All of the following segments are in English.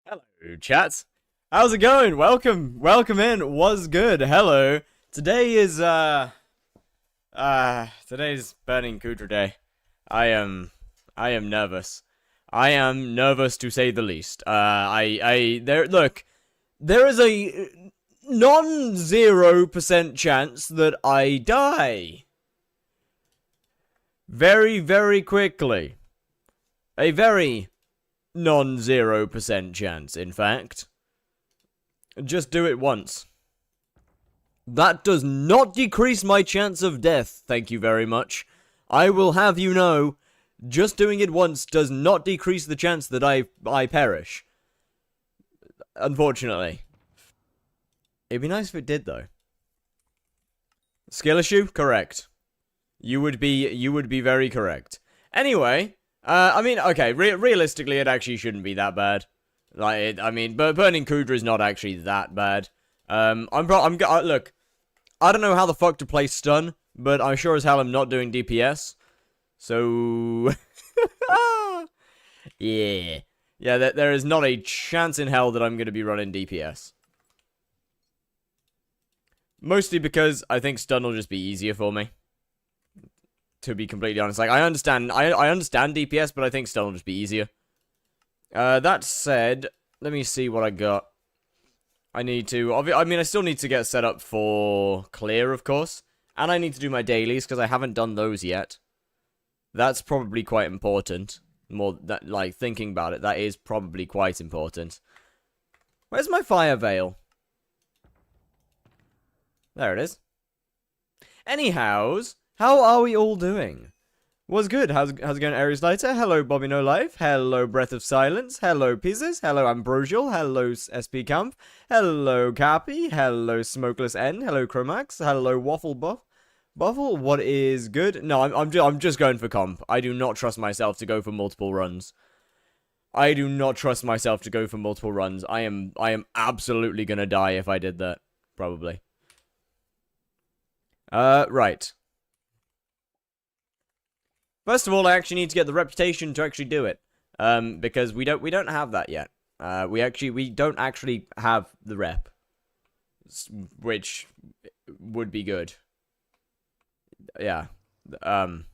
Hello, chat. How's it going? Welcome in. Was good. Hello. Today is today's Burning KUUDRA Day. I am nervous. I am nervous to say the least. There is a non-0% chance that I die. Very, very quickly. A very non-0% chance, in fact. Just do it once. That does not decrease my chance of death, thank you very much. I will have you know, just doing it once does not decrease the chance that I perish. Unfortunately. It'd be nice if it did, though. Skill issue? Correct. You would be very correct. Anyway, I mean, okay, realistically, it actually shouldn't be that bad. Like, but Burning KUUDRA is not actually that bad. Look, I don't know how the fuck to play stun, but I sure as hell am not doing DPS. So, yeah, there is not a chance in hell that I'm gonna be running DPS. Mostly because I think stun will just be easier for me. To be completely honest, like I understand DPS, but I think stun will just be easier. That said, let me see what I got. I still need to get set up for clear, of course, and I need to do my dailies because I haven't done those yet. That's probably quite important. Thinking about it, that is probably quite important. Where's my fire veil? There it is. Anyhows, how are we all doing? Was good. How's it going, Aries Lighter? Hello, Bobby No Life. Hello, Breath of Silence. Hello, Pizzas. Hello, Ambrosial. Hello, SP Camp. Hello, Cappy. Hello, Smokeless N. Hello, Chromax. Hello, Waffle Buffle. What is good? No, I'm just going for comp. I do not trust myself to go for multiple runs. I am absolutely gonna die if I did that. Probably. Right. First of all, I actually need to get the reputation to actually do it. Because we don't have that yet. We don't actually have the rep. Which would be good. Yeah. I'm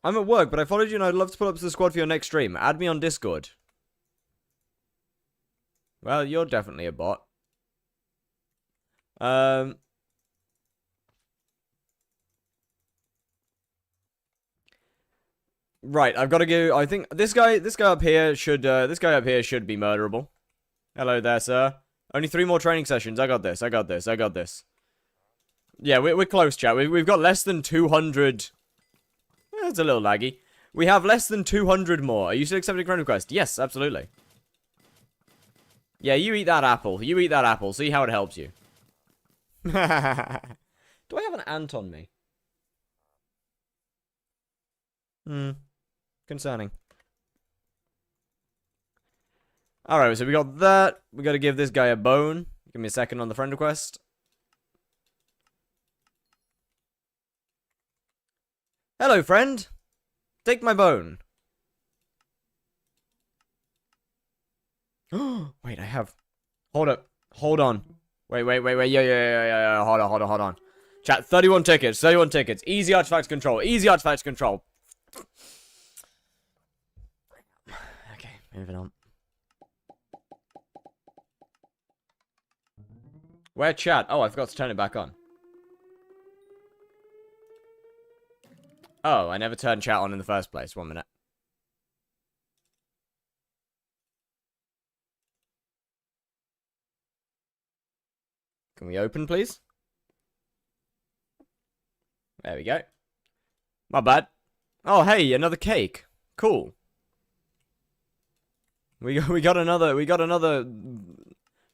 at work, but I followed you and I'd love to pull up to the squad for your next stream. Add me on Discord. Well, you're definitely a bot. Right, I've got to go. I think this guy up here should be murderable. Hello there, sir. Only 3 more training sessions. I got this. Yeah, we're close, chat. We've got less than 200. It's a little laggy. We have less than 200 more. Are you still accepting friend request? Yes, absolutely. Yeah, you eat that apple. See how it helps you. Do I have an ant on me? Concerning. Alright, so we got that. We gotta give this guy a bone. Give me a second on the friend request. Hello, friend. Take my bone. Wait, I have... Hold on. Wait. Yeah. Hold on. Chat, 31 tickets. Easy artifact control. Okay, moving on. Where chat? Oh, I forgot to turn it back on. Oh, I never turned chat on in the first place. 1 minute. Can we open, please? There we go. My bad. Oh, hey, another cake. Cool. We got another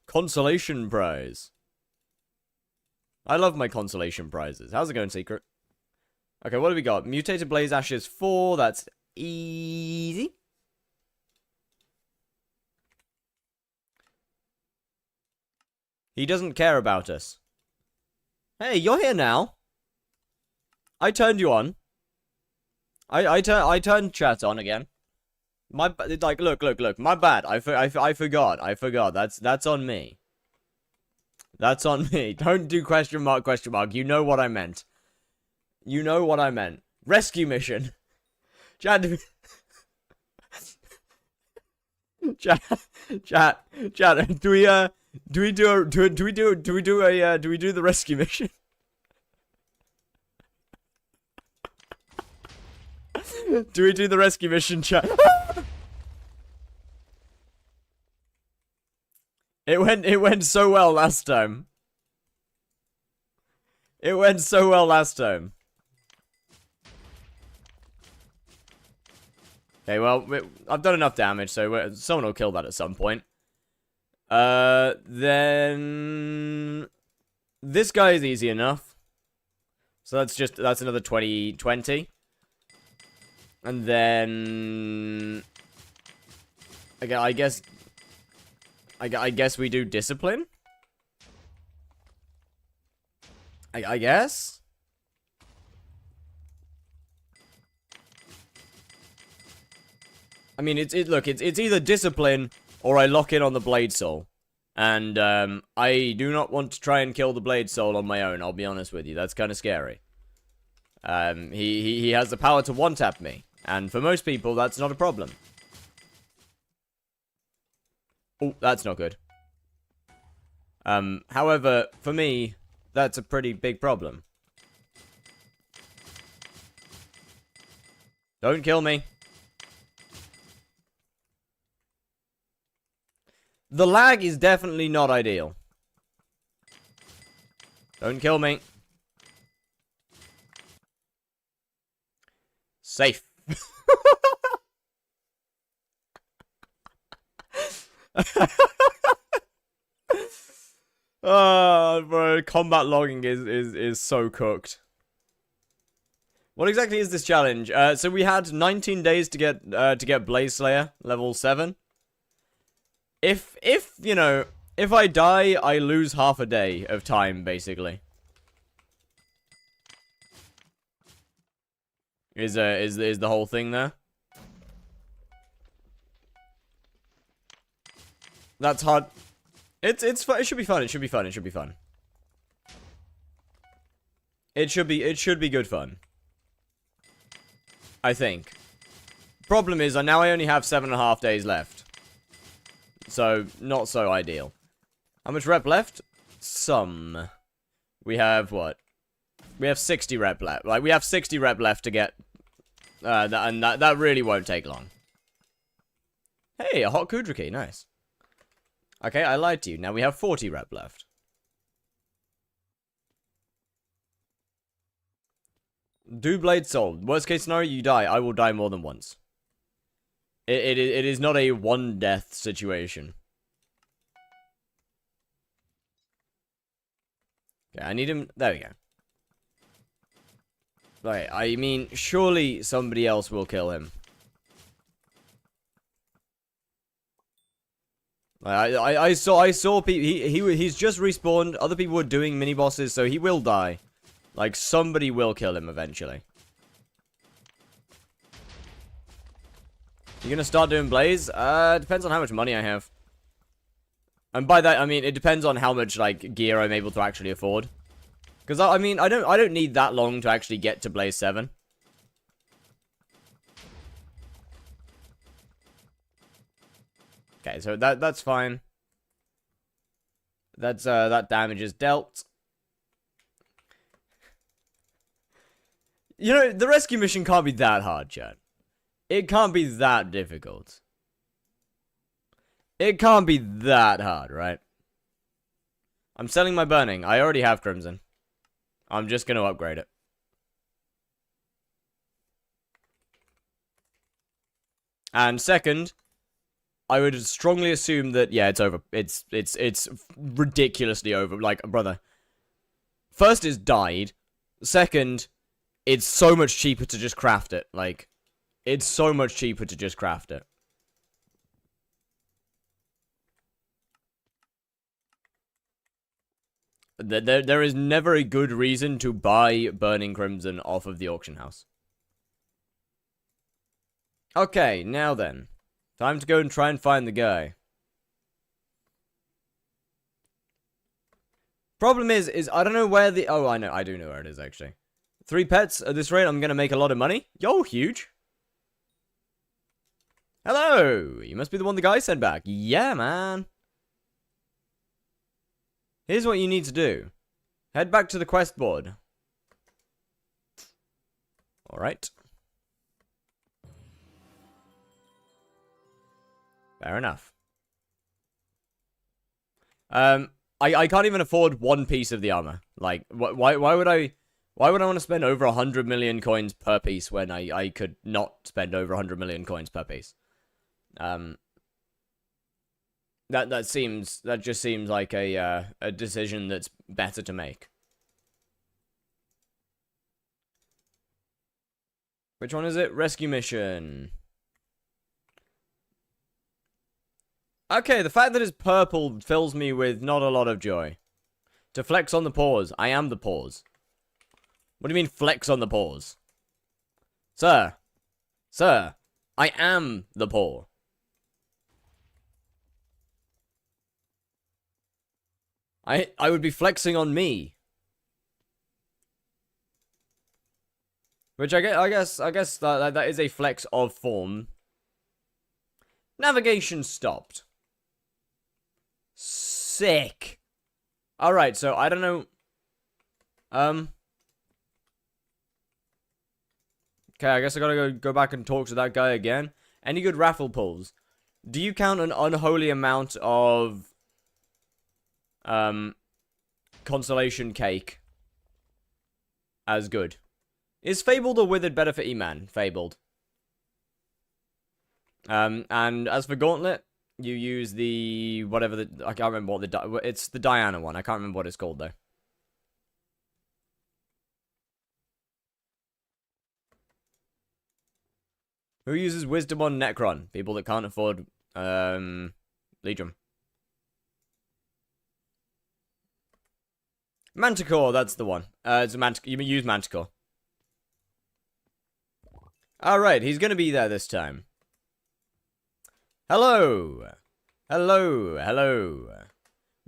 consolation prize. I love my consolation prizes. How's it going, Secret? Okay, what do we got? Mutated Blaze Ashes 4. That's easy. He doesn't care about us. Hey, you're here now. I turned you on. I turned chat on again. Like, look. My bad. I forgot. That's on me. That's on me. Don't do question mark. You know what I meant. Rescue mission. Chat. Chat. Do we do the rescue mission? Do we do the rescue mission, chat? It went so well last time. Okay, well, I've done enough damage, so someone will kill that at some point. Then this guy is easy enough. So that's another 20. And then I guess we do discipline. I guess. I mean, it's either discipline or I lock in on the Blade Soul, and I do not want to try and kill the Blade Soul on my own. I'll be honest with you, that's kind of scary. He has the power to one-tap me, and for most people, that's not a problem. Oh, that's not good. However, for me, that's a pretty big problem. Don't kill me. The lag is definitely not ideal. Don't kill me. Safe. Oh, bro, combat logging is so cooked. What exactly is this challenge? So we had 19 days to get Blaze Slayer level 7. If you know, if I die, I lose half a day of time, basically. Is the whole thing there? That's hard. It's fun. It should be fun. It should be fun. It should be fun. It should be good fun. I think. Problem is, now I only have 7.5 days left. So, not so ideal. How much rep left? Some. We have, what? We have 60 rep left. Like, we have 60 rep left to get... that really won't take long. Hey, a hot KUUDRA key. Nice. Okay, I lied to you. Now we have 40 rep left. Do Blade Soul. Worst case scenario, you die. I will die more than once. It is not a one death situation. Okay, I need him. There we go. Right, I mean, surely somebody else will kill him. I saw people. He's just respawned. Other people were doing mini bosses, so he will die. Like, somebody will kill him eventually. You gonna start doing Blaze? Depends on how much money I have. And by that, I mean, it depends on how much, like, gear I'm able to actually afford. Because, I mean, I don't need that long to actually get to Blaze 7. Okay, so that's fine. That's, that damage is dealt. You know, the rescue mission can't be that hard, chat. It can't be that difficult. It can't be that hard, right? I'm selling my burning. I already have Crimson. I'm just going to upgrade it. And second, I would strongly assume that, yeah, it's over. It's ridiculously over. Like, brother. First is died. Second, it's so much cheaper to just craft it. Like, it's so much cheaper to just craft it. There is never a good reason to buy Burning Crimson off of the auction house. Okay, now then. Time to go and try and find the guy. Problem is I don't know where the... Oh, I do know where it is, actually. 3 pets. At this rate, I'm gonna make a lot of money. Yo, huge. Hello! You must be the one the guy sent back. Yeah, man. Here's what you need to do. Head back to the quest board. Alright. Fair enough. I can't even afford 1 piece of the armor. Like, why would I want to spend over 100 million coins per piece when I could not spend over 100 million coins per piece? That just seems like a decision that's better to make. Which one is it? Rescue mission. Okay, the fact that it's purple fills me with not a lot of joy. To flex on the paws. I am the paws. What do you mean flex on the paws? Sir. Sir. I am the paw. I would be flexing on me. Which I guess that is a flex of form. Navigation stopped. Sick. Alright, so I don't know. Okay, I guess I gotta go back and talk to that guy again. Any good raffle pulls? Do you count an unholy amount of consolation cake as good? Is Fabled or Withered better for E-Man? Fabled. And as for Gauntlet, you use the whatever I can't remember what it's the Diana one. I can't remember what it's called though. Who uses Wisdom on Necron? People that can't afford Legion. Manticore, that's the one. It's a Manticore. You use Manticore. Alright, he's gonna be there this time. Hello! Hello, hello.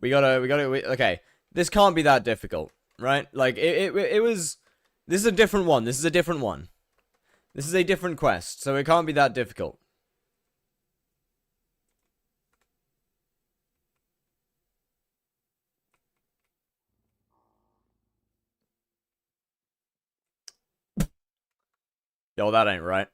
Okay. This can't be that difficult, right? Like, it was... This is a different one. This is a different one. This is a different quest, so it can't be that difficult. Yo, that ain't right.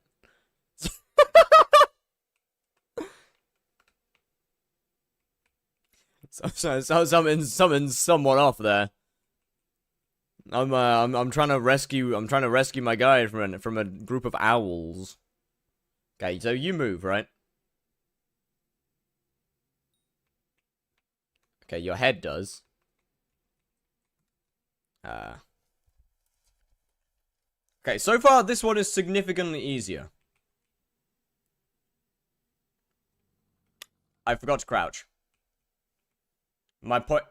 Something's somewhat off there. I'm trying to rescue my guy from a group of owls. Okay, so you move, right? Okay, your head does. Okay, so far this one is significantly easier. I forgot to crouch. My point.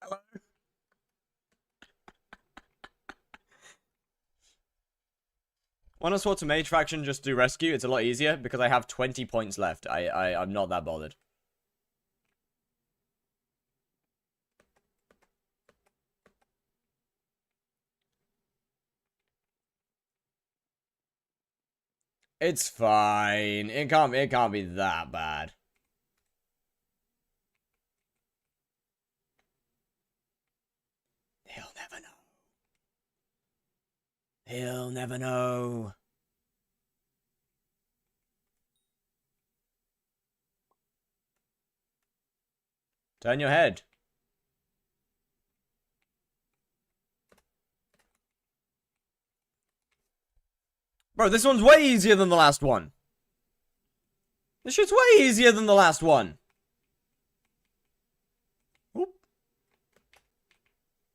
Hello? When I swap to Mage Faction, just do rescue. It's a lot easier because I have 20 points left. I'm not that bothered. It's fine. It can't be that bad. He'll never know. He'll never know. Turn your head. Bro, this one's way easier than the last one. This shit's way easier than the last one. Oop.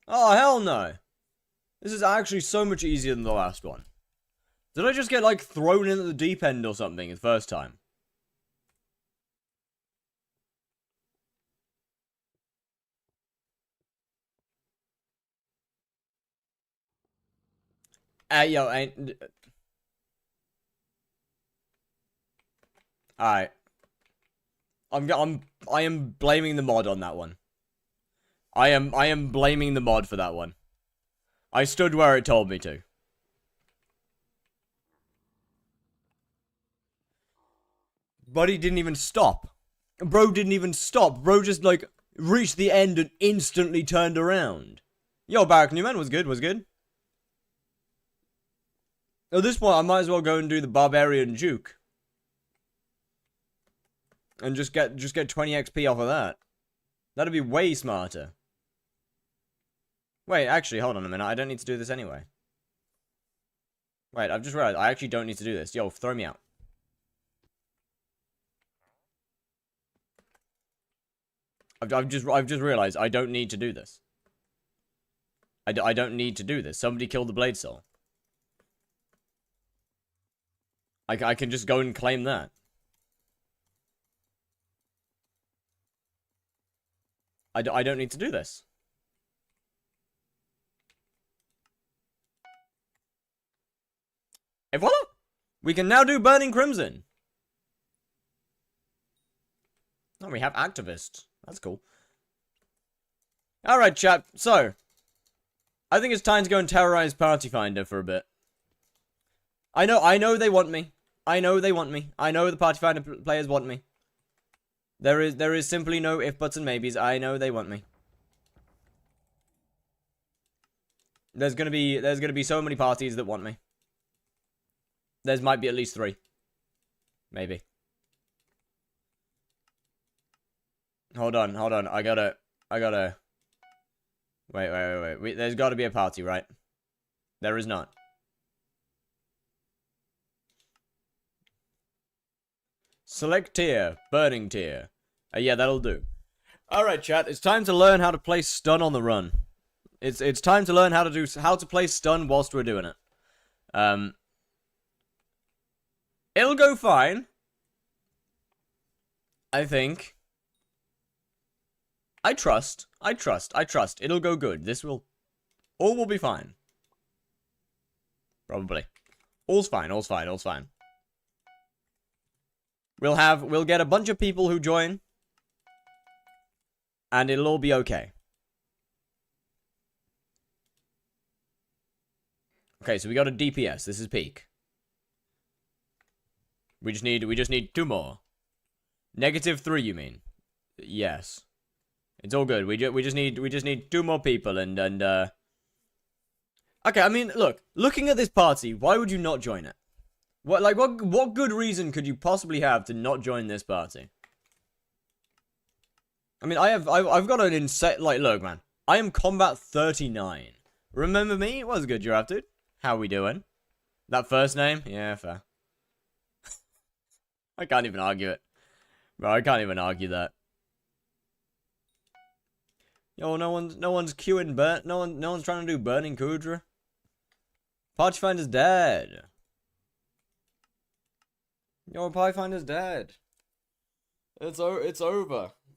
Oh, hell no. This is actually so much easier than the last one. Did I just get, like, thrown in at the deep end or something the first time? Yo, ain't... Alright. I am blaming the mod on that one. I am blaming the mod for that one. I stood where it told me to. Buddy didn't even stop. Bro didn't even stop. Bro just, like, reached the end and instantly turned around. Yo, Barrack Newman was good, was good. At this point, I might as well go and do the Barbarian Juke. And just get 20 XP off of that. That'd be way smarter. Wait, actually, hold on a minute. I don't need to do this anyway. Wait, I've just realized I actually don't need to do this. Yo, throw me out. I've just realized I don't need to do this. I don't need to do this. Somebody killed the Blade Soul. I can just go and claim that. I don't need to do this. Et voila! We can now do Burning Crimson. Oh, we have activists. That's cool. Alright, chat. So, I think it's time to go and terrorize Party Finder for a bit. I know they want me. I know they want me. I know the Party Finder players want me. There is simply no if, buts, and maybes. I know they want me. There's gonna be so many parties that want me. There might be at least 3. Maybe. Hold on. I gotta... Wait. There's gotta be a party, right? There is not. Select tier. Burning tier. Yeah, that'll do. Alright, chat. It's time to learn how to play stun on the run. It's time to learn how to play stun whilst we're doing it. It'll go fine. I think. I trust. It'll go good. All will be fine. Probably. All's fine. We'll get a bunch of people who join. And it'll all be okay. Okay, so we got a DPS. This is peak. We just need 2 more. -3, you mean? Yes. It's all good. We just need 2 more people and okay, I mean, looking at this party, why would you not join it? What good reason could you possibly have to not join this party? I mean, I've got an insane, look, man. I am combat 39. Remember me? What's good, you're up, dude? How we doing? That first name? Yeah, fair. I can't even argue it. Bro, I can't even argue that. Yo, no one's queuing no one's trying to do Burning KUUDRA. Party Finder's dead. Yo, Party Finder's dead. It's over.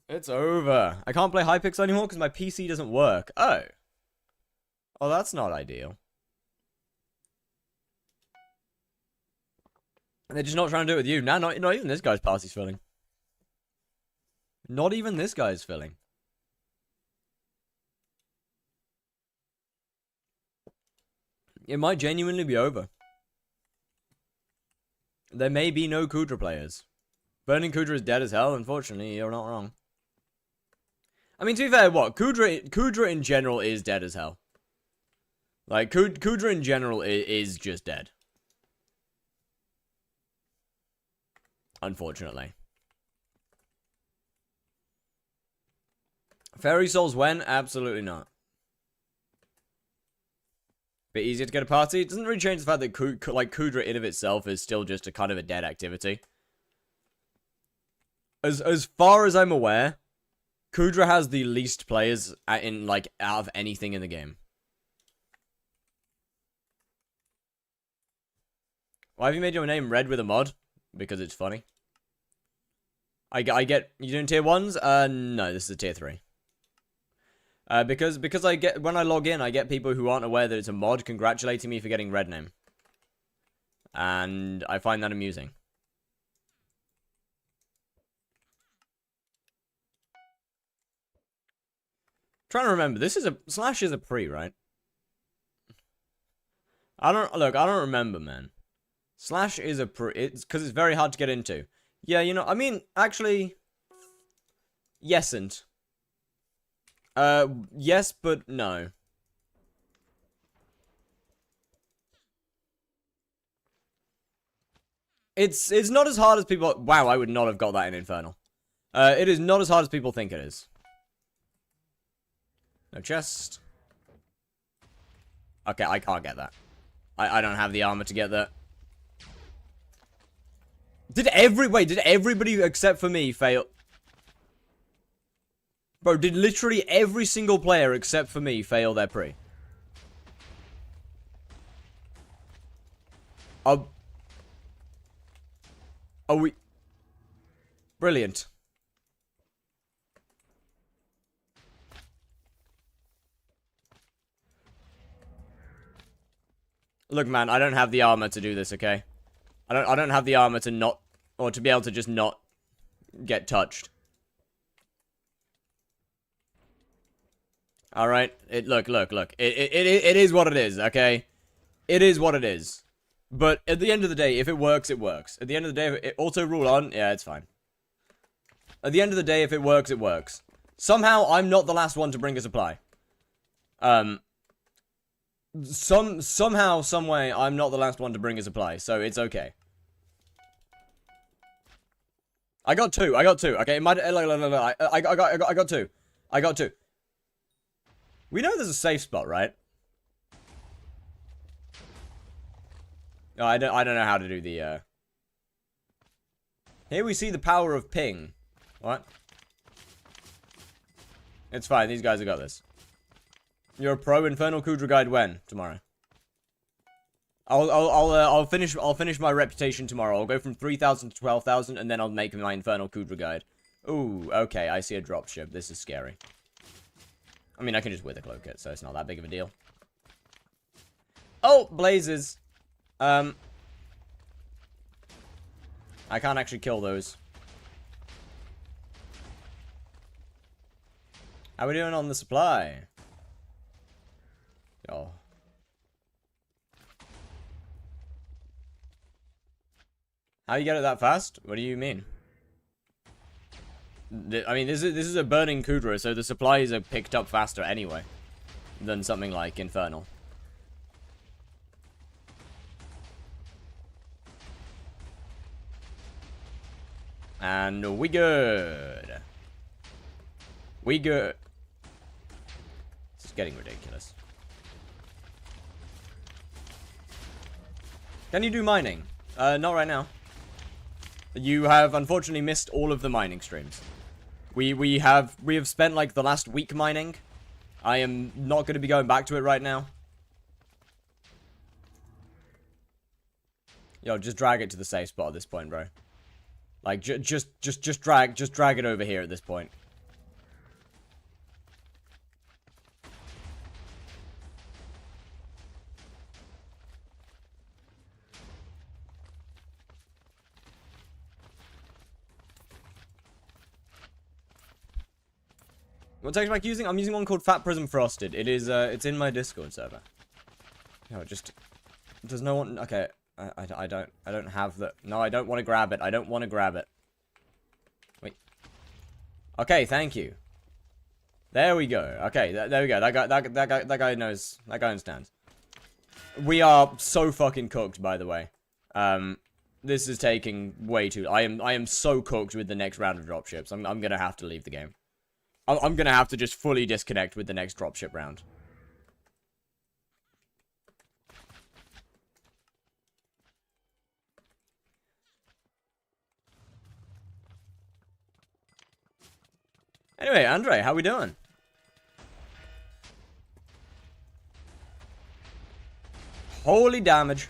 It's over. I can't play hypixel anymore because my PC doesn't work. Oh, that's not ideal. And they're just not trying to do it with you. Nah, not even this guy's party's filling. Not even this guy's filling. It might genuinely be over. There may be no KUUDRA players. Burning KUUDRA is dead as hell, unfortunately, you're not wrong. I mean, to be fair, KUUDRA in general is dead as hell. Like, KUUDRA in general is just dead. Unfortunately. Fairy Souls when? Absolutely not. Bit easier to get a party. It doesn't really change the fact that KUUDRA in of itself is still just a kind of a dead activity. As far as I'm aware, KUUDRA has the least players out of anything in the game. Why have you made your name red with a mod? Because it's funny. I get, you doing tier 1s? No, this is a tier 3. Because when I log in, I get people who aren't aware that it's a mod congratulating me for getting red name. And I find that amusing. Trying to remember. This is a... Slash is a pre, right? I don't remember, man. Slash is a pre... It's because it's very hard to get into. Yeah, you know, I mean, actually... Yesn't. Yes, but no. It's not as hard as people... Wow, I would not have got that in Infernal. It is not as hard as people think it is. No chest. Okay, I can't get that. I don't have the armor to get that. Did everybody except for me fail? Bro, did literally every single player except for me fail their pre? Are we... Brilliant. Look, man, I don't have the armor to do this, okay? I don't have the armor to not... Or to be able to just not get touched. Alright? Look. It is what it is, okay? It is what it is. But at the end of the day, if it works, it works. At the end of the day, if it auto rule on, yeah, it's fine. At the end of the day, if it works, it works. Somehow, I'm not the last one to bring a supply. Somehow, someway, I'm not the last one to bring a supply, so it's okay. I got two. Okay, it might. I got two. I got two. We know there's a safe spot, right? No, I don't know how to do the. Here we see the power of ping. What? It's fine. These guys have got this. You're a pro. Infernal KUUDRA guide when? Tomorrow. I'll finish my reputation tomorrow. I'll go from 3,000 to 12,000, and then I'll make my Infernal KUUDRA guide. Ooh, okay, I see a dropship. This is scary. I mean, I can just wither cloak it, so it's not that big of a deal. Oh, blazes. I can't actually kill those. How we doing on the supply? Oh. How you get it that fast? What do you mean? I mean, this is a burning KUUDRA, so the supplies are picked up faster anyway than something like Infernal. And we good. We good. This is getting ridiculous. Can you do mining? Not right now. You have unfortunately missed all of the mining streams. We have spent like the last week mining. I am not going to be going back to it right now. Yo, just drag it to the safe spot at this point, bro. Like just drag it over here at this point. What text pack using? I'm using one called Fat Prism Frosted. It is, it's in my Discord server. No, just... Does no one... Okay, I don't have the... No, I don't want to grab it. I don't want to grab it. Wait. Okay, thank you. There we go. Okay, there we go. That guy knows. That guy understands. We are so fucking cooked, by the way. This is taking way too... I am so cooked with the next round of dropships. I'm gonna have to leave the game. I'm gonna have to just fully disconnect with the next dropship round. Anyway, Andre, how we doing? Holy damage.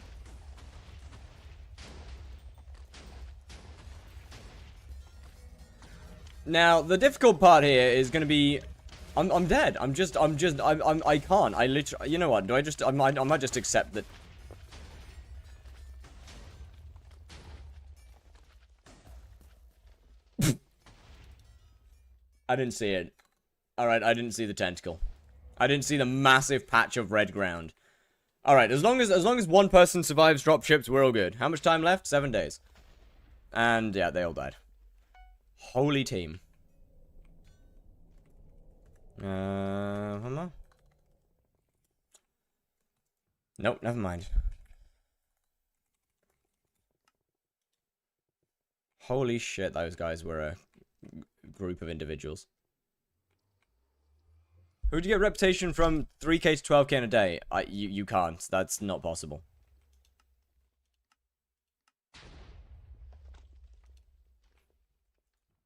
Now, the difficult part here is going to be... I'm dead. I can't. I literally... You know what? I might just accept that... I didn't see it. Alright, I didn't see the tentacle. I didn't see the massive patch of red ground. Alright, as long as one person survives dropships, we're all good. How much time left? 7 days. And, yeah, they all died. Holy team. Hold on. Nope, never mind. Holy shit, those guys were a group of individuals. Who'd you get reputation from 3k to 12k in a day? You can't. That's not possible.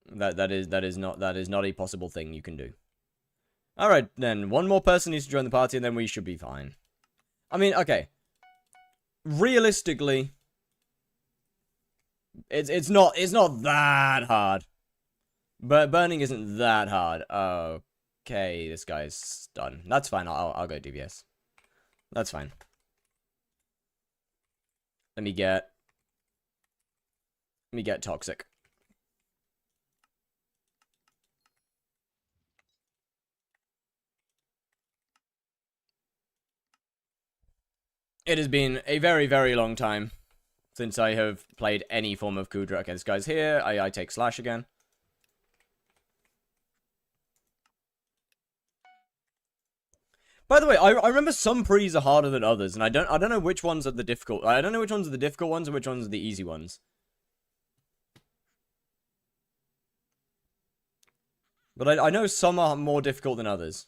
That is not a possible thing you can do. Alright, then. One more person needs to join the party and then we should be fine. I mean, okay. Realistically, it's not that hard. But burning isn't that hard. Okay, this guy's done. That's fine. I'll go DBS. That's fine. Let me get toxic. It has been a very, very long time since I have played any form of KUUDRA. Okay, this guy's here. I take slash again. By the way, I remember some pre's are harder than others, and I don't know which ones are the difficult. I don't know which ones are the difficult ones and which ones are the easy ones. But I know some are more difficult than others.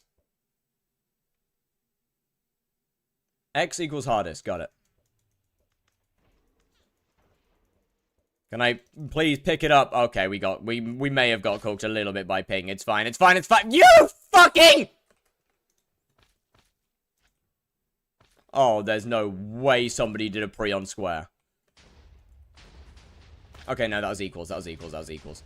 X equals hardest. Got it. Can I please pick it up? Okay, we may have got cooked a little bit by ping. It's fine. It's fine. It's fine. You fucking! Oh, there's no way somebody did a pre on square. Okay, no, that was equals. That was equals. That was equals.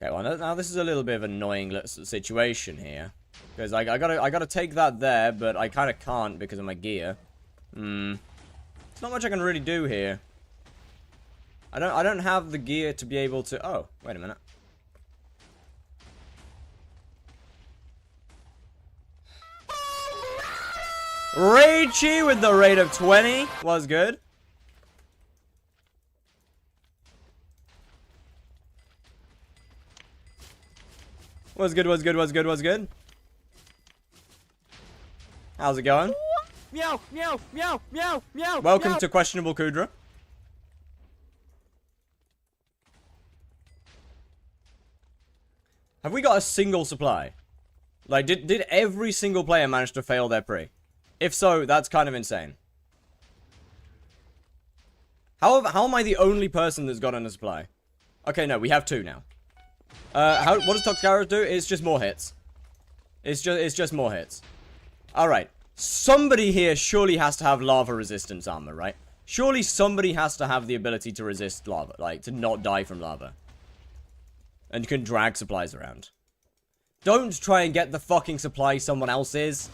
Okay, well, now this is a little bit of an annoying situation here. Because I gotta take that there, but I kind of can't because of my gear. There's not much I can really do here. I don't have the gear to be able to... Oh, wait a minute. Raichi with the rate of 20 was good. Was good. How's it going? Meow, meow, meow, meow, meow. Welcome meow. to Questionable KUUDRA. Have we got a single supply? Like, did every single player manage to fail their pre? If so, that's kind of insane. How am I the only person that's gotten a supply? Okay, no, we have 2 now. What does Toxic Arrows do? It's just more hits. It's just more hits. Alright. Somebody here surely has to have lava resistance armor, right? Surely somebody has to have the ability to resist lava, like, to not die from lava. And you can drag supplies around. Don't try and get the fucking supply someone else is.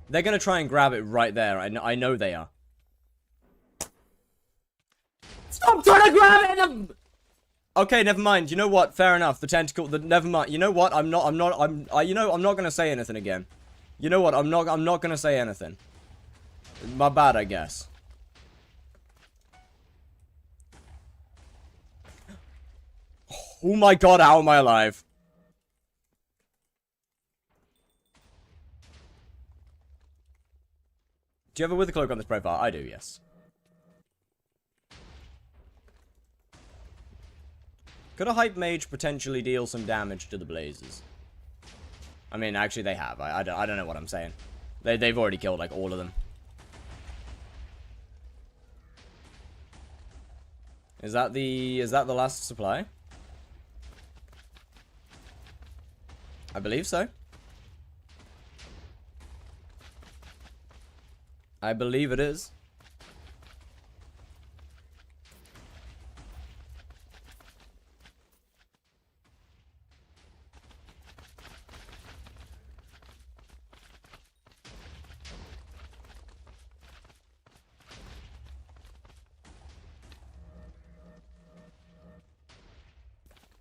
They're gonna try and grab it right there. I know they are. Stop trying to grab it! Okay, never mind. You know what? Fair enough. The tentacle. Never mind. You know what? I'm not gonna say anything again. You know what? I'm not gonna say anything. My bad, I guess. Oh my god! How am I alive? Do you have a wither cloak on this profile? I do, yes. Could a hype mage potentially deal some damage to the blazes? I mean, actually they have. I don't know what I'm saying. They've already killed, like, all of them. Is that the last supply? believe so. I believe it is.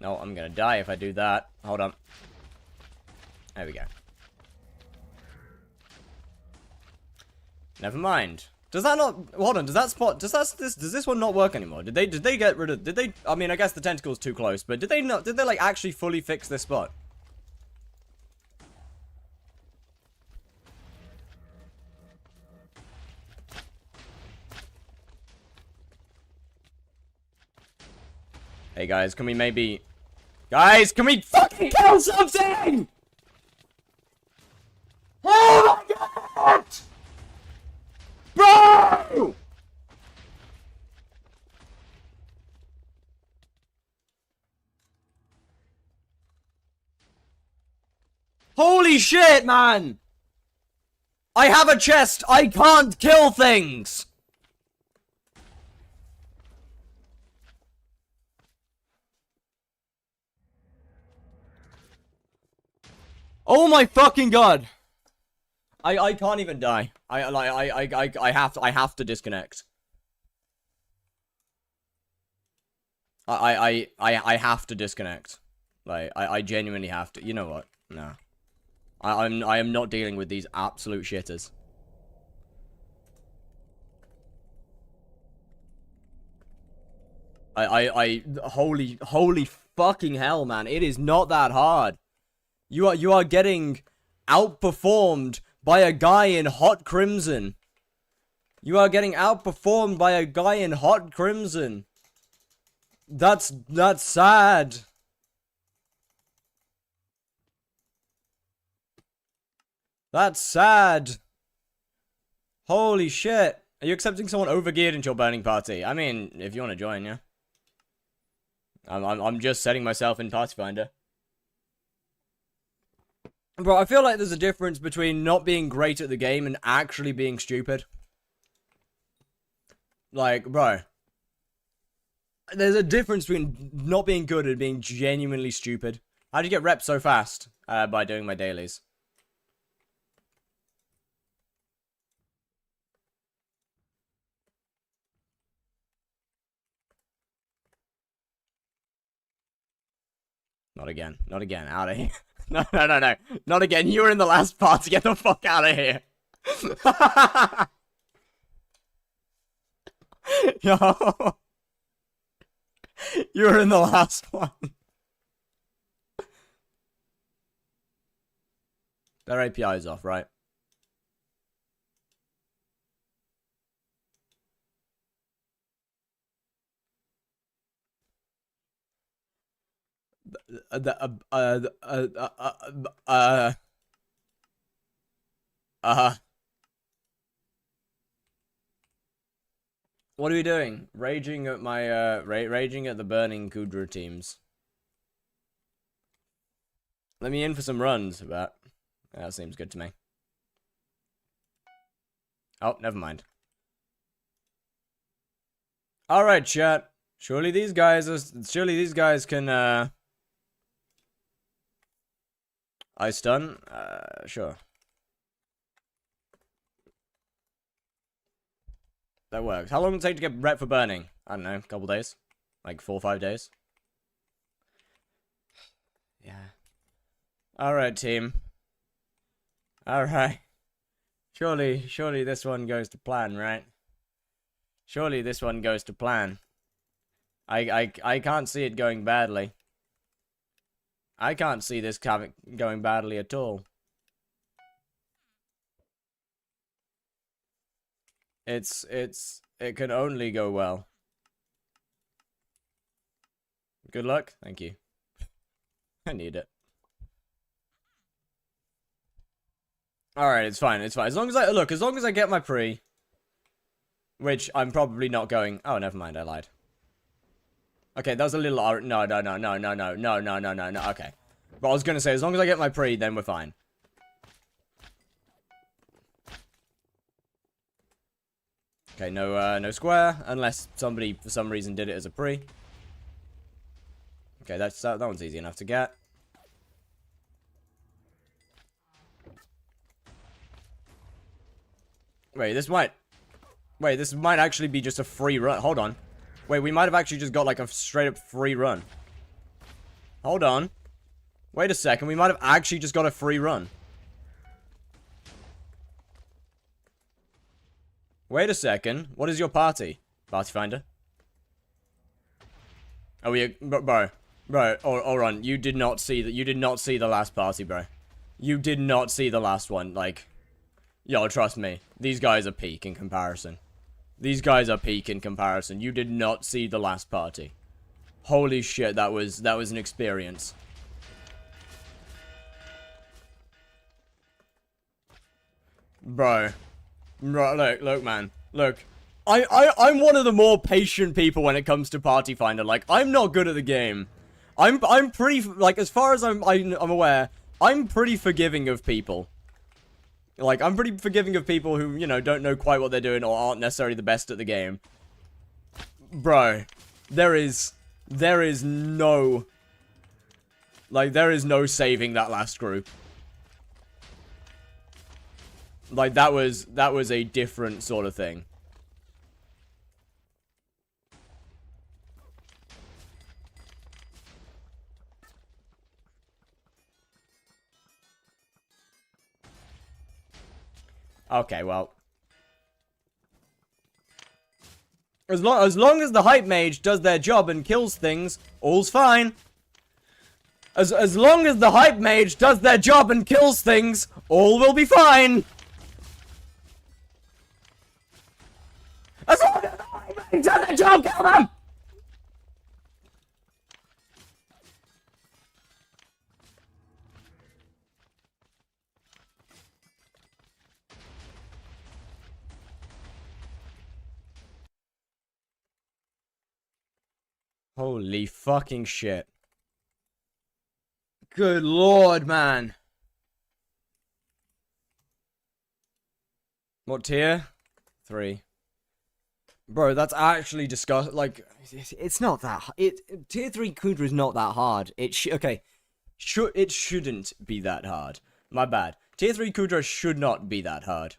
No, I'm gonna die if I do that. Hold on. There we go. Never mind. Does that not... Hold on, does that spot... Does this one not work anymore? Did they get rid of... Did they... I mean, I guess the tentacle's too close, but did they not... Did they, like, actually fully fix this spot? Hey, guys, can we maybe... Guys, can we fucking kill something?! Oh my god! Bro! Holy shit, man! I have a chest! I can't kill things! Oh my fucking god! I can't even die. I have to disconnect. I have to disconnect. Like I genuinely have to. You know what? No. I am not dealing with these absolute shitters. Holy fucking hell, man. It is not that hard. You are getting outperformed by a guy in hot crimson. You are getting outperformed by a guy in hot crimson. That's sad. That's sad. Holy shit. Are you accepting someone overgeared into your burning party? I mean, if you want to join, yeah. I'm just setting myself in Party Finder. Bro, I feel like there's a difference between not being great at the game and actually being stupid. Like, bro. There's a difference between not being good and being genuinely stupid. How'd you get reps so fast? By doing my dailies. Not again. Not again. Out of here. No. Not again. You were in the last part to get the fuck out of here. Yo. You were in the last one. Their API is off, right? What are we doing? Raging at my, raging at the burning KUUDRA teams. Let me in for some runs, but that seems good to me. Oh, never mind. Alright, chat. Surely these guys can, I stun? Sure. That works. How long does it take to get rep for burning? I don't know, a couple days? Like 4 or 5 days? Yeah. Alright, team. Alright. Surely this one goes to plan, right? Surely this one goes to plan. I can't see it going badly. I can't see this going badly at all. It can only go well. Good luck. Thank you. I need it. Alright, it's fine. It's fine. As long as I get my pre, which I'm probably not going. Oh, never mind. I lied. Okay, that was a little... No. Okay. But I was gonna say, as long as I get my pre, then we're fine. Okay, no square, unless somebody, for some reason, did it as a pre. Okay, that one's easy enough to get. Wait, this might actually be just a free run. Hold on. Wait, we might have actually just got, like, a straight-up free run. Hold on. Wait a second, we might have actually just got a free run. Wait a second. What is your party? Party finder? Oh, yeah, bro. Bro, hold on. You did not see the last party, bro. You did not see the last one, like... Yo, trust me. These guys are peak in comparison. These guys are peak in comparison. You did not see the last party. Holy shit, that was an experience. Bro, look, man. Look. I'm one of the more patient people when it comes to Party Finder. Like, I'm not good at the game. I'm pretty, like, as far as I'm aware, I'm pretty forgiving of people. Like, I'm pretty forgiving of people who, you know, don't know quite what they're doing or aren't necessarily the best at the game. Bro, there is no... Like, there is no saving that last group. Like, that was a different sort of thing. Okay, well. As long as the hype mage does their job and kills things, all's fine. As long as the hype mage does their job and kills things, all will be fine. As long as the hype mage does their job, kill them! Holy fucking shit. Good lord, man. What tier? 3. Bro, that's actually disgusting. Like, it's not that... Tier 3 KUUDRA is not that hard. It shouldn't be that hard. My bad. Tier 3 KUUDRA should not be that hard.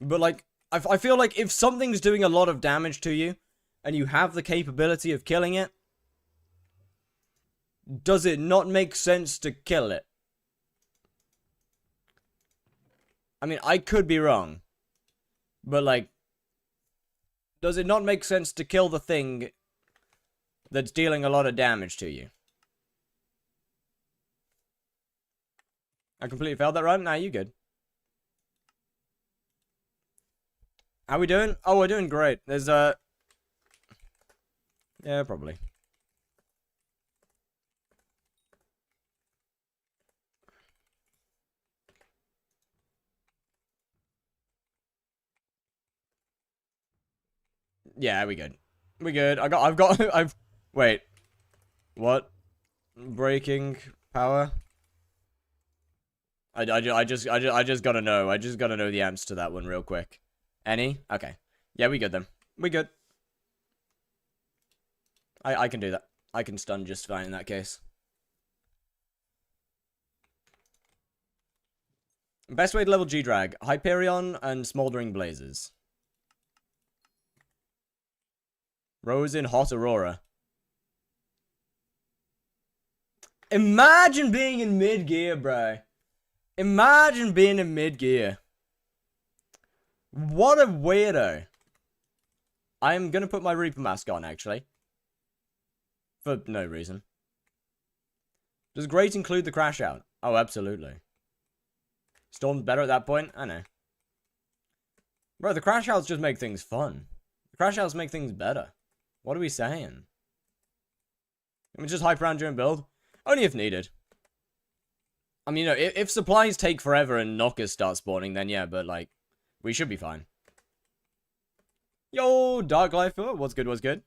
But, like, I feel like if something's doing a lot of damage to you, and you have the capability of killing it, does it not make sense to kill it? I mean, I could be wrong. But, like, does it not make sense to kill the thing that's dealing a lot of damage to you? I completely failed that run? Nah, you good. How we doing? Oh, we're doing great. There's yeah, probably. Yeah, we good. We good. Wait. What? Breaking power? I just gotta know. I just gotta know the answer to that one real quick. Any? Okay. Yeah, we good then. We good. I can do that. I can stun just fine in that case. Best way to level G-Drag. Hyperion and Smoldering Blazes. Rose in Hot Aurora. Imagine being in mid-gear, bro. Imagine being in mid-gear. What a weirdo. I'm gonna put my Reaper mask on, actually. For no reason. Does Great include the crash out? Oh, absolutely. Storm's better at that point? I know. Bro, the crash outs just make things fun. The crash outs make things better. What are we saying? Can we just hype around during build? Only if needed. I mean, you know, if supplies take forever and knockers start spawning, then yeah, but like, we should be fine. Yo, Dark Life, what's good, what's good?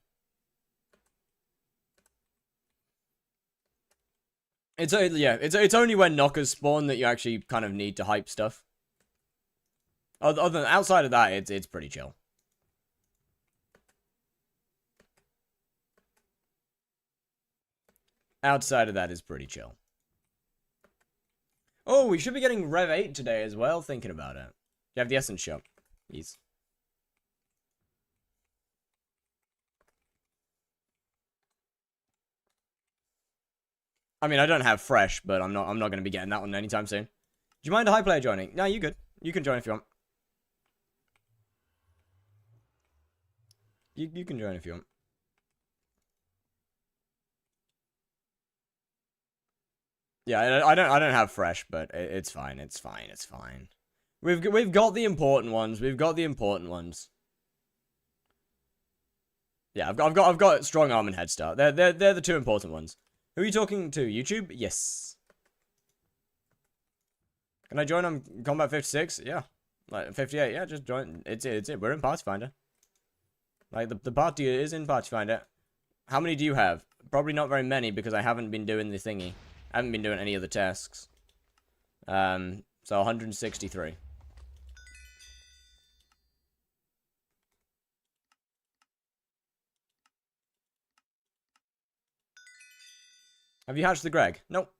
It's only when knockers spawn that you actually kind of need to hype stuff. Other than outside of that, it's pretty chill. Outside of that is pretty chill. Oh, we should be getting Rev 8 today as well, thinking about it. You have the Essence shop. Yes. I mean, I don't have Fresh, but I'm not going to be getting that one anytime soon. Do you mind a high player joining? No, you good. You can join if you want. You can join if you want. Yeah, I don't have Fresh, but it's fine. It's fine. It's fine. We've got the important ones. We've got the important ones. Yeah, I've got Strong Arm and Head Start. They're the two important ones. Who are you talking to? YouTube? Yes. Can I join on Combat 56? Yeah. Like 58? Yeah, just join. It's it. We're in Party Finder. Like the party is in Party Finder. How many do you have? Probably not very many because I haven't been doing the thingy. I haven't been doing any of the tasks. So 163. Have you hatched the Greg? Nope.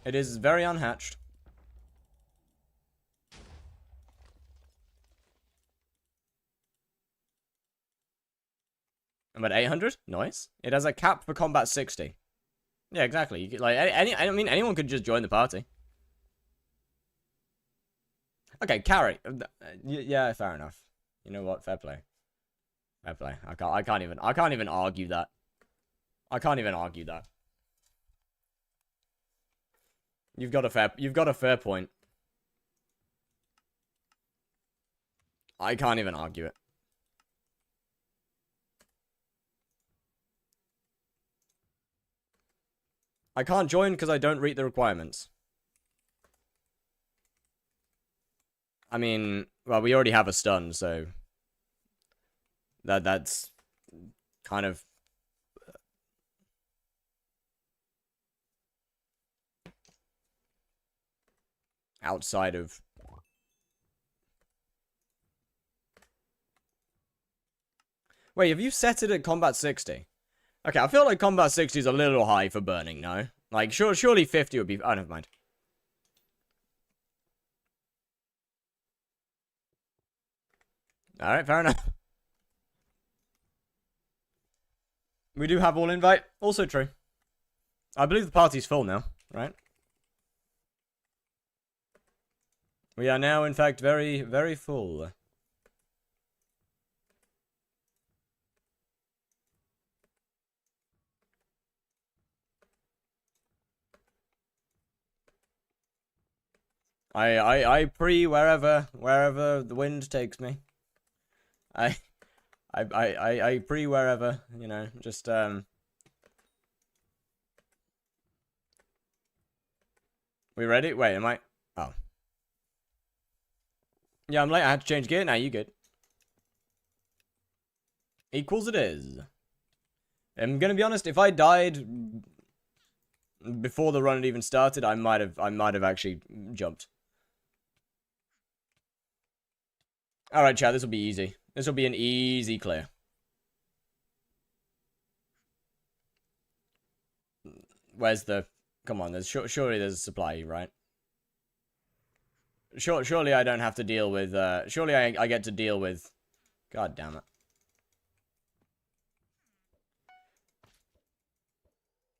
It is very unhatched. I'm at 800. Nice. It has a cap for combat 60. Yeah, exactly. You could, like I mean, anyone could just join the party. Okay, carry. Yeah, fair enough. You know what? Fair play. Fair play. I can't even argue that. I can't even argue that. You've got a fair point. I can't even argue it. I can't join because I don't read the requirements. I mean, well, we already have a stun, so that's kind of outside of. Wait, have you set it at combat 60? Okay, I feel like combat 60 is a little high for burning, no? Like, surely 50 would be. Oh, never mind. Alright, fair enough. We do have all invite. Also true. I believe the party's full now, right? We are now, in fact, very, very full. I pre wherever the wind takes me. I pre wherever, you know, just We ready? Wait, am I? Oh. Yeah, I'm late. I had to change gear. Now you good. Equals it is. I'm gonna be honest, if I died before the run had even started, I might have actually jumped. Alright, chat, this will be easy. This will be an easy clear. Where's the... Come on, surely there's a supply, right? Surely I don't have to deal with... surely I get to deal with... God damn it.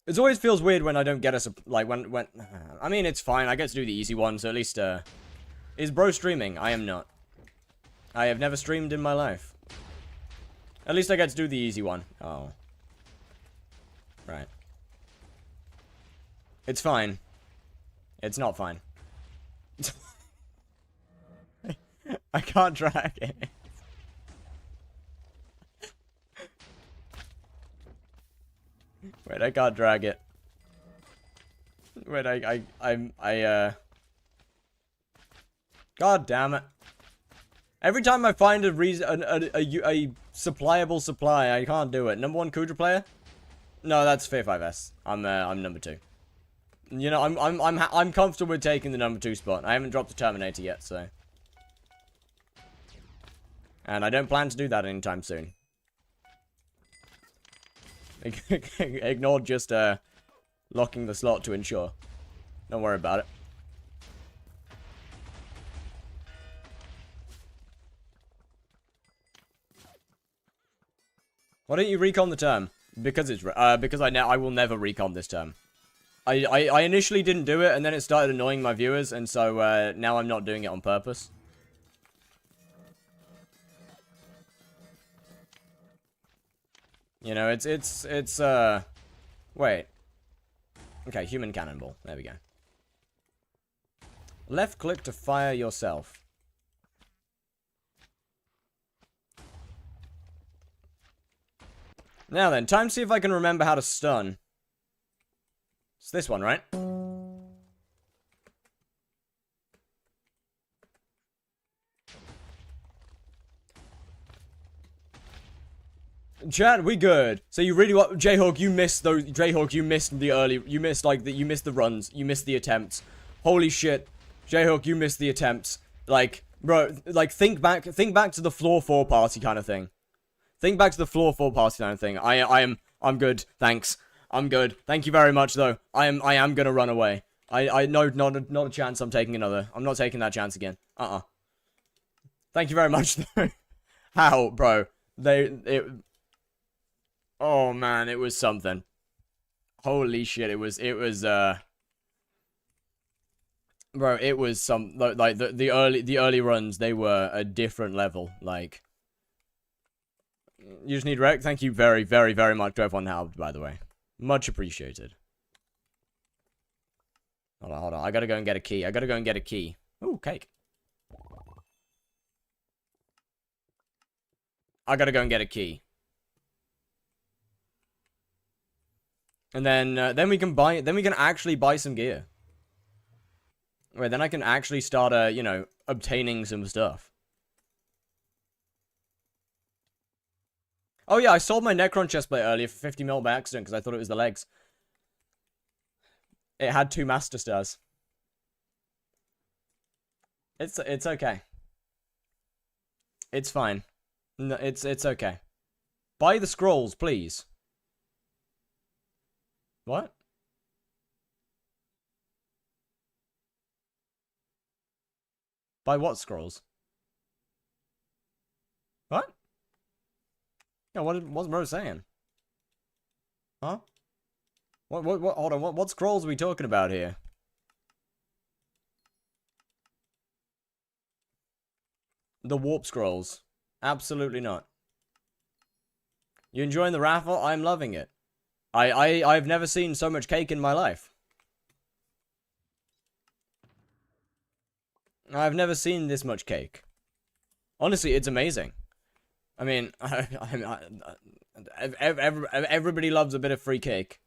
It always feels weird when I don't get a... Like, when... I mean, it's fine. I get to do the easy one, so at least, Is bro streaming? I am not. I have never streamed in my life. At least I get to do the easy one. Oh. Right. It's fine. It's not fine. I can't drag it. Wait, I can't drag it. Wait, God damn it. Every time I find a reason, a supplyable supply, I can't do it. Number 1 KUUDRA player? No, that's Fear 5S. I'm number 2. You know, I'm comfortable with taking the number 2 spot. I haven't dropped the Terminator yet, so. And I don't plan to do that anytime soon. Ignore just, locking the slot to ensure. Don't worry about it. Why don't you recon the term? Because it's, because I will never recon this term. I initially didn't do it, and then it started annoying my viewers, and so, now I'm not doing it on purpose. You know, wait. Okay, human cannonball. There we go. Left click to fire yourself. Now then, time to see if I can remember how to stun. It's this one, right? Chat, we good. So you really want Jayhawk? You missed those. Jayhawk, you missed the early. You missed you missed the runs. You missed the attempts. Holy shit, Jayhawk, you missed the attempts. Like, bro, like think back to the floor 4 party kind of thing. Think back to the floor 4 party kind of thing. I'm good. Thanks. I'm good. Thank you very much, though. I am gonna run away. I know, not a chance. I'm taking another. I'm not taking that chance again. Thank you very much, though. How, bro? Oh man, it was something. Holy shit, it was bro, it was some, like, the early runs, they were a different level, like. You just need wreck? Thank you very, very, very much to everyone helped, by the way. Much appreciated. Hold on, I gotta go and get a key. Ooh, cake. I gotta go and get a key. And then we can actually buy some gear. Wait, then I can actually start, you know, obtaining some stuff. Oh yeah, I sold my Necron chestplate earlier for 50 mil by accident because I thought it was the legs. It had 2 master stars. It's okay. It's fine. No, it's okay. Buy the scrolls, please. What? Buy what scrolls? What? Yeah, what's bro saying? Huh? What, hold on, what scrolls are we talking about here? The warp scrolls. Absolutely not. You enjoying the raffle? I'm loving it. I've never seen so much cake in my life. I've never seen this much cake. Honestly, it's amazing. I mean, everybody loves a bit of free cake.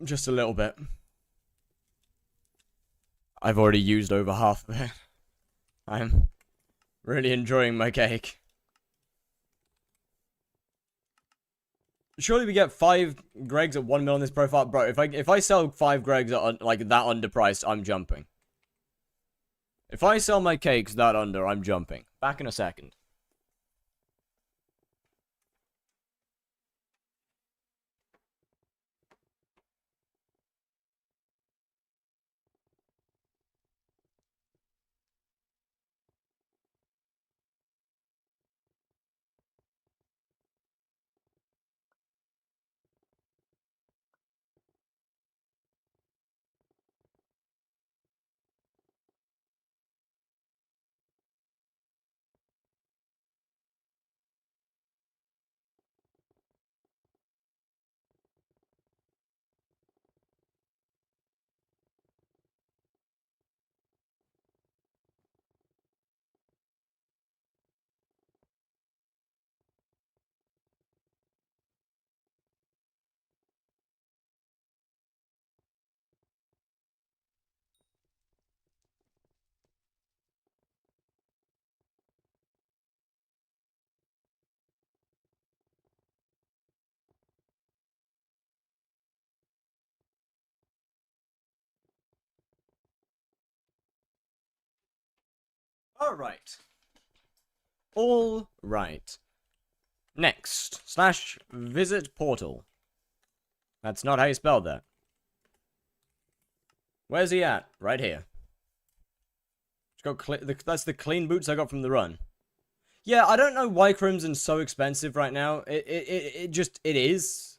Just a little bit. I've already used over half of it. I'm really enjoying my cake. Surely we get 5 Gregs at 1 mil in this profile, bro. If I sell 5 Gregs at like that underpriced, I'm jumping. If I sell my cakes that under, I'm jumping. Back in a second. Alright. All right. Next, / visit portal. That's not how you spell that. Where's he at? Right here. That's the clean boots I got from the run. Yeah, I don't know why Crimson's so expensive right now. It is.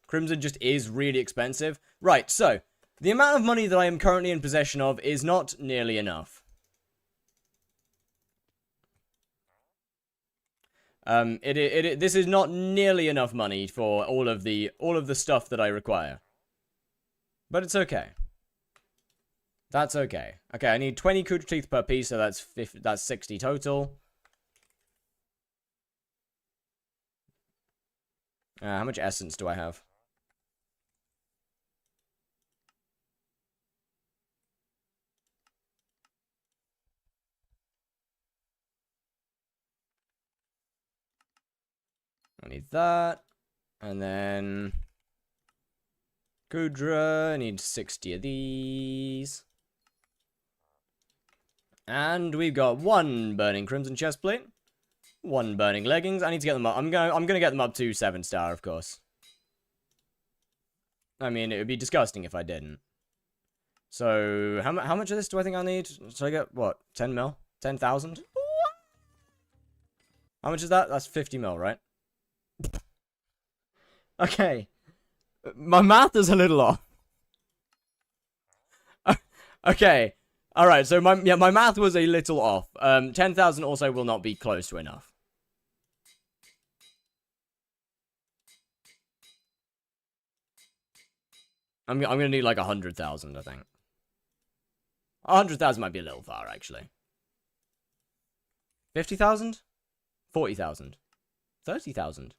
Crimson just is really expensive. Right, so, the amount of money that I am currently in possession of is not nearly enough. This is not nearly enough money for all of the stuff that I require. But it's okay. That's okay. Okay, I need 20 KUUDRA teeth per piece, so that's 60 total. How much essence do I have? I need that. And then KUUDRA, I need 60 of these. And we've got 1 burning crimson chestplate, 1 burning leggings. I need to get them up. I'm gonna get them up to 7-star, of course. I mean, it would be disgusting if I didn't. So, how much of this do I think I need? So I get, what, 10 mil? 10,000? How much is that? That's 50 mil, right? Okay. My math is a little off. Okay. Alright, so my math was a little off. 10,000 also will not be close to enough. I'm gonna need like 100,000, I think. 100,000 might be a little far, actually. 50,000? 40,000? 30,000?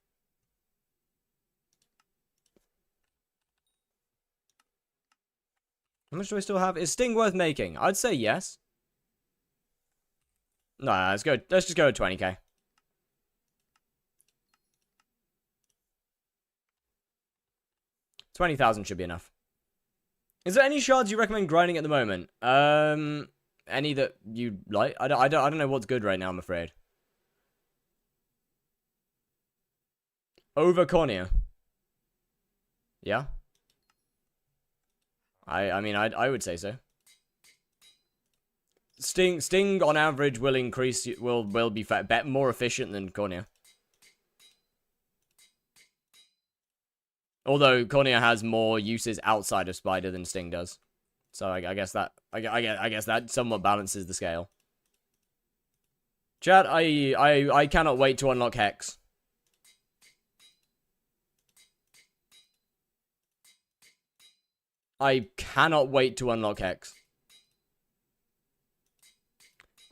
How much do I still have? Is Sting worth making? I'd say yes. No, let's just go to 20k. 20,000 should be enough. Is there any shards you recommend grinding at the moment? Any that you like? I don't know what's good right now, I'm afraid. Over cornea. Yeah. I mean, I would say so. Sting on average will increase, will be more efficient than cornea. Although cornea has more uses outside of spider than Sting does, so I guess that I guess that somewhat balances the scale. Chat, I cannot wait to unlock Hex. I cannot wait to unlock Hex.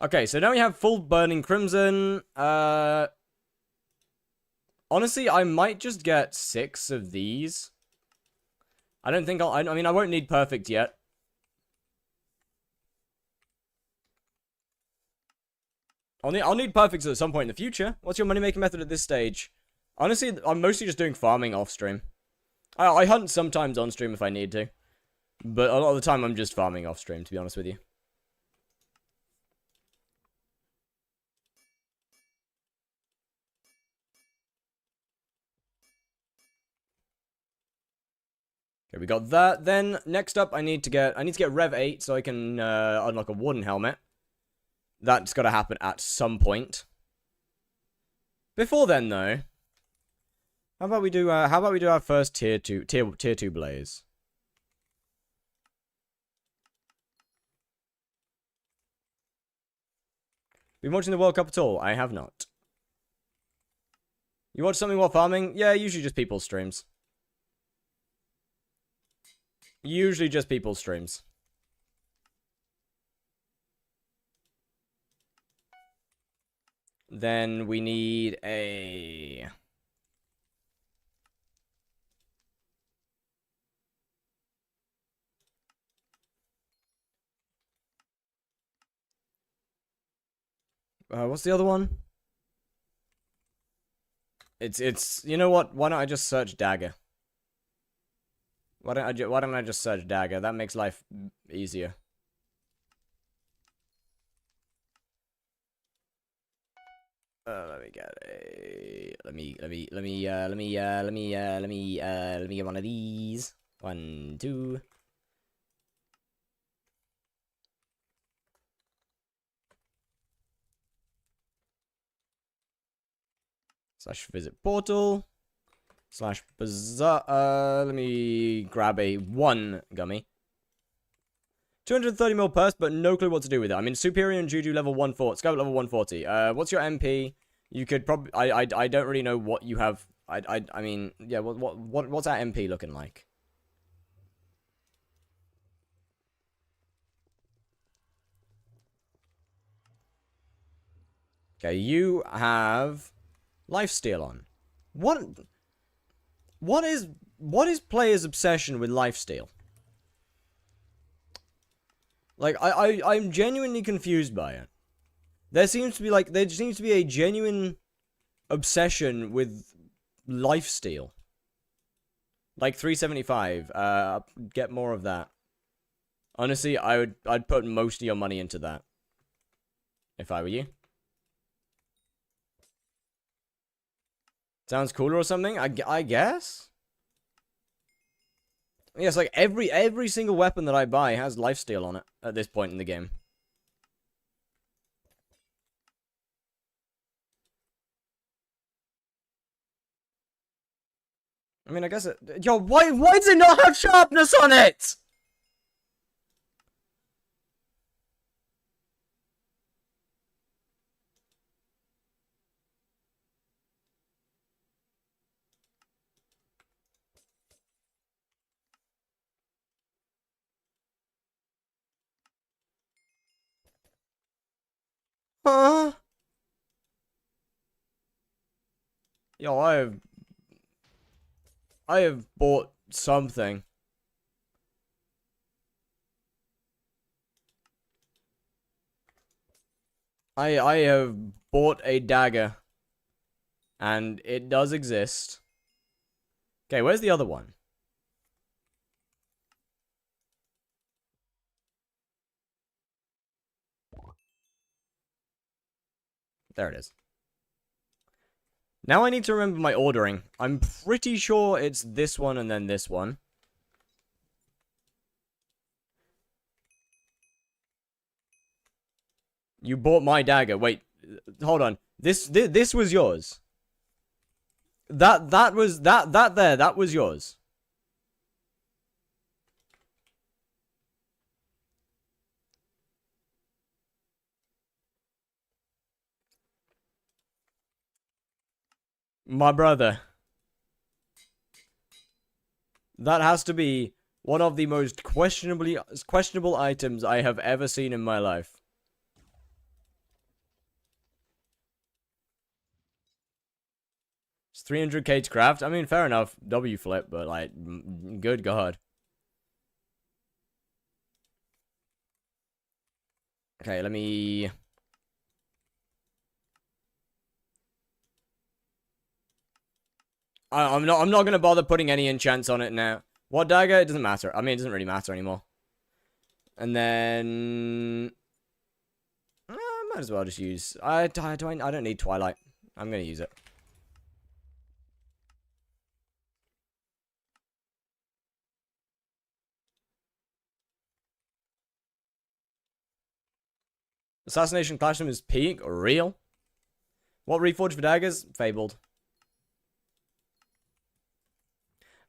Okay, so now we have full burning crimson. Honestly, I might just get 6 of these. I don't think I mean, I won't need perfect yet. I'll need perfects at some point in the future. What's your money-making method at this stage? Honestly, I'm mostly just doing farming off-stream. I hunt sometimes on-stream if I need to. But a lot of the time, I'm just farming off-stream, to be honest with you. Okay, we got that. Then, next up, I need to get Rev 8 so I can unlock a wooden helmet. That's got to happen at some point. Before then, though, how about we do our first tier 2 blaze? Been watching the World Cup at all? I have not. You watch something while farming? Yeah, usually just people's streams. Usually just people's streams. Then we need a... what's the other one? It's you know what? Why don't I just search dagger? Why don't I just search dagger? That makes life easier. Let me get a. Let me get one of these. 1, 2. / visit portal. / bazaar. Let me grab a 1 gummy. 230 mil purse, but no clue what to do with it. I'm in Superior and Juju level 140. Scope level 140. What's your MP? You could probably. I don't really know what you have. I mean, yeah. What's that MP looking like? Okay, you have lifesteal on. What is players' obsession with lifesteal? Like, I'm genuinely confused by it. There seems to be a genuine obsession with lifesteal. Like 375. Get more of that. Honestly, I'd put most of your money into that. If I were you. Sounds cooler or something? I guess? Yes, like every single weapon that I buy has lifesteal on it at this point in the game. I mean, I guess it... Yo, why does it not have sharpness on it? Huh? Yo, I have bought something. I have bought a dagger. And it does exist. Okay, where's the other one? There it is. Now I need to remember my ordering. I'm pretty sure it's this one and then this one. You bought my dagger. Wait, hold on. This was yours. That was yours. My brother. That has to be one of the most questionable items I have ever seen in my life. It's 300k to craft. I mean, fair enough. W flip, but like, good God. Okay, let me... I'm not gonna bother putting any enchants on it now. What dagger? It doesn't matter. I mean, it doesn't really matter anymore. And then... might as well just use... I don't need Twilight. I'm gonna use it. Assassination Classroom is peak or real? What reforged for daggers? Fabled.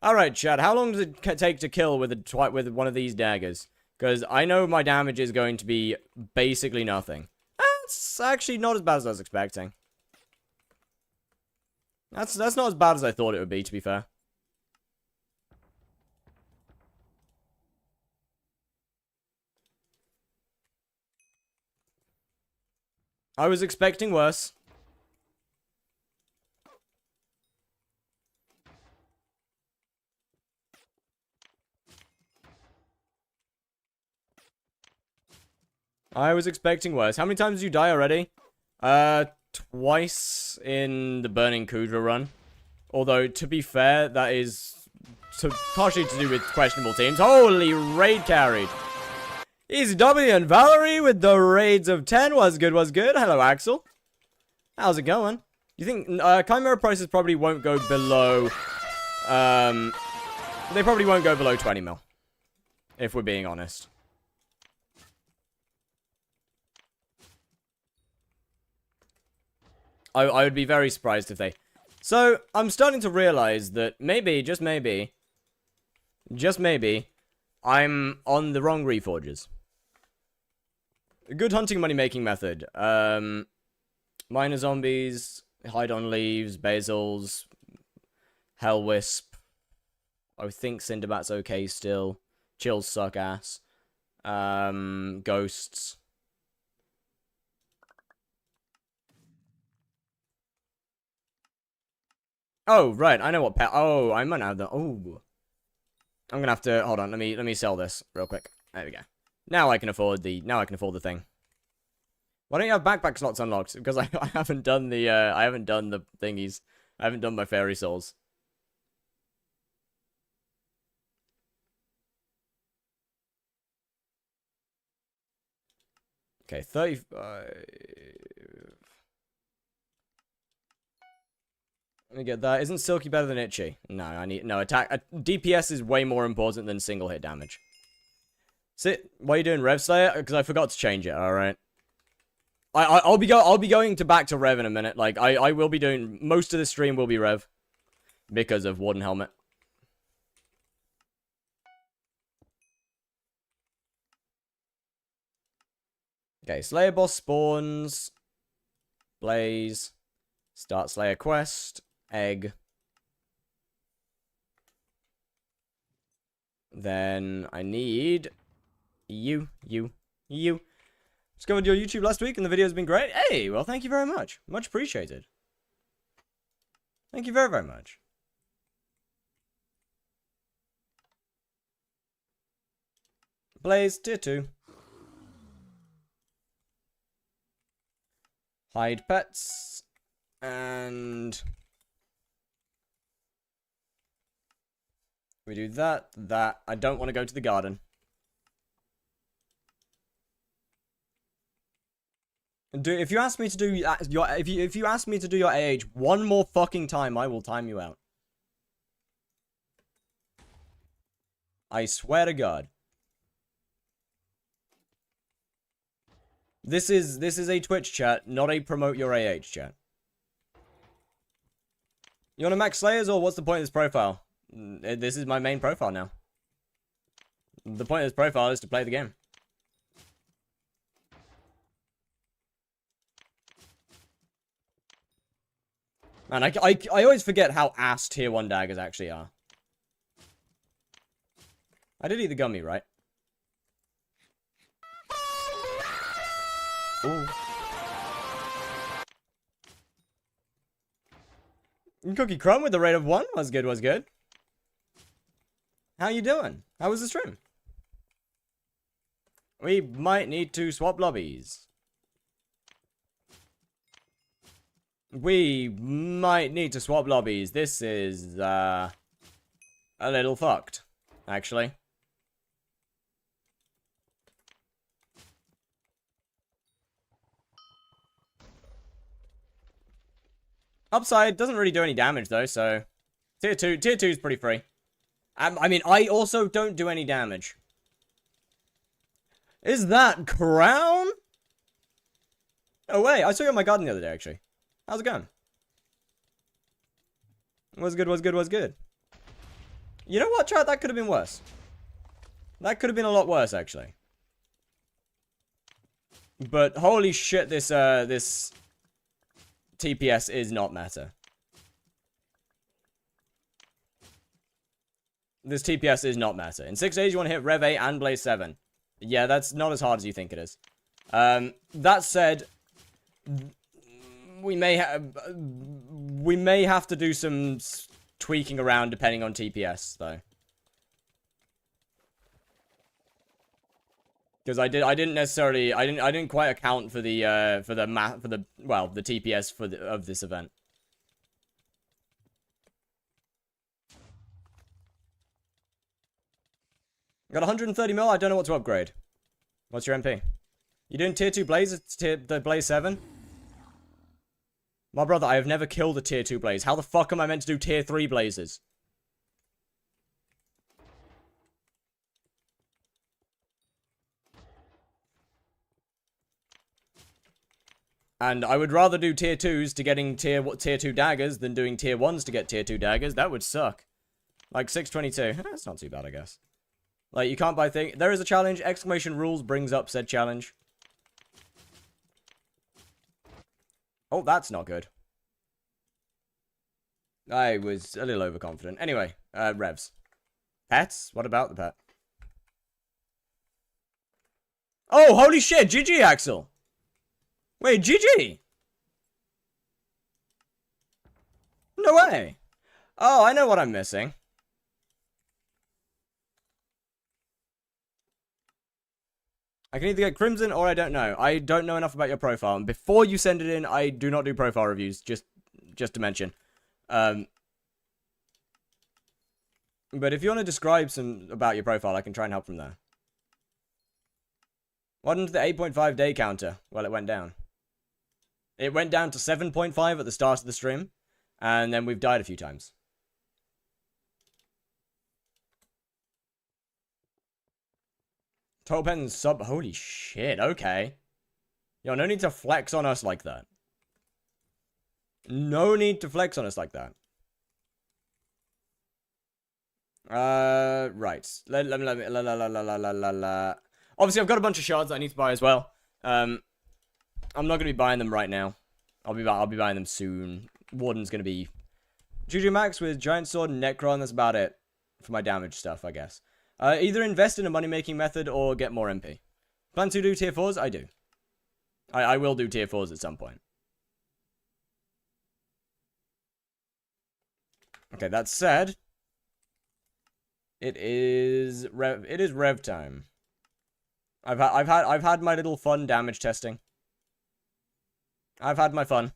Alright, Chad, how long does it take to kill with one of these daggers? Because I know my damage is going to be basically nothing. That's actually not as bad as I was expecting. That's not as bad as I thought it would be, to be fair. I was expecting worse. I was expecting worse. How many times did you die already? Twice in the Burning KUUDRA run. Although, to be fair, that is partially to do with questionable teams. Holy, raid carried. Easy W and Valerie with the raids of 10. Was good, was good. Hello, Axel. How's it going? You think Chimera prices probably won't go below they probably won't go below 20 mil, if we're being honest. I would be very surprised if they... So, I'm starting to realize that maybe, just maybe, I'm on the wrong reforges. A good hunting money making method. Miner zombies, hide on leaves, basils, hell wisp. I think Cinderbat's okay still. Chills suck ass. Ghosts. Oh, right, I know what pet. Oh, I might have the. Oh. I'm gonna have to hold on, let me sell this real quick. There we go. Now I can afford the thing. Why don't you have backpack slots unlocked? Because I haven't done the thingies. I haven't done my fairy souls. Okay, 35. Let me get that. Isn't Silky better than Itchy? No, attack. DPS is way more important than single hit damage. Sit. Why are you doing Rev Slayer? Because I forgot to change it. All right. I'll be going back to Rev in a minute. Like I will be doing most of the stream will be Rev because of Warden Helmet. Okay, Slayer boss spawns. Blaze. Start Slayer quest. Egg. Then I need you. Discovered your YouTube last week and the video's been great. Hey, well, thank you very much. Much appreciated. Thank you very, very much. Blaze, tier 2. Hide pets. And we do that. I don't want to go to the garden. If you ask me to do if you ask me to do your AH one more fucking time, I will time you out. I swear to God. This is a Twitch chat, not a promote your AH chat. You want to max Slayers, or what's the point of this profile? This is my main profile now. The point of this profile is to play the game. Man, I always forget how ass tier 1 daggers actually are. I did eat the gummy, right? Ooh. Cookie Crumb with the rate of 1 was good. How you doing? How was the stream? We might need to swap lobbies. We might need to swap lobbies. This is, a little fucked, actually. Upside doesn't really do any damage, though, so... Tier 2 is pretty free. I mean, I also don't do any damage. Is that Crown? Oh, wait, I saw you on my garden the other day, actually. How's it going? Was good. You know what, chat? That could have been worse. That could have been a lot worse, actually. But holy shit, this TPS is not meta. This TPS is not meta. In 6 days, you want to hit Rev 8 and Blaze 7. Yeah, that's not as hard as you think it is. That said, we may have to do some tweaking around depending on TPS, though. Because I didn't quite account for the TPS of this event. Got 130 mil. I don't know what to upgrade. What's your MP? You doing tier 2 Blaze? The Blaze 7? My brother, I have never killed a tier 2 blaze. How the fuck am I meant to do tier 3 blazes? And I would rather do tier 2s to getting tier 2 daggers than doing tier 1s to get tier 2 daggers. That would suck. Like 622. That's not too bad, I guess. Like, you can't buy things. There is a challenge. Exclamation rules brings up said challenge. Oh, that's not good. I was a little overconfident. Anyway, revs. Pets? What about the pet? Oh, holy shit! GG, Axel! Wait, GG! No way! Oh, I know what I'm missing. I can either get Crimson or I don't know. I don't know enough about your profile. And before you send it in, I do not do profile reviews. Just to mention. But if you want to describe some about your profile, I can try and help from there. What happened to the 8.5 day counter? Well, it went down. It went down to 7.5 at the start of the stream. And then we've died a few times. Total pen sub. Holy shit, okay. Yo, no need to flex on us like that. No need to flex on us like that. Right. Obviously, I've got a bunch of shards that I need to buy as well. I'm not going to be buying them right now. I'll be buying them soon. Warden's going to be Juju Max with Giant Sword and Necron. That's about it for my damage stuff, I guess. Either invest in a money-making method or get more MP. Plan to do tier 4s? I do. I will do tier 4s at some point. Okay, that said, it is rev time. I've had my little fun damage testing. I've had my fun.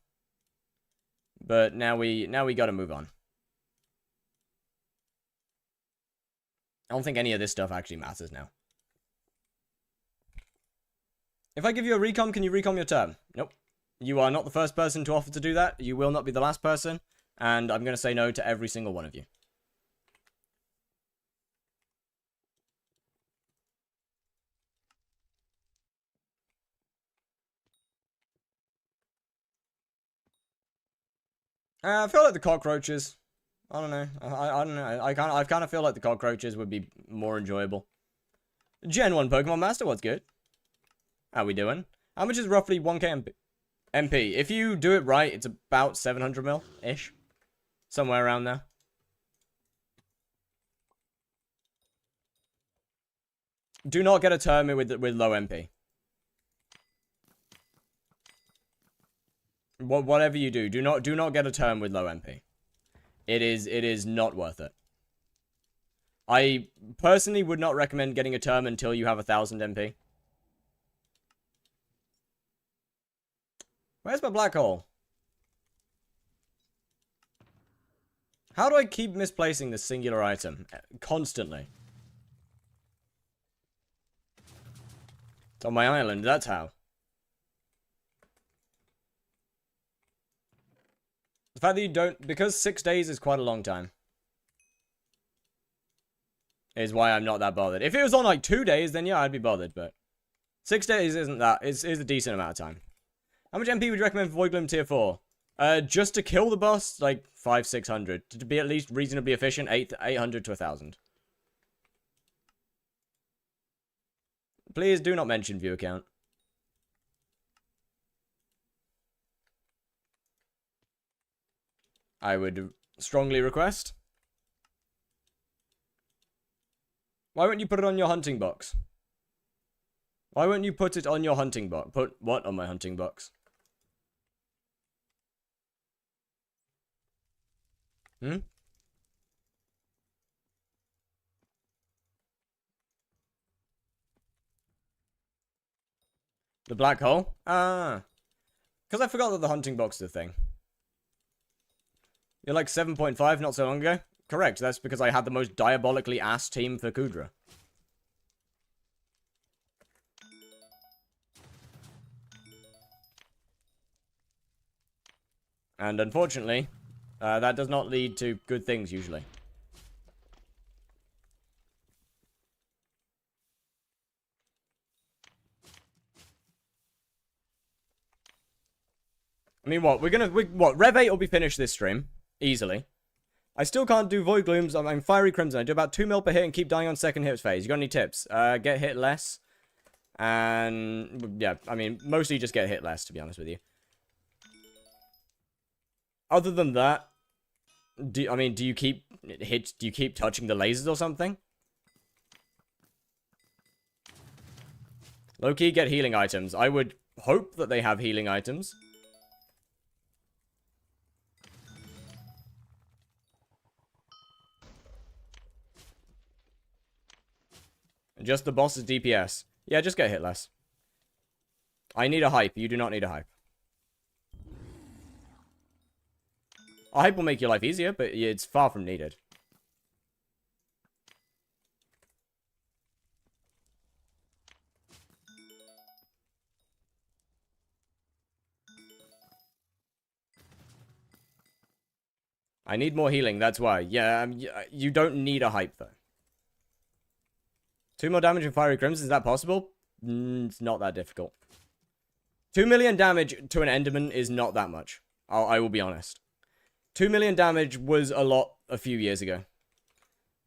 But now we gotta move on. I don't think any of this stuff actually matters now. If I give you a recom, can you recom your turn? Nope. You are not the first person to offer to do that. You will not be the last person. And I'm going to say no to every single one of you. I feel like the cockroaches. I don't know. I don't know. I kind of feel like the cockroaches would be more enjoyable. Gen 1 Pokemon Master, what's good? How we doing? How much is roughly 1k MP? If you do it right, it's about 700 mil-ish. Somewhere around there. Do not get a Termin with low MP. Whatever you do, do not get a term with low MP. It is not worth it. I personally would not recommend getting a term until you have 1000 MP. Where's my black hole? How do I keep misplacing this singular item constantly? It's on my island, that's how. The fact that you don't... Because 6 days is quite a long time. Is why I'm not that bothered. If it was on like 2 days, then yeah, I'd be bothered, but... 6 days isn't that. Is a decent amount of time. How much MP would you recommend for Void Gloom Tier 4? Just to kill the boss, like 500-600. To be at least reasonably efficient, 800 to 1000. Please do not mention viewer count. I would strongly request. Why won't you put it on your hunting box? Why won't you put it on your hunting box? Put what on my hunting box? Hmm? The black hole? Ah. Because I forgot that the hunting box is a thing. You're like 7.5 not so long ago? Correct, that's because I had the most diabolically ass team for KUUDRA. And unfortunately, that does not lead to good things usually. I mean, what? What? Rev 8 will be finished this stream. Easily. I still can't do Void Glooms. I'm Fiery Crimson. I do about 2 mil per hit and keep dying on second hit phase. You got any tips? Get hit less. And, yeah, I mean, mostly just get hit less, to be honest with you. Other than that, do you keep touching the lasers or something? Low-key, get healing items. I would hope that they have healing items. Just the boss's DPS. Yeah, just get hit less. I need a hype. You do not need a hype. A hype will make your life easier, but it's far from needed. I need more healing, that's why. Yeah, you don't need a hype, though. 2 more damage in Fiery Crimson, is that possible? It's not that difficult. 2 million damage to an Enderman is not that much. I will be honest. 2 million damage was a lot a few years ago.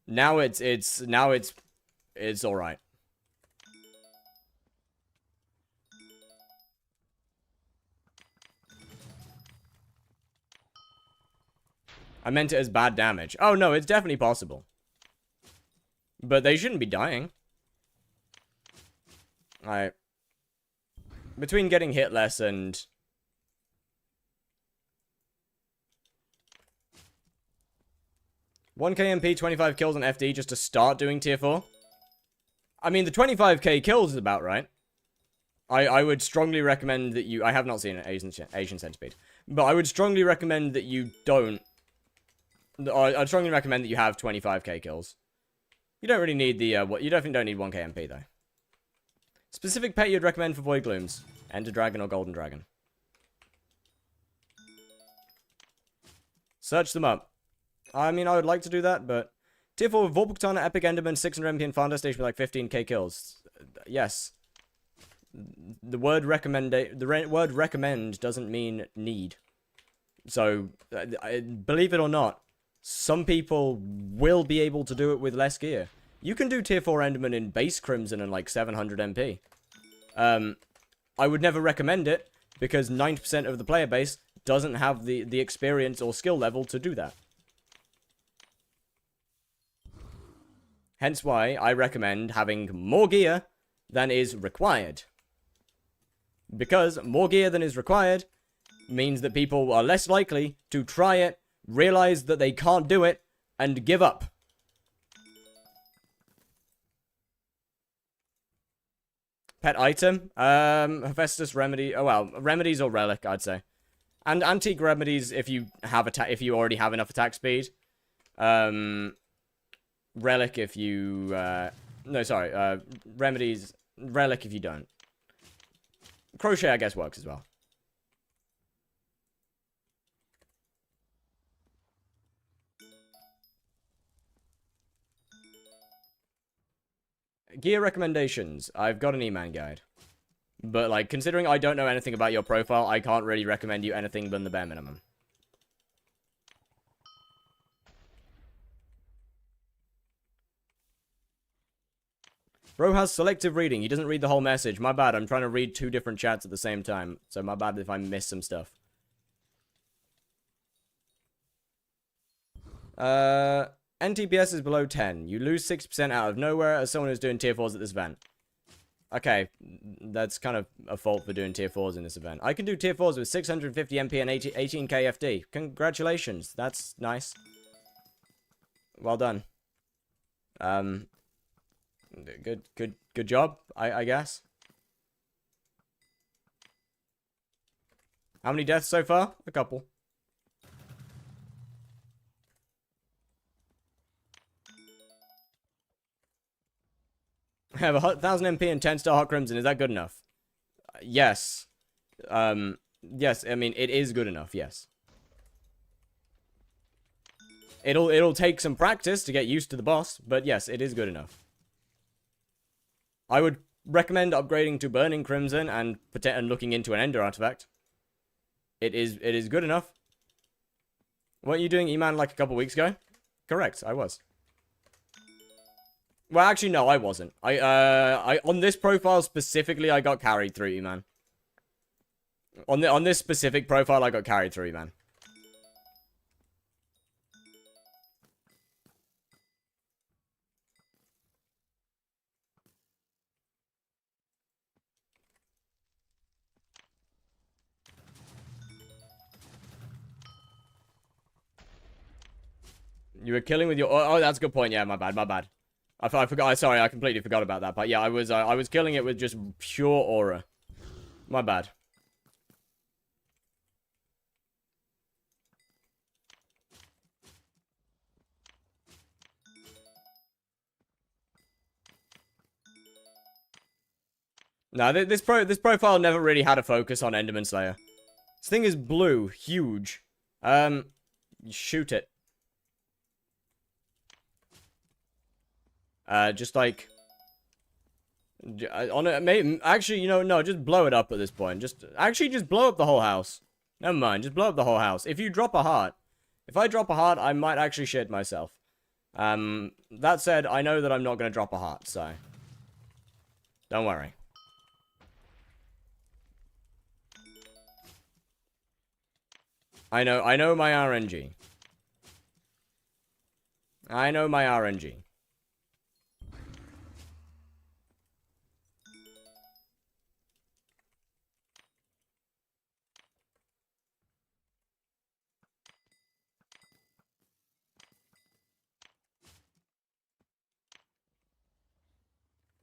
Now it's alright. I meant it as bad damage. Oh no, it's definitely possible. But they shouldn't be dying. Alright. Between getting hit less and... $1k MP, 25 kills on FD just to start doing tier 4? I mean, the 25k kills is about right. I would strongly recommend that you... I have not seen an Asian Centipede. But I would strongly recommend that you don't... I'd strongly recommend that you have 25k kills. You don't really need the... you definitely don't need 1k MP, though. Specific pet you'd recommend for Void Glooms? Ender Dragon or Golden Dragon? Search them up. I mean, I would like to do that, but... Tier 4 with Vorpal Epic Enderman, 600 MP and Farm Station with like 15k kills. Yes. The word word recommend doesn't mean need. So, believe it or not, some people will be able to do it with less gear. You can do tier 4 Enderman in base Crimson and like 700 MP. I would never recommend it, because 90% of the player base doesn't have the experience or skill level to do that. Hence why I recommend having more gear than is required. Because more gear than is required means that people are less likely to try it, realize that they can't do it, and give up. Pet item? Hephaestus Remedy. Oh well, remedies or relic, I'd say. And antique remedies if you have if you already have enough attack speed. Relic if you no, sorry, remedies, relic if you don't. Crochet I guess works as well. Gear recommendations. I've got an E-Man guide. But, like, considering I don't know anything about your profile, I can't really recommend you anything than the bare minimum. Bro has selective reading. He doesn't read the whole message. My bad. I'm trying to read 2 different chats at the same time. So my bad if I miss some stuff. NTPS is below 10. You lose 6% out of nowhere as someone who's doing tier 4s at this event. Okay, that's kind of a fault for doing tier 4s in this event. I can do tier 4s with 650 MP and 18k FD. Congratulations, that's nice. Well done. Good job, I guess. How many deaths so far? A couple. I have 1,000 MP and 10-star Hot Crimson. Is that good enough? Yes. Yes, I mean, it is good enough, yes. It'll take some practice to get used to the boss, but yes, it is good enough. I would recommend upgrading to Burning Crimson and looking into an Ender artifact. It is good enough. Weren't you doing E-Man like a couple weeks ago? Correct, I was. Well, actually, no, I wasn't. I on this profile specifically, I got carried through E-Man. On this specific profile, I got carried through E-Man. You were killing with your... Oh, that's a good point. Yeah, my bad, my bad. I forgot. Sorry, I completely forgot about that. But yeah, I was killing it with just pure aura. My bad. No, this profile never really had a focus on Enderman Slayer. This thing is blue, huge. Shoot it. Just like... actually, you know, no, just blow it up at this point. Just blow up the whole house. Never mind, just blow up the whole house. If you drop a heart... If I drop a heart, I might actually shit myself. That said, I know that I'm not going to drop a heart, so... Don't worry. I know my RNG. I know my RNG.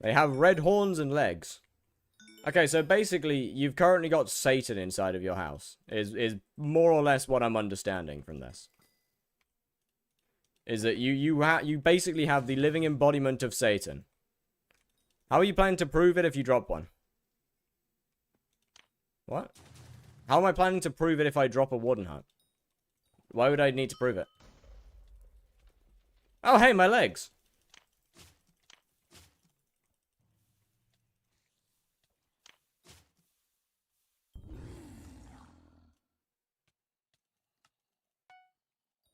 They have red horns and legs. Okay, so basically, you've currently got Satan inside of your house. Is more or less what I'm understanding from this. Is that you basically have the living embodiment of Satan. How are you planning to prove it if you drop one? What? How am I planning to prove it if I drop a Warden Heart? Why would I need to prove it? Oh, hey, my legs!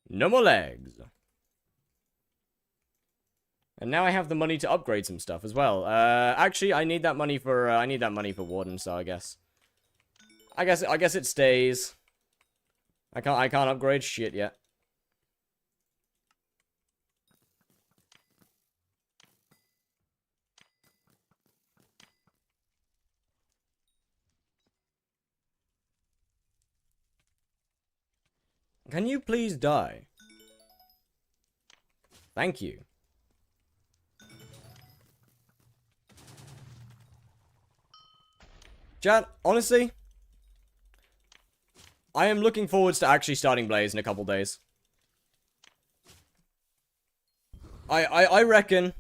No more legs. And now I have the money to upgrade some stuff as well. Actually, I need that money for Warden, so I guess it stays. I can't upgrade shit yet. Can you please die? Thank you. Chat, honestly, I am looking forward to actually starting Blaze in a couple days. I reckon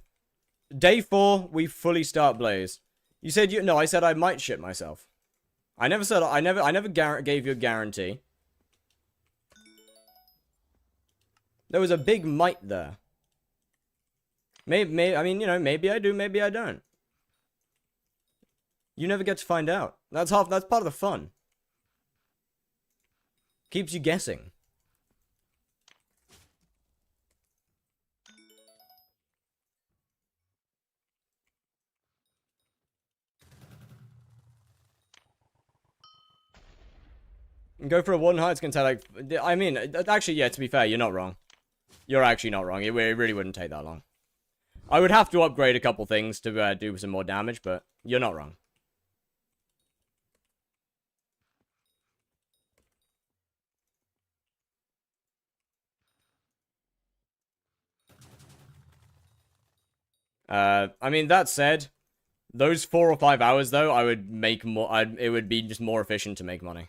day 4 we fully start Blaze. You said no, I said I might shit myself. I never said I never gave you a guarantee. There was a big might there. Maybe I mean, you know, maybe I do, maybe I don't. You never get to find out. That's part of the fun. Keeps you guessing. And go for a Warden Heart, it's gonna take like... I mean, actually, yeah, to be fair, you're not wrong. You're actually not wrong. It really wouldn't take that long. I would have to upgrade a couple things to do some more damage, but you're not wrong. I mean, that said, those 4 or 5 hours, though, I would make more... it would be just more efficient to make money.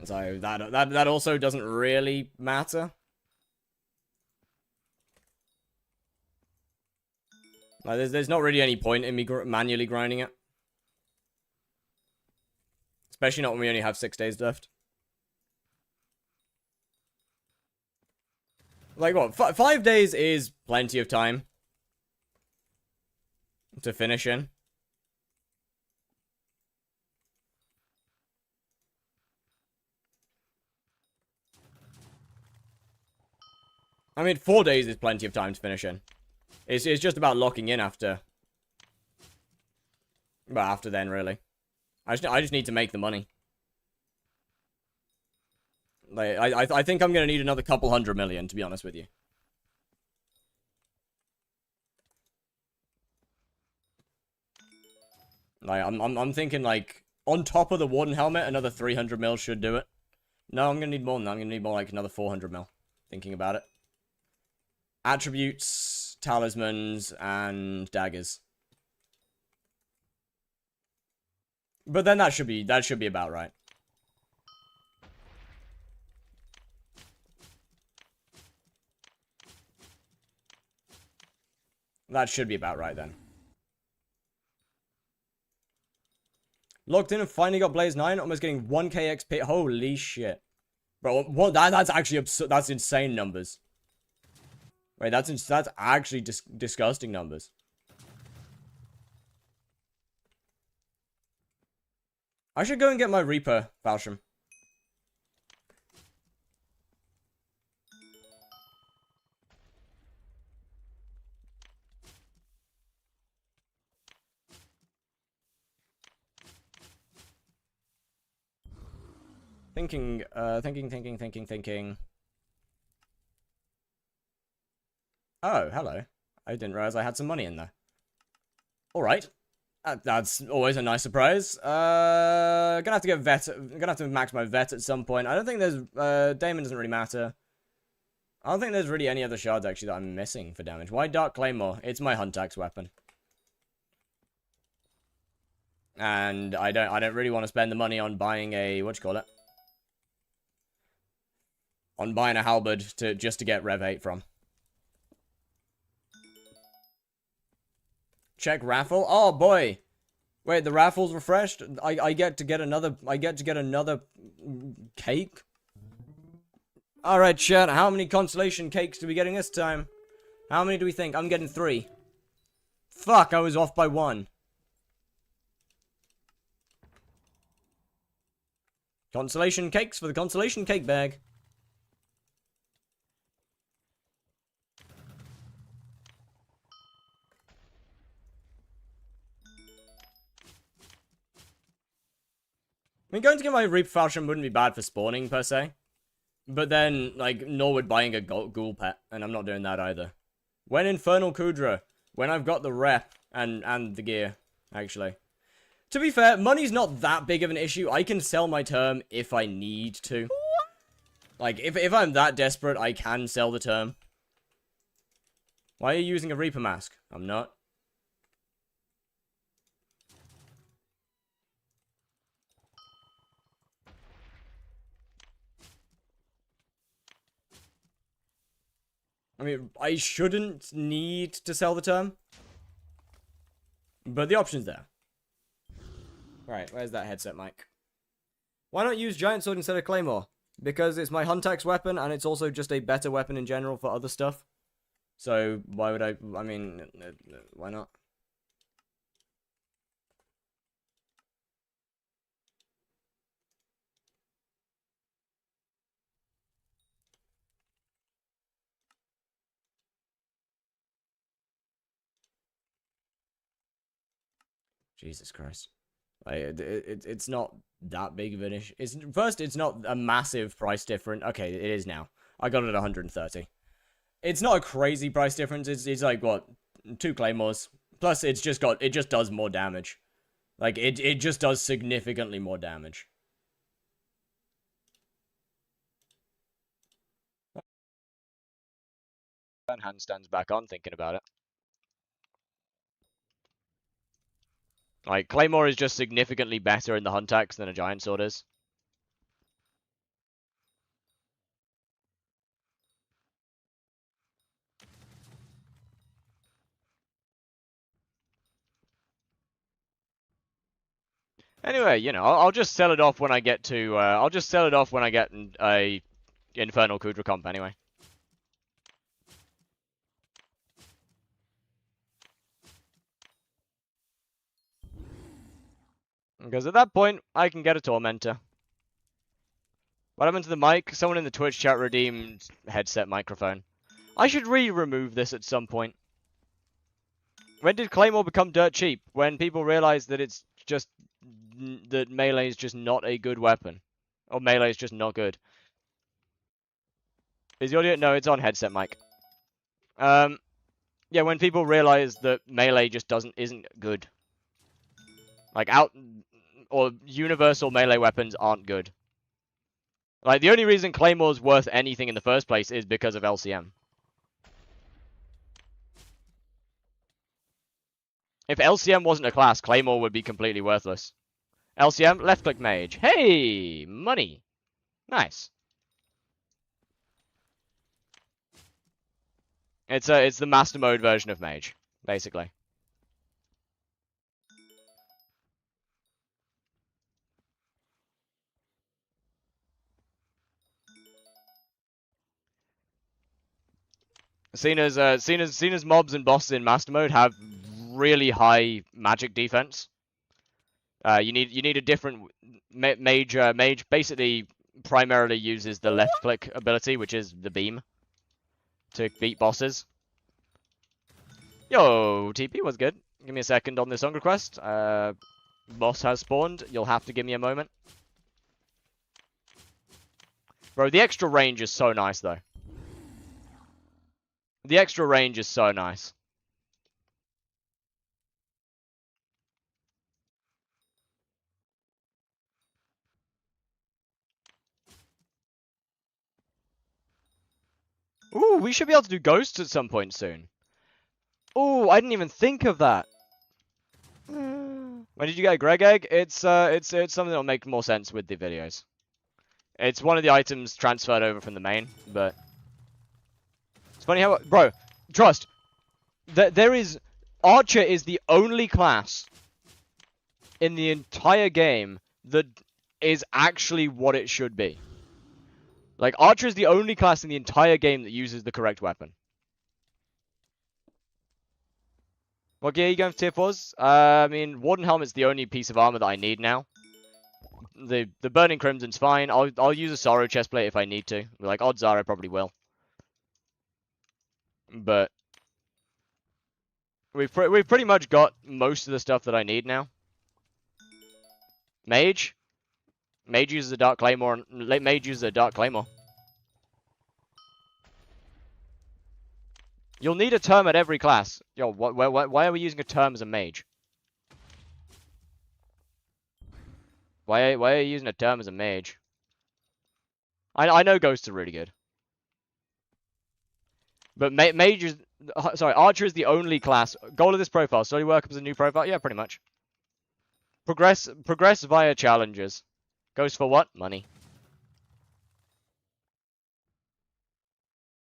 So that also doesn't really matter. Like, there's not really any point in me manually grinding it. Especially not when we only have 6 days left. Like, what? 5 days is plenty of time to finish in. I mean, 4 days is plenty of time to finish in. It's just about locking in after. Well, after then, really. I just need to make the money. Like, I think I'm gonna need another couple 100 million, to be honest with you. Like, I'm thinking, like, on top of the Warden helmet, another 300 mil should do it. No, I'm gonna need more than that. I'm gonna need more, like, another 400 mil. Thinking about it. Attributes, talismans, and daggers. But then that should be about right. That should be about right then. Logged in and finally got Blaze 9, almost getting 1k XP. Holy shit. Bro, what? That's actually absurd. That's insane numbers. Wait, that's actually disgusting numbers. I should go and get my Reaper Falchion. Thinking. Oh, hello. I didn't realize I had some money in there. Alright. That's always a nice surprise. Gonna have to get vet. Gonna have to max my vet at some point. I don't think there's. Damon doesn't really matter. I don't think there's really any other shards actually that I'm missing for damage. Why Dark Claymore? It's my Hunt Axe weapon. And I don't really want to spend the money on buying a on buying a halberd just to get Rev 8 from. Check raffle. Oh boy. Wait, the raffle's refreshed? I get to get another cake? Alright, chat, how many consolation cakes do we getting this time? How many do we think? I'm getting 3. Fuck, I was off by 1. Consolation cakes for the consolation cake bag. I mean, going to get my Reaper Falchion wouldn't be bad for spawning, per se. But then, like, nor would buying a ghoul pet, and I'm not doing that either. When Infernal KUUDRA, when I've got the rep and the gear, actually. To be fair, money's not that big of an issue. I can sell my term if I need to. Like, if I'm that desperate, I can sell the term. Why are you using a Reaper mask? I'm not. I mean, I shouldn't need to sell the term. But the option's there. Right, where's that headset mic? Why not use Giant Sword instead of Claymore? Because it's my Hunt Axe weapon, and it's also just a better weapon in general for other stuff. So, why would I mean, why not? Jesus Christ. Like, it's not that big of an issue. It's not a massive price difference. Okay, it is now. I got it at 130. It's not a crazy price difference. It's like, what, 2 claymores. Plus, it just does more damage. Like, it just does significantly more damage. And handstands back on, thinking about it. Like, Claymore is just significantly better in the Hunt Axe than a Giant Sword is. Anyway, you know, I'll just sell it off when I get to. I'll just sell it off when I get a infernal KUUDRA comp anyway. Because at that point, I can get a Tormentor. What happened to the mic? Someone in the Twitch chat redeemed headset microphone. I should remove this at some point. When did Claymore become dirt cheap? When people realized that it's just... that melee is just not a good weapon. Or melee is just not good. Is the audio? No, it's on headset mic. Yeah, when people realize that melee just isn't good. Like, or universal melee weapons aren't good. Like, the only reason Claymore's worth anything in the first place is because of LCM. If LCM wasn't a class, Claymore would be completely worthless. LCM, left-click mage. Hey! Money! Nice. It's the master mode version of mage, basically. Seen as mobs and bosses in master mode have really high magic defense. You need a different mage. Mage basically primarily uses the left click ability, which is the beam, to beat bosses. Yo, TP was good. Give me a second on this song request. Boss has spawned. You'll have to give me a moment. Bro, the extra range is so nice though. The extra range is so nice. Ooh, we should be able to do ghosts at some point soon. Ooh, I didn't even think of that. When did you get a Greg egg? It's something that'll make more sense with the videos. It's one of the items transferred over from the main, but it's funny how, bro, trust. Archer is the only class in the entire game that is actually what it should be. Like, Archer is the only class in the entire game that uses the correct weapon. What gear are you going for tier 4s? I mean, Warden Helmet's the only piece of armor that I need now. The Burning Crimson's fine. I'll use a Sorrow chestplate if I need to. Like, odds are I probably will. But we've pretty much got most of the stuff that I need now. Mage uses a Dark Claymore. Mage uses a Dark Claymore. You'll need a term at every class. Yo, why are we using a term as a mage? Why are you using a term as a mage? I know ghosts are really good. But Archer is the only class. Goal of this profile, slowly work up as a new profile? Yeah, pretty much. Progress via challenges. Ghost for what? Money.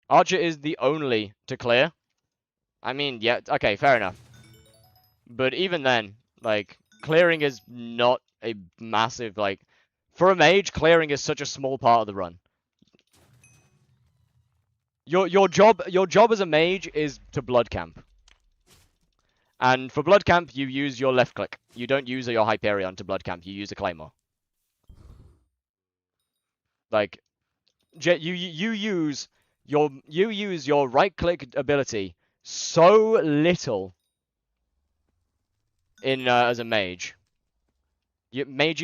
Archer is the only to clear. I mean, yeah, okay, fair enough. But even then, like, clearing is not a massive, like, for a mage, clearing is such a small part of the run. Your job as a mage is to blood camp. And for blood camp, you use your left click. You don't use your Hyperion to blood camp. You use a Claymore. Like, you use your right click ability so little in as a mage. Mage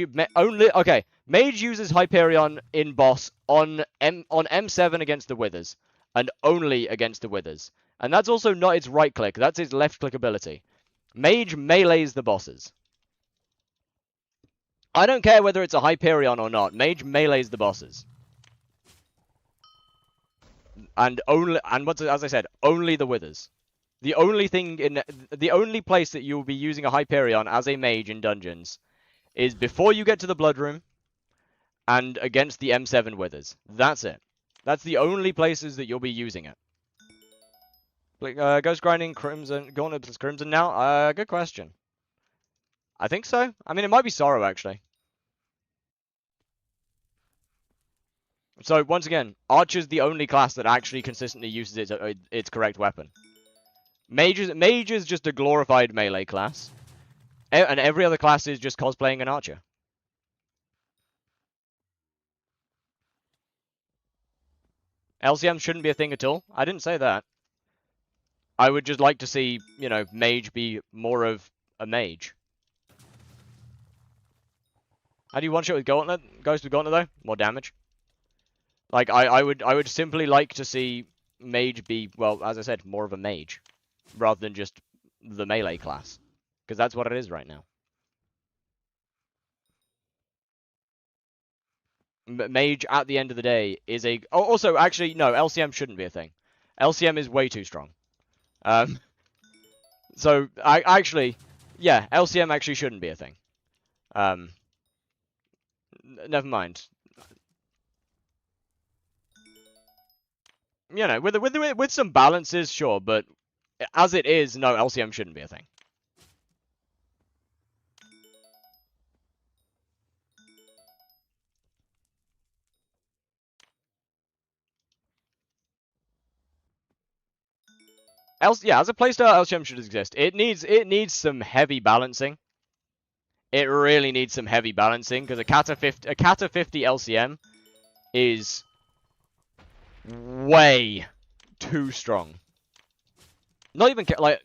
uses Hyperion in boss on M7 against the Withers, and only against the Withers. And that's also not its right click, that's its left click ability. Mage melees the bosses. I don't care whether it's a Hyperion or not, Mage melees the bosses. And as I said, only the Withers. The only place that you'll be using a Hyperion as a mage in dungeons is before you get to the Blood Room and against the M7 Withers. That's it. That's the only places that you'll be using it. Ghost grinding Crimson, Gauntlet plus Crimson now? Good question. I think so. I mean, it might be Sorrow, actually. So, once again, Archer's the only class that actually consistently uses its correct weapon. Mage is just a glorified melee class. And every other class is just cosplaying an Archer. LCM shouldn't be a thing at all. I didn't say that. I would just like to see, you know, Mage be more of a mage. How do you one-shot with Gauntlet? Ghost with Gauntlet, though? More damage. Like, I would simply like to see Mage be, well, as I said, more of a mage. Rather than just the melee class. Because that's what it is right now. Mage, at the end of the day, is a... Oh, also, actually, no, LCM shouldn't be a thing. LCM is way too strong. So, yeah, LCM actually shouldn't be a thing. Never mind. You know, with some balances, sure, but as it is, no, LCM shouldn't be a thing. Yeah, as a playstyle, LCM should exist. It needs some heavy balancing. It really needs some heavy balancing because a Kata 50 LCM is way too strong. Not even like,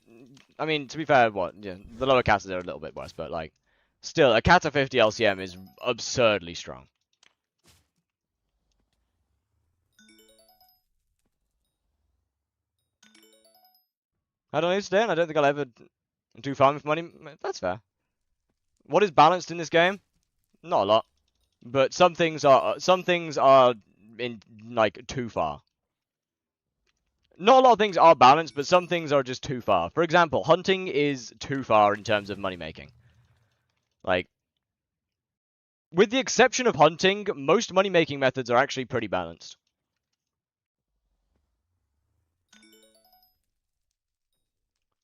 I mean, to be fair, yeah, the lower Katas are a little bit worse, but like, still, a Kata 50 LCM is absurdly strong. I don't understand. I don't think I'll ever do farming for money. That's fair. What is balanced in this game? Not a lot, but some things are in like too far. Not a lot of things are balanced, but some things are just too far. For example, hunting is too far in terms of money making. Like, with the exception of hunting, most money making methods are actually pretty balanced.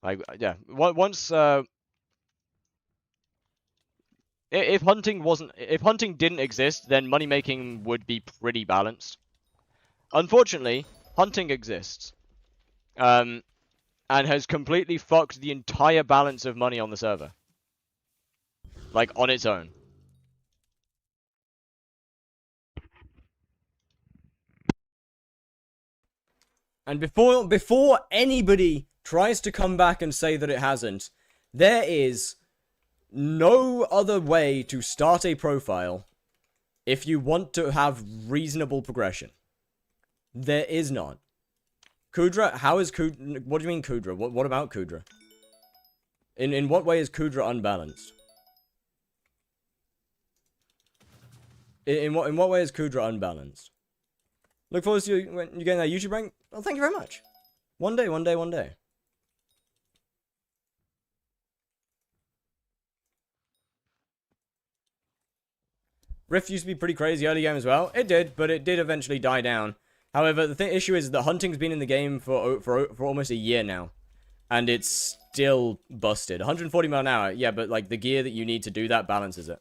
Like, yeah, once if hunting didn't exist, then money making would be pretty balanced. Unfortunately, hunting exists, and has completely fucked the entire balance of money on the server, like on its own. And before anybody tries to come back and say that it hasn't, there is no other way to start a profile if you want to have reasonable progression. There is not. KUUDRA, how is KUUDRA? What do you mean KUUDRA? What about KUUDRA? In what way is KUUDRA unbalanced? In what way is KUUDRA unbalanced? Look forward to you when you get that YouTube rank. Well, thank you very much. One day. Rift used to be pretty crazy early game as well. It did, but it did eventually die down. However, the issue is that hunting's been in the game for almost a year now, and it's still busted. 140 mile an hour, yeah, but like the gear that you need to do that balances it.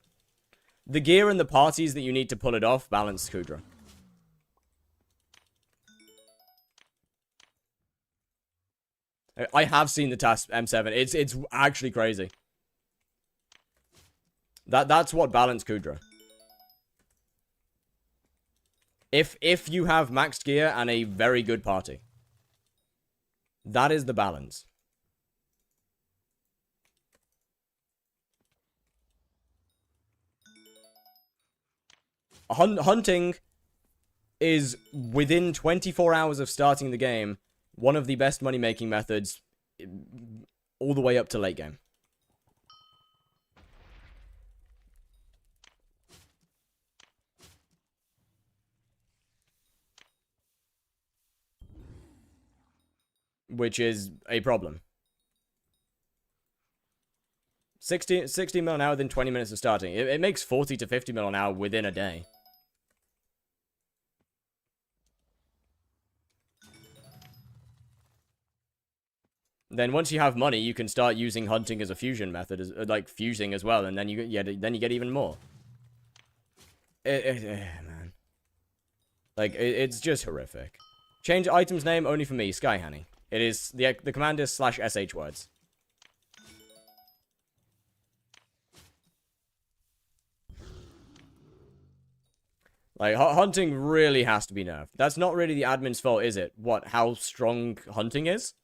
The gear and the parties that you need to pull it off balance KUUDRA. I have seen the TAS M7. It's actually crazy. That's what balanced KUUDRA. If you have maxed gear and a very good party, that is the balance. Hunting is, within 24 hours of starting the game, one of the best money-making methods all the way up to late game. Which is a problem. 60 mil an hour within 20 minutes of starting. It makes 40 to 50 mil an hour within a day. then once you have money, you can start using hunting as a fusion method, as like fusing as well, and then you get even more. Man, like it's just horrific. Change item's name only for me, Sky Honey. It is the command is /sh words. Like, hunting really has to be nerfed. That's not really the admin's fault, is it? What, how strong hunting is?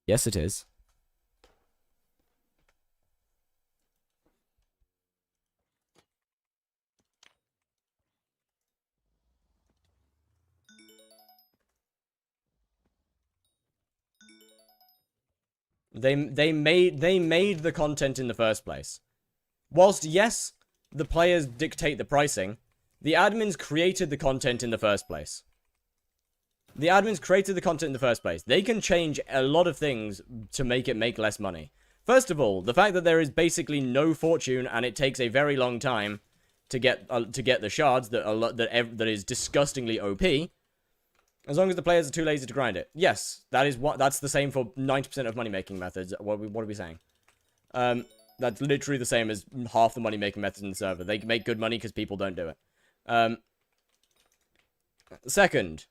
Yes, it is. They made the content in the first place. Whilst, yes, the players dictate the pricing, the admins created the content in the first place. The admins created the content in the first place. They can change a lot of things to make it make less money. First of all, the fact that there is basically no fortune and it takes a very long time to get the shards that is disgustingly OP. As long as the players are too lazy to grind it. Yes, that's the same for 90% of money-making methods. What are we saying? That's literally the same as half the money-making methods in the server. They make good money because people don't do it. Second,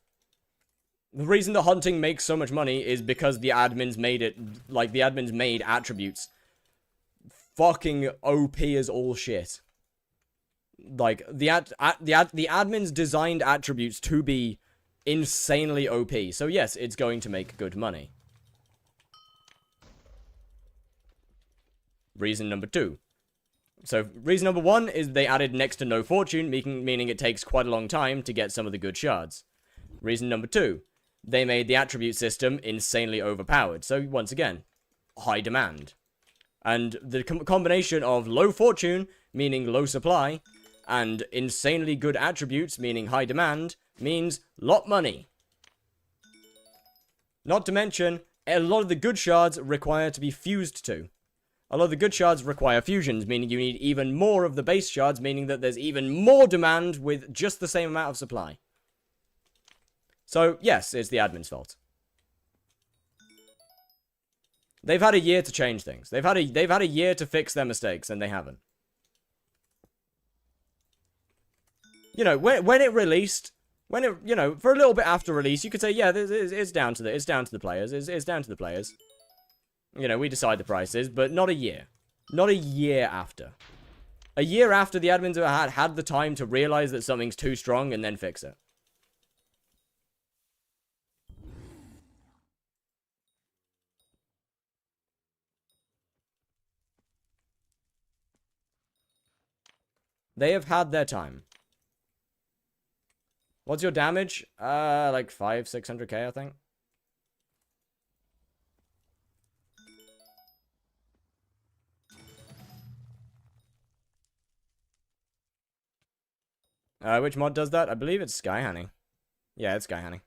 the reason that hunting makes so much money is because the admins made it, like, the admins made attributes fucking OP as all shit. Like, the admins designed attributes to be insanely OP. So yes, it's going to make good money. Reason number 2. So reason number 1 is they added next to no fortune, meaning it takes quite a long time to get some of the good shards. Reason number 2, they made the attribute system insanely overpowered. So once again, high demand. And the combination of low fortune, meaning low supply, and insanely good attributes, meaning high demand, means lot money. Not to mention, a lot of the good shards require to be fused to. A lot of the good shards require fusions, meaning you need even more of the base shards, meaning that there's even more demand with just the same amount of supply. So, yes, it's the admin's fault. They've had a year to change things. They've had a year to fix their mistakes, and they haven't. You know, when it released, you know, for a little bit after release, you could say, yeah, it's down to the players. It's down to the players. You know, we decide the prices, but not a year. Not a year after. A year after the admins have had the time to realize that something's too strong and then fix it. They have had their time. What's your damage? Like 500-600k, I think. Which mod does that? I believe it's Sky Honey. Yeah, it's Sky Honey.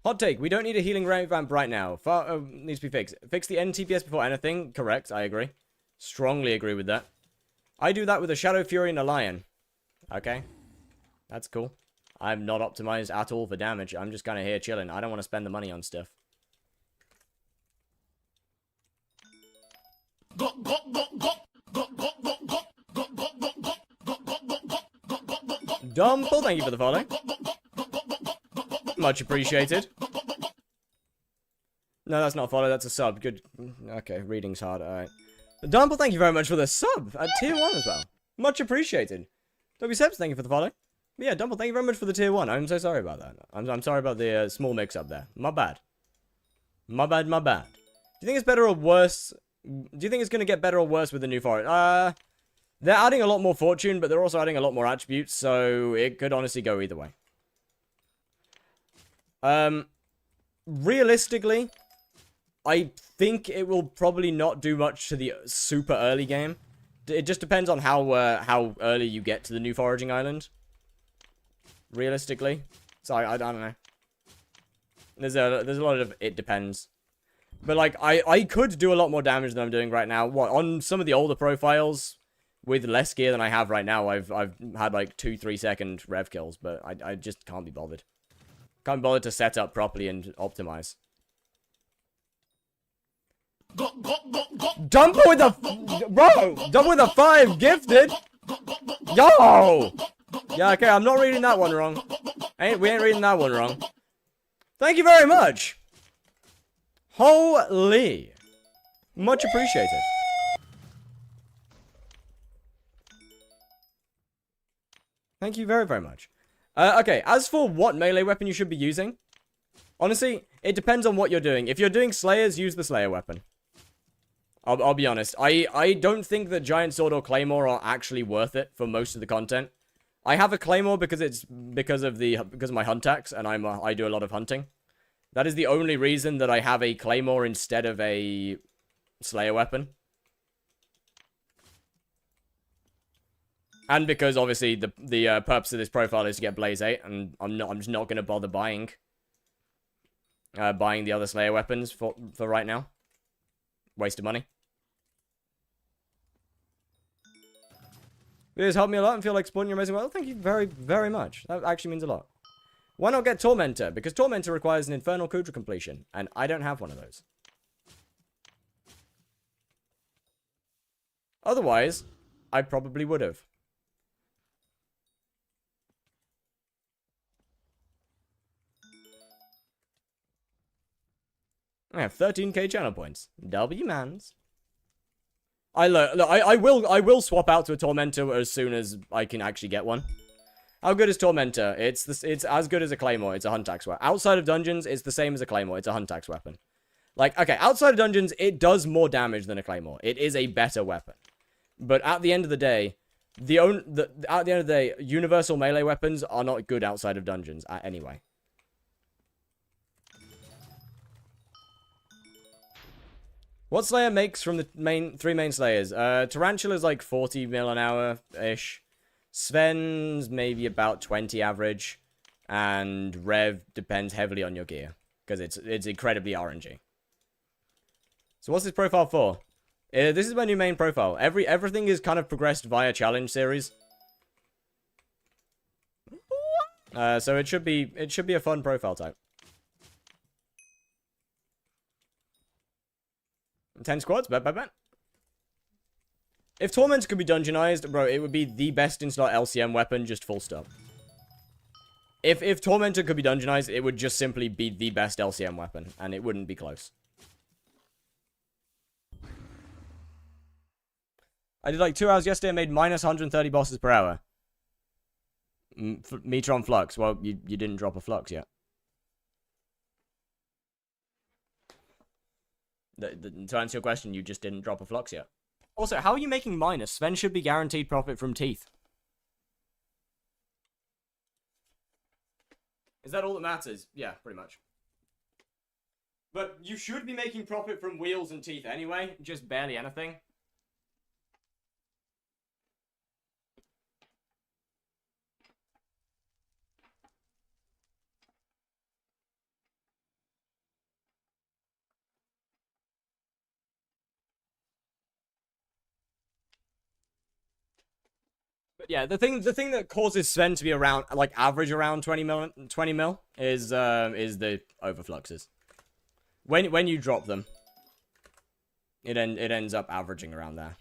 Hot take, we don't need a healing revamp right now. Needs to be fixed. Fix the NTPS before anything. Correct, I agree. Strongly agree with that. I do that with a Shadow Fury and a Lion. Okay. That's cool. I'm not optimized at all for damage. I'm just kind of here chilling. I don't want to spend the money on stuff. Dumple, thank you for the follow. Much appreciated. No, that's not a follow, that's a sub. Good. Okay, reading's hard, alright. Dumple, thank you very much for the sub at tier 1 as well. Much appreciated. WSebs, thank you for the follow. But yeah, Dumple, thank you very much for the tier 1. I'm so sorry about that. I'm sorry about the small mix-up there. My bad. My bad, my bad. Do you think it's better or worse? Do you think it's going to get better or worse with the new forest? They're adding a lot more fortune, but they're also adding a lot more attributes, so it could honestly go either way. Realistically, I think it will probably not do much to the super early game. It just depends on how early you get to the new foraging island. realistically. So I don't know. There's a lot of it depends. But like I could do a lot more damage than I'm doing right now. What, on some of the older profiles with less gear than I have right now, I've had like 2-3 second rev kills, but I just can't be bothered. Can't be bothered to set up properly and optimize. Dump with a bro, dump with a 5 gifted. Yo. Yeah, okay, I'm not reading that one wrong. We ain't reading that one wrong. Thank you very much. Holy. Much appreciated. Thank you very, very much. Okay, as for what melee weapon you should be using, honestly, it depends on what you're doing. If you're doing Slayers, use the Slayer weapon. I'll be honest. I don't think that Giant Sword or Claymore are actually worth it for most of the content. I have a Claymore because of my hunt axe, and I do a lot of hunting. That is the only reason that I have a Claymore instead of a Slayer weapon. And because obviously the purpose of this profile is to get Blaze 8, and I'm just not gonna bother buying the other Slayer weapons for right now. Waste of money. Videos help me a lot and feel like supporting your amazing work. Thank you very, very much. That actually means a lot. Why not get Tormentor? Because Tormentor requires an Infernal KUUDRA completion, and I don't have one of those. Otherwise, I probably would have. I have 13k channel points. W mans. I will swap out to a Tormentor as soon as I can actually get one. How good is Tormentor? It's as good as a Claymore. It's a hunt axe weapon. Outside of dungeons, it's the same as a Claymore. It's a hunt axe weapon. Like, okay, outside of dungeons, it does more damage than a Claymore. It is a better weapon. But at the end of the day, universal melee weapons are not good outside of dungeons anyway. What Slayer makes from the three main Slayers? Tarantula's like 40 mil an hour-ish. Sven's maybe about 20 average. And Rev depends heavily on your gear. Because it's incredibly RNG. So what's this profile for? This is my new main profile. Everything is kind of progressed via challenge series. So it should be a fun profile type. 10 squads, bet. If Torment could be dungeonized, bro, it would be the best in-slot LCM weapon, just full stop. If Tormentor could be dungeonized, it would just simply be the best LCM weapon, and it wouldn't be close. I did like 2 hours yesterday and made minus 130 bosses per hour. Meter on Flux. Well, you didn't drop a Flux yet. To answer your question, you just didn't drop a Flux yet. Also, how are you making minus? Sven should be guaranteed profit from teeth. Is that all that matters? Yeah, pretty much. But you should be making profit from wheels and teeth anyway, just barely anything. But yeah, the thing that causes Sven to be around, like, average around 20 mil is the overfluxes. When you drop them, it ends up averaging around there.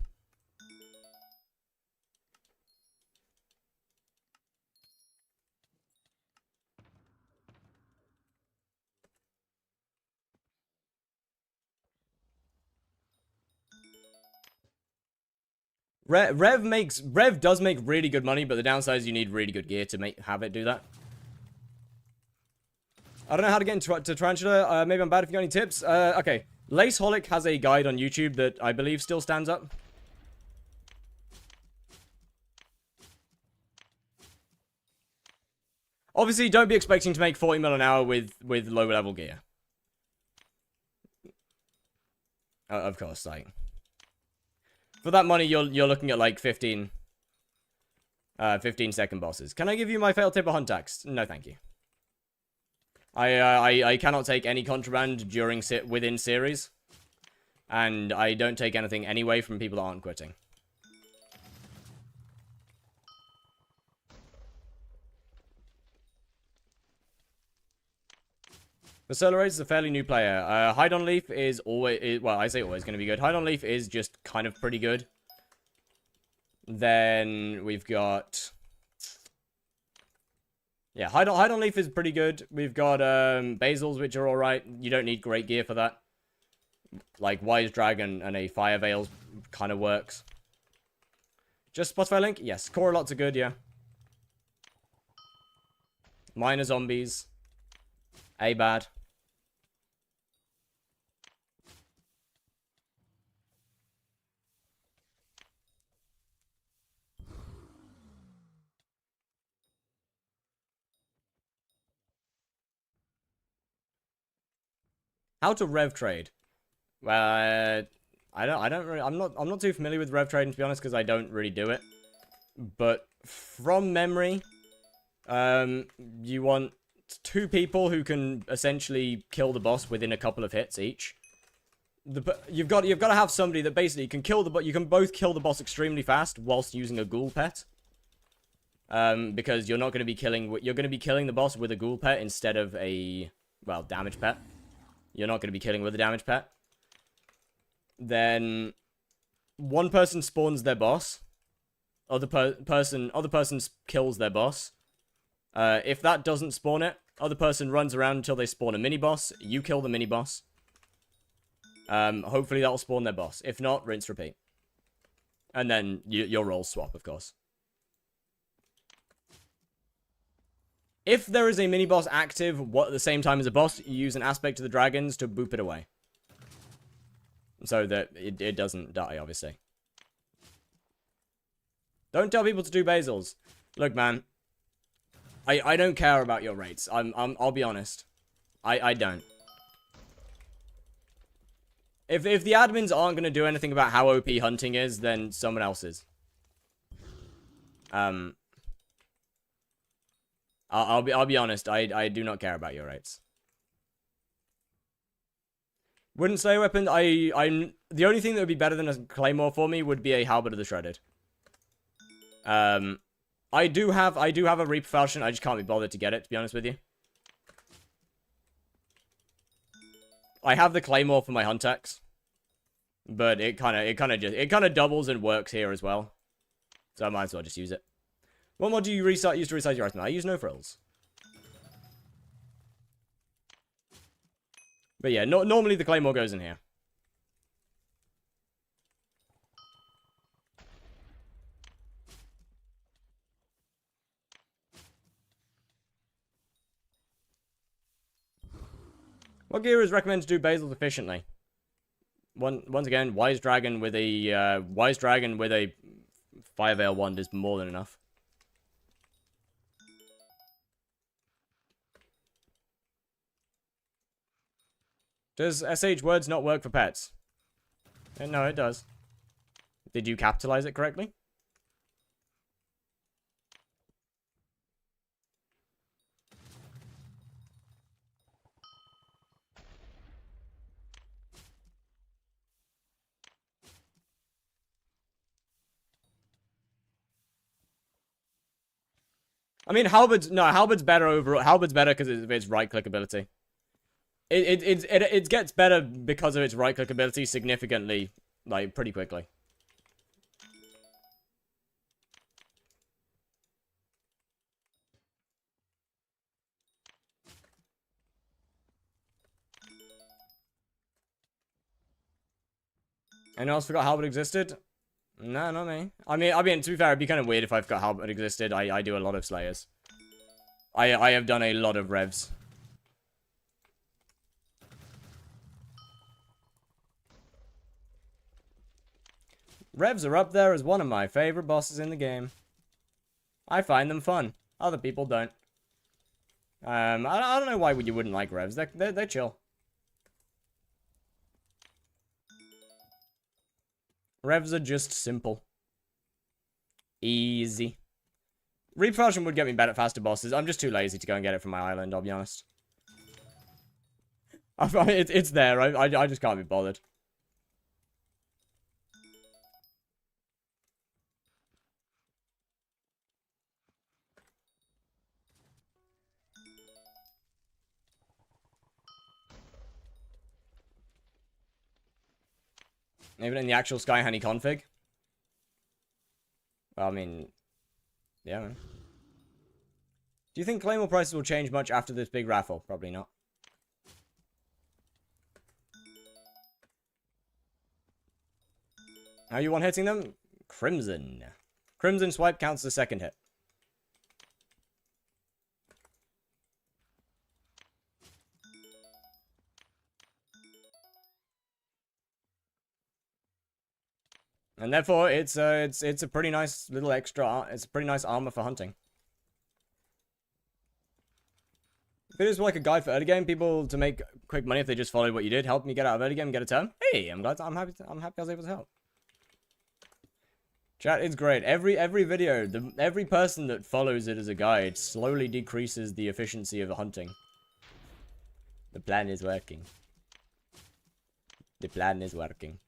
Rev does make really good money, but the downside is you need really good gear to have it do that. I don't know how to get into Tarantula. Maybe I'm bad if you got any tips. Okay. Laceholic has a guide on YouTube that I believe still stands up. Obviously, don't be expecting to make 40 mil an hour with low level gear. Of course, like, for that money, you're looking at like 15. 15-second bosses. Can I give you my fail tip or hunt axe? No, thank you. I cannot take any contraband within series. And I don't take anything anyway from people that aren't quitting. The Solar Race is a fairly new player. Hide on Leaf is always... well, I say always going to be good. Hide on Leaf is just kind of pretty good. Then we've got... yeah, Hide on Leaf is pretty good. We've got Basils, which are alright. You don't need great gear for that. Like, Wise Dragon and a Fire Veil kind of works. Just Spotify link? Yes. Core lots are good, yeah. Minor Zombies. A bad. How to rev trade? I'm not too familiar with rev trading, to be honest, because I don't really do it. But from memory, you want 2 people who can essentially kill the boss within a couple of hits each. You've got to have somebody that basically can kill the boss. You can both kill the boss extremely fast whilst using a ghoul pet. Because you're not going to be killing the boss with a ghoul pet instead of a, well, damage pet. You're not going to be killing with a damage pet. Then one person spawns their boss. Other person kills their boss. If that doesn't spawn it, other person runs around until they spawn a mini boss. You kill the mini boss. Hopefully that'll spawn their boss. If not, rinse, repeat. And then your roles swap, of course. If there is a mini boss active at the same time as a boss, you use an aspect of the dragons to boop it away. So that it doesn't die, obviously. Don't tell people to do basils. Look, man. I don't care about your rates. I'll be honest. I don't. If the admins aren't going to do anything about how OP hunting is, then someone else is. I'll be honest. I do not care about your rates. Wouldn't say weapon. The only thing that would be better than a claymore for me would be a halberd of the shredded. I do have a Reaper Falchion. I just can't be bothered to get it, to be honest with you. I have the claymore for my hunt axe, but it kind of doubles and works here as well. So I might as well just use it. What mod do you use to resize your item? I use no frills. But yeah, normally the claymore goes in here. What gear is recommended to do basils efficiently? Once again, Wise Dragon with a Fire Veil wand is more than enough. Does SH words not work for pets? No, it does. Did you capitalize it correctly? I mean, halberd's better overall. Halberd's better because of its right-click ability. It gets better because of its right-click ability significantly, like, pretty quickly. Anyone else forgot halberd existed? No, not me. I mean, to be fair, it'd be kind of weird if I forgot halberd existed. I do a lot of slayers. I have done a lot of revs. Revs are up there as one of my favorite bosses in the game. I find them fun. Other people don't. I don't know why you wouldn't like revs. They're chill. Revs are just simple. Easy. Repropulsion would get me better, faster bosses. I'm just too lazy to go and get it from my island, I'll be honest. It's there, I just can't be bothered. Even in the actual Sky Honey config? Well, I mean, yeah, man. Do you think claymore prices will change much after this big raffle? Probably not. How you one-hitting them? Crimson. Crimson swipe counts as a second hit. And therefore, it's a pretty nice little extra. It's a pretty nice armor for hunting. If it is like a guide for early game, people to make quick money if they just followed what you did, help me get out of early game and get a turn. Hey, I'm happy I was able to help. Chat, it's great. Every video, every person that follows it as a guide slowly decreases the efficiency of hunting. The plan is working. The plan is working.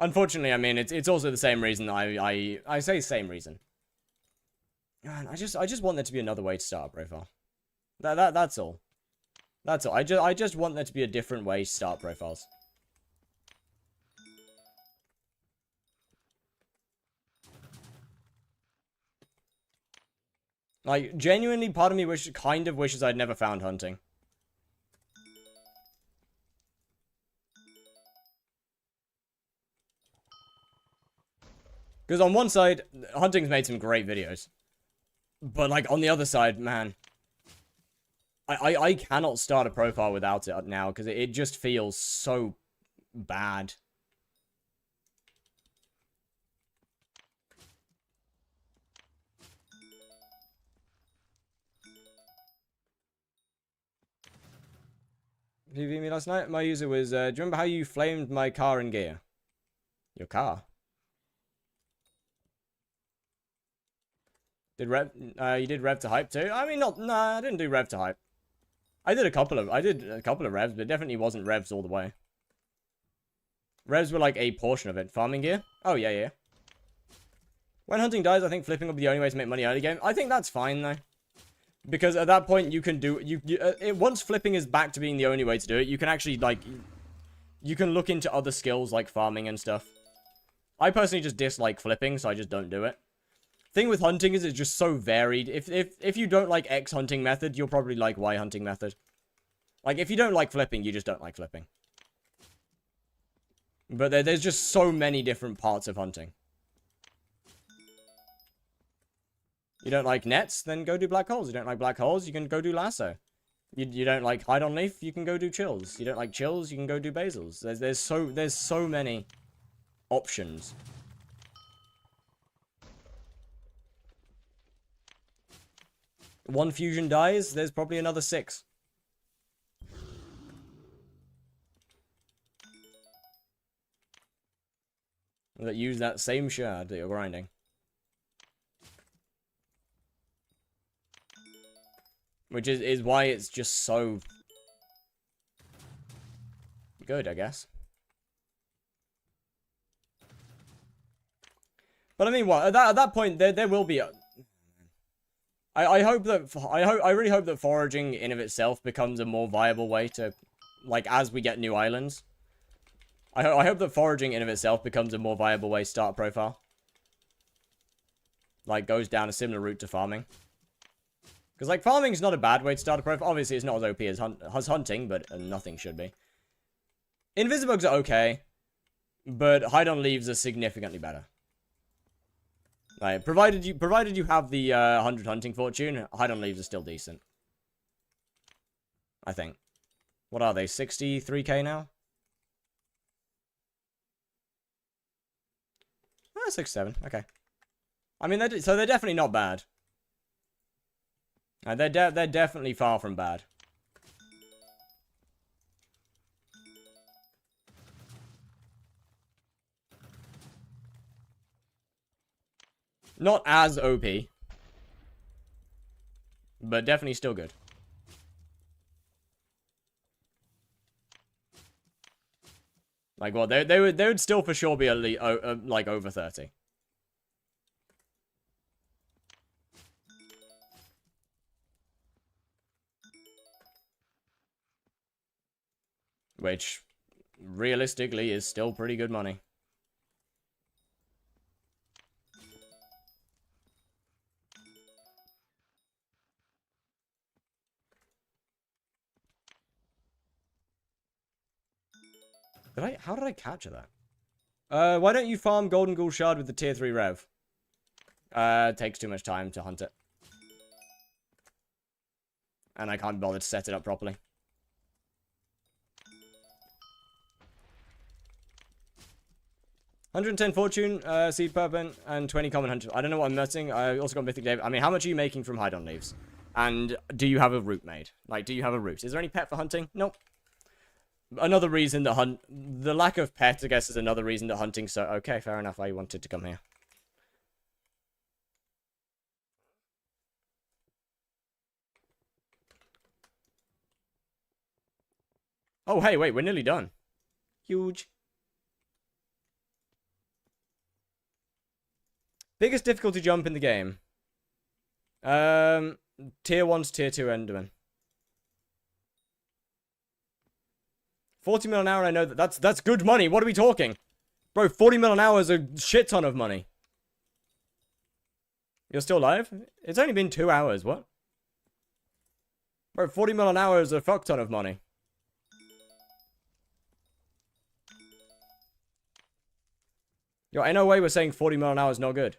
Unfortunately, I mean, it's also the same reason I say same reason. Man, I just want there to be another way to start a profile. That's all. That's all. I just want there to be a different way to start profiles. Like, genuinely, part of me kind of wishes I'd never found hunting. Because on one side, hunting's made some great videos. But, like, on the other side, man, I cannot start a profile without it now, because it just feels so bad. PvP me last night? My user was, do you remember how you flamed my car in gear? Your car? You did rev to hype too? I mean, nah, I didn't do rev to hype. I did a couple of revs, but it definitely wasn't revs all the way. Revs were like a portion of it. Farming gear? Oh, yeah. When hunting dies, I think flipping will be the only way to make money early game. I think that's fine, though. Because at that point, you can do... once flipping is back to being the only way to do it, you can actually, like... You can look into other skills, like farming and stuff. I personally just dislike flipping, so I just don't do it. Thing with hunting is it's just so varied. If you don't like X hunting method, you'll probably like Y hunting method. Like, if you don't like flipping, you just don't like flipping. But there's just so many different parts of hunting. You don't like nets? Then go do black holes. You don't like black holes? You can go do lasso. You don't like hide on leaf? You can go do chills. You don't like chills? You can go do basils. There's so many options. One fusion dies, there's probably another 6. That use that same shard that you're grinding. Which is why it's just so good, I guess. But I mean, what at that point there will be a... I really hope that foraging in of itself becomes a more viable way to, like, as we get new islands. I hope that foraging in of itself becomes a more viable way to start a profile. Like, goes down a similar route to farming. Because, like, farming is not a bad way to start a profile. Obviously, it's not as OP as hunting, but nothing should be. Invisibugs are okay, but hide on leaves are significantly better. Like, provided you have the 100 hunting fortune, hide on leaves are still decent. I think. What are they? 63k now? 67. Okay. I mean, so they're definitely not bad. They're definitely far from bad. Not as OP. but definitely still good. Like, well, they would still for sure be at least, like, over 30. Which, realistically, is still pretty good money. How did I capture that? Why don't you farm Golden Ghoul Shard with the tier 3 rev? It takes too much time to hunt it. And I can't bother to set it up properly. $110 fortune, seed purpin, and 20 common hunter. I don't know what I'm missing. I also got Mythic Dave. I mean, how much are you making from hide on leaves? And do you have a route made? Like, do you have a route? Is there any pet for hunting? Nope. Another reason that the lack of pet, I guess, is another reason that hunting so... Okay, fair enough. I wanted to come here. Oh, hey, wait, we're nearly done. Huge. Biggest difficulty jump in the game. Tier 1 to tier 2 Enderman. 40 mil an hour, I know that's good money. What are we talking? Bro, 40 mil an hour is a shit ton of money. You're still live? It's only been 2 hours, what? Bro, 40 mil an hour is a fuck ton of money. Yo, ain't no way we're saying 40 mil an hour is not good.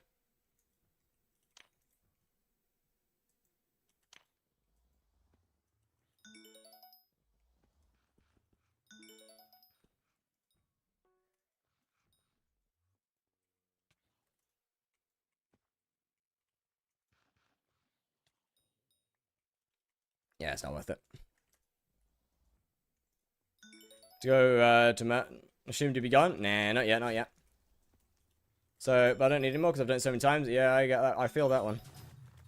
Yeah, it's not worth it. To go to Matt, assumed to be gone? Nah, not yet, not yet. So, but I don't need it more because I've done it so many times. Yeah, I get that. I feel that one.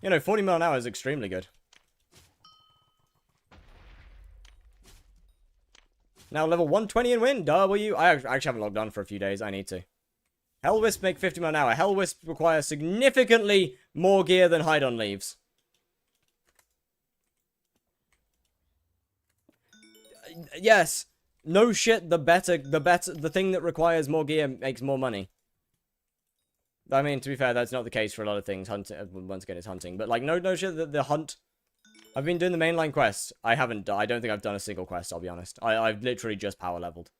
You know, 40 mil an hour is extremely good. Now level 120 and win. W. I actually haven't logged on for a few days. I need to. Hellwisp make 50 mil an hour. Hellwisp requires significantly more gear than hide on leaves. Yes. No shit, the thing that requires more gear makes more money. I mean, to be fair, that's not the case for a lot of things. Hunting, once again, it's hunting. But, like, no shit, the hunt... I've been doing the mainline quests. I don't think I've done a single quest, I'll be honest. I've literally just power leveled.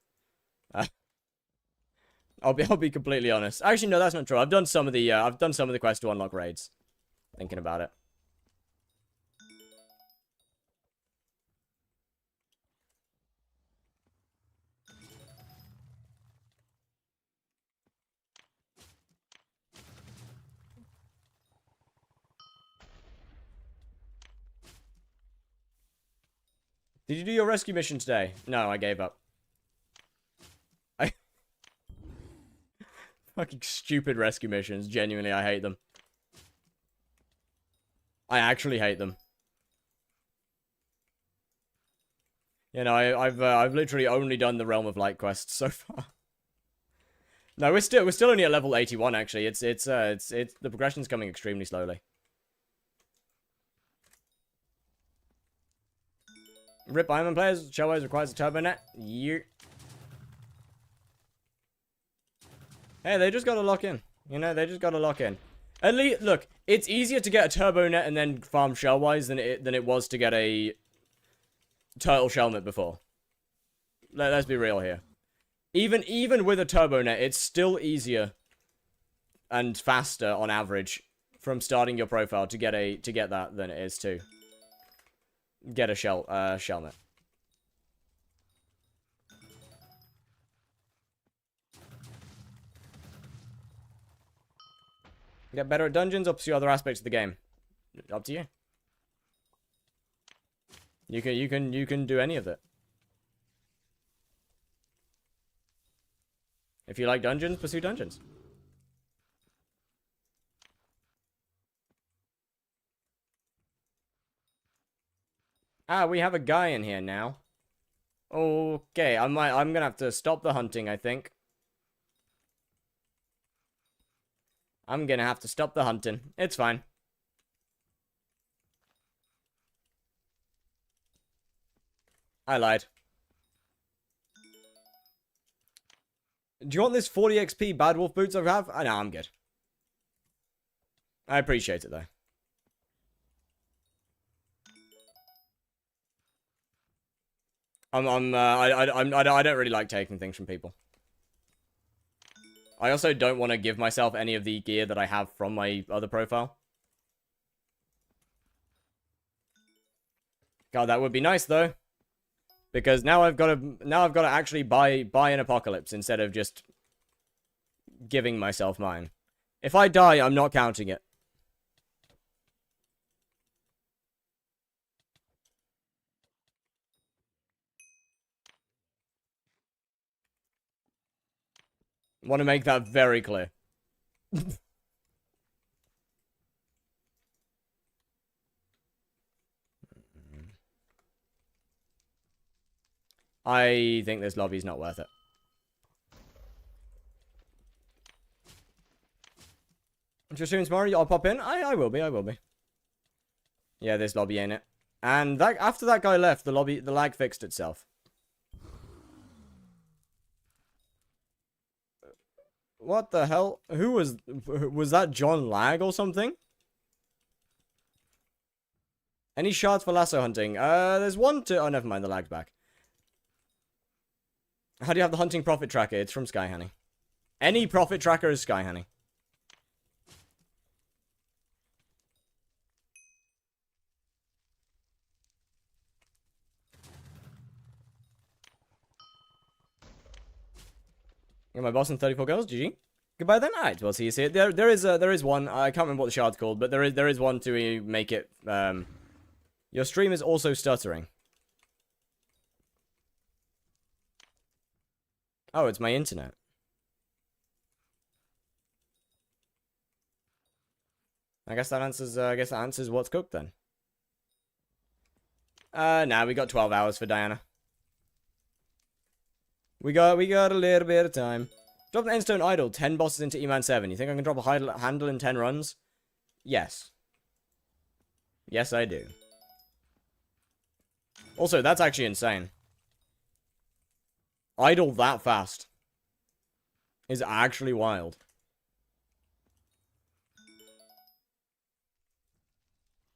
I'll be completely honest. Actually, no, that's not true. I've done some of the quests to unlock raids. Thinking about it. Did you do your rescue mission today? No, I gave up. Fucking stupid rescue missions. Genuinely, I hate them. I actually hate them. You know, I've literally only done the Realm of Light quests so far. No, we're still only at level 81. Actually, it's the progression's coming extremely slowly. Rip Ironman players, Shellwise requires a turbo net. Yeah. Hey, they just gotta lock in. You know, they just gotta lock in. At least, look, it's easier to get a turbo net and then farm Shellwise than it was to get a turtle shellnet before. Let's be real here. Even with a turbo net, it's still easier and faster on average from starting your profile to get that than it is to get a shellnet. Get better at dungeons or pursue other aspects of the game. Up to you. You can do any of it. If you like dungeons, pursue dungeons. Ah, we have a guy in here now. Okay, I'm gonna have to stop the hunting, I think. I'm gonna have to stop the hunting. It's fine. I lied. Do you want this 40 XP Bad Wolf boots I have? No, I'm good. I appreciate it, though. I don't really like taking things from people. I also don't want to give myself any of the gear that I have from my other profile. God, that would be nice though, because now I've got to actually buy an apocalypse instead of just giving myself mine. If I die, I'm not counting it. Want to make that very clear. I think this lobby's not worth it. Just soon tomorrow, I'll pop in. I will be. Yeah, this lobby ain't it. And that after that guy left, the lag fixed itself. What the hell? Who was that John Lag or something? Any shards for lasso hunting? There's one to... Oh, never mind, the lag's back. How do you have the hunting profit tracker? It's from Sky Honey. Any profit tracker is Sky Honey. Got my boss and 34 girls. GG. Goodbye then. Alright, well, see you see it. There is one. I can't remember what the shard's called, but there is one to make it. Your stream is also stuttering. Oh, it's my internet. I guess that answers what's cooked then. Nah, we got 12 hours for Diana. We got a little bit of time. Drop an Endstone Idol, 10 bosses into E-Man 7. You think I can drop a handle in 10 runs? Yes. Yes, I do. Also, that's actually insane. Idle that fast is actually wild.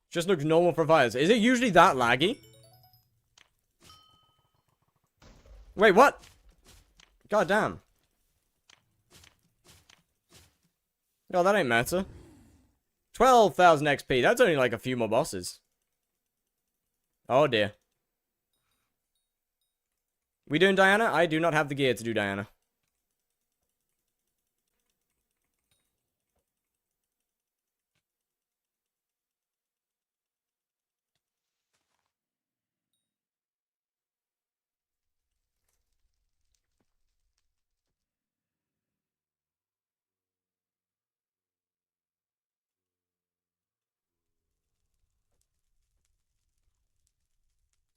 Just looks normal for fires. Is it usually that laggy? Wait, what? God damn. Oh, that ain't matter. 12,000 XP. That's only like a few more bosses. Oh dear. We doing Diana? I do not have the gear to do Diana.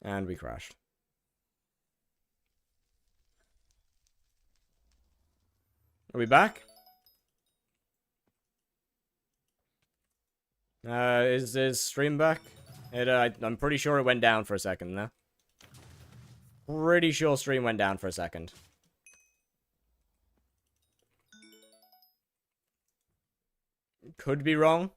And we crashed. Are we back? Is stream back? I'm pretty sure it went down for a second there. Pretty sure stream went down for a second. Could be wrong.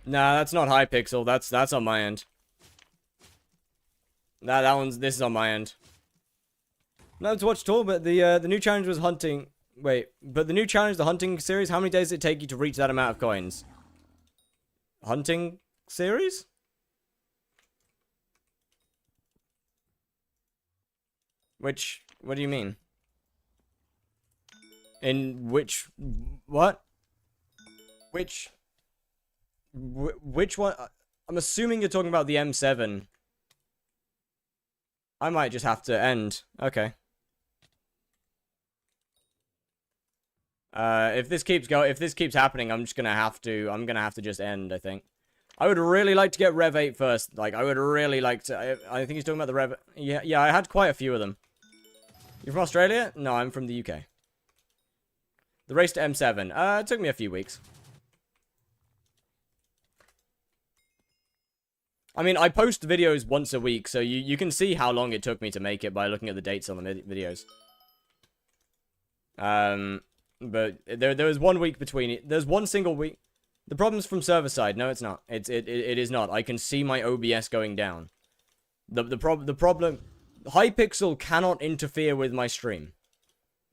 Nah, that's not hypixel. That's on my end. Nah, this is on my end. No, to watch tour, but the new challenge was hunting. Wait, but the new challenge, the hunting series, how many days did it take you to reach that amount of coins? Hunting series? What do you mean? In which, what? Which one? I'm assuming you're talking about the M7. I might just have to end. Okay. If this keeps happening, I'm gonna have to just end, I think. I would really like to get Rev 8 first. Like, I would really like to. I think he's talking about the Rev. Yeah, I had quite a few of them. You're from Australia? No, I'm from the UK. The race to M7. It took me a few weeks. I mean, I post videos once a week, so you can see how long it took me to make it by looking at the dates on the videos. But there was 1 week between it. There's one single week. The problem's from server side. No, it's not. It is not. I can see my OBS going down. The problem, hypixel cannot interfere with my stream.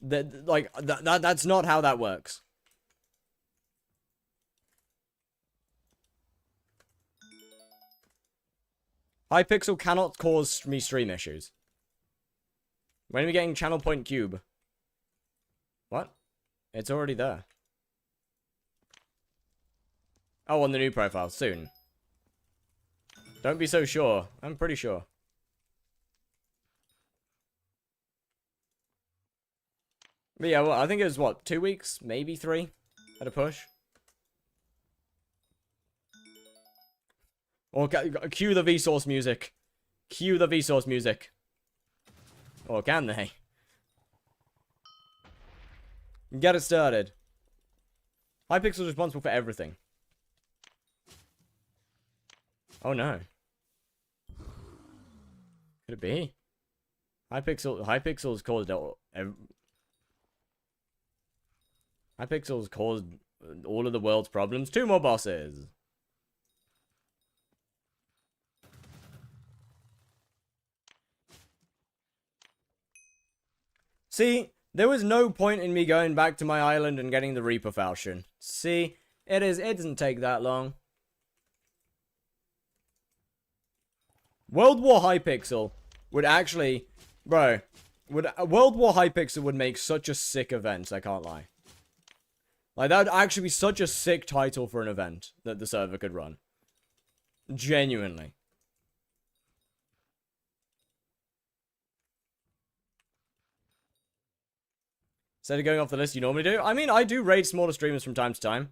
That's not how that works. Hypixel cannot cause me stream issues. When are we getting channel point cube? What? It's already there. Oh, on the new profile. Soon. Don't be so sure. I'm pretty sure. But yeah, well, I think it was, what, 2 weeks? Maybe 3? At a push? Or cue the Vsauce music. Cue the Vsauce music. Or can they? Get it started. Hypixel is responsible for everything. Oh no. Could it be? Hypixel's caused Hypixel's caused all of the world's problems. 2 more bosses. See, there was no point in me going back to my island and getting the Reaper Falchion. See, it doesn't take that long. World War Hypixel would actually, World War Hypixel would make such a sick event, I can't lie. Like, that would actually be such a sick title for an event that the server could run. Genuinely. Instead of going off the list you normally do. I mean, I do raid smaller streamers from time to time.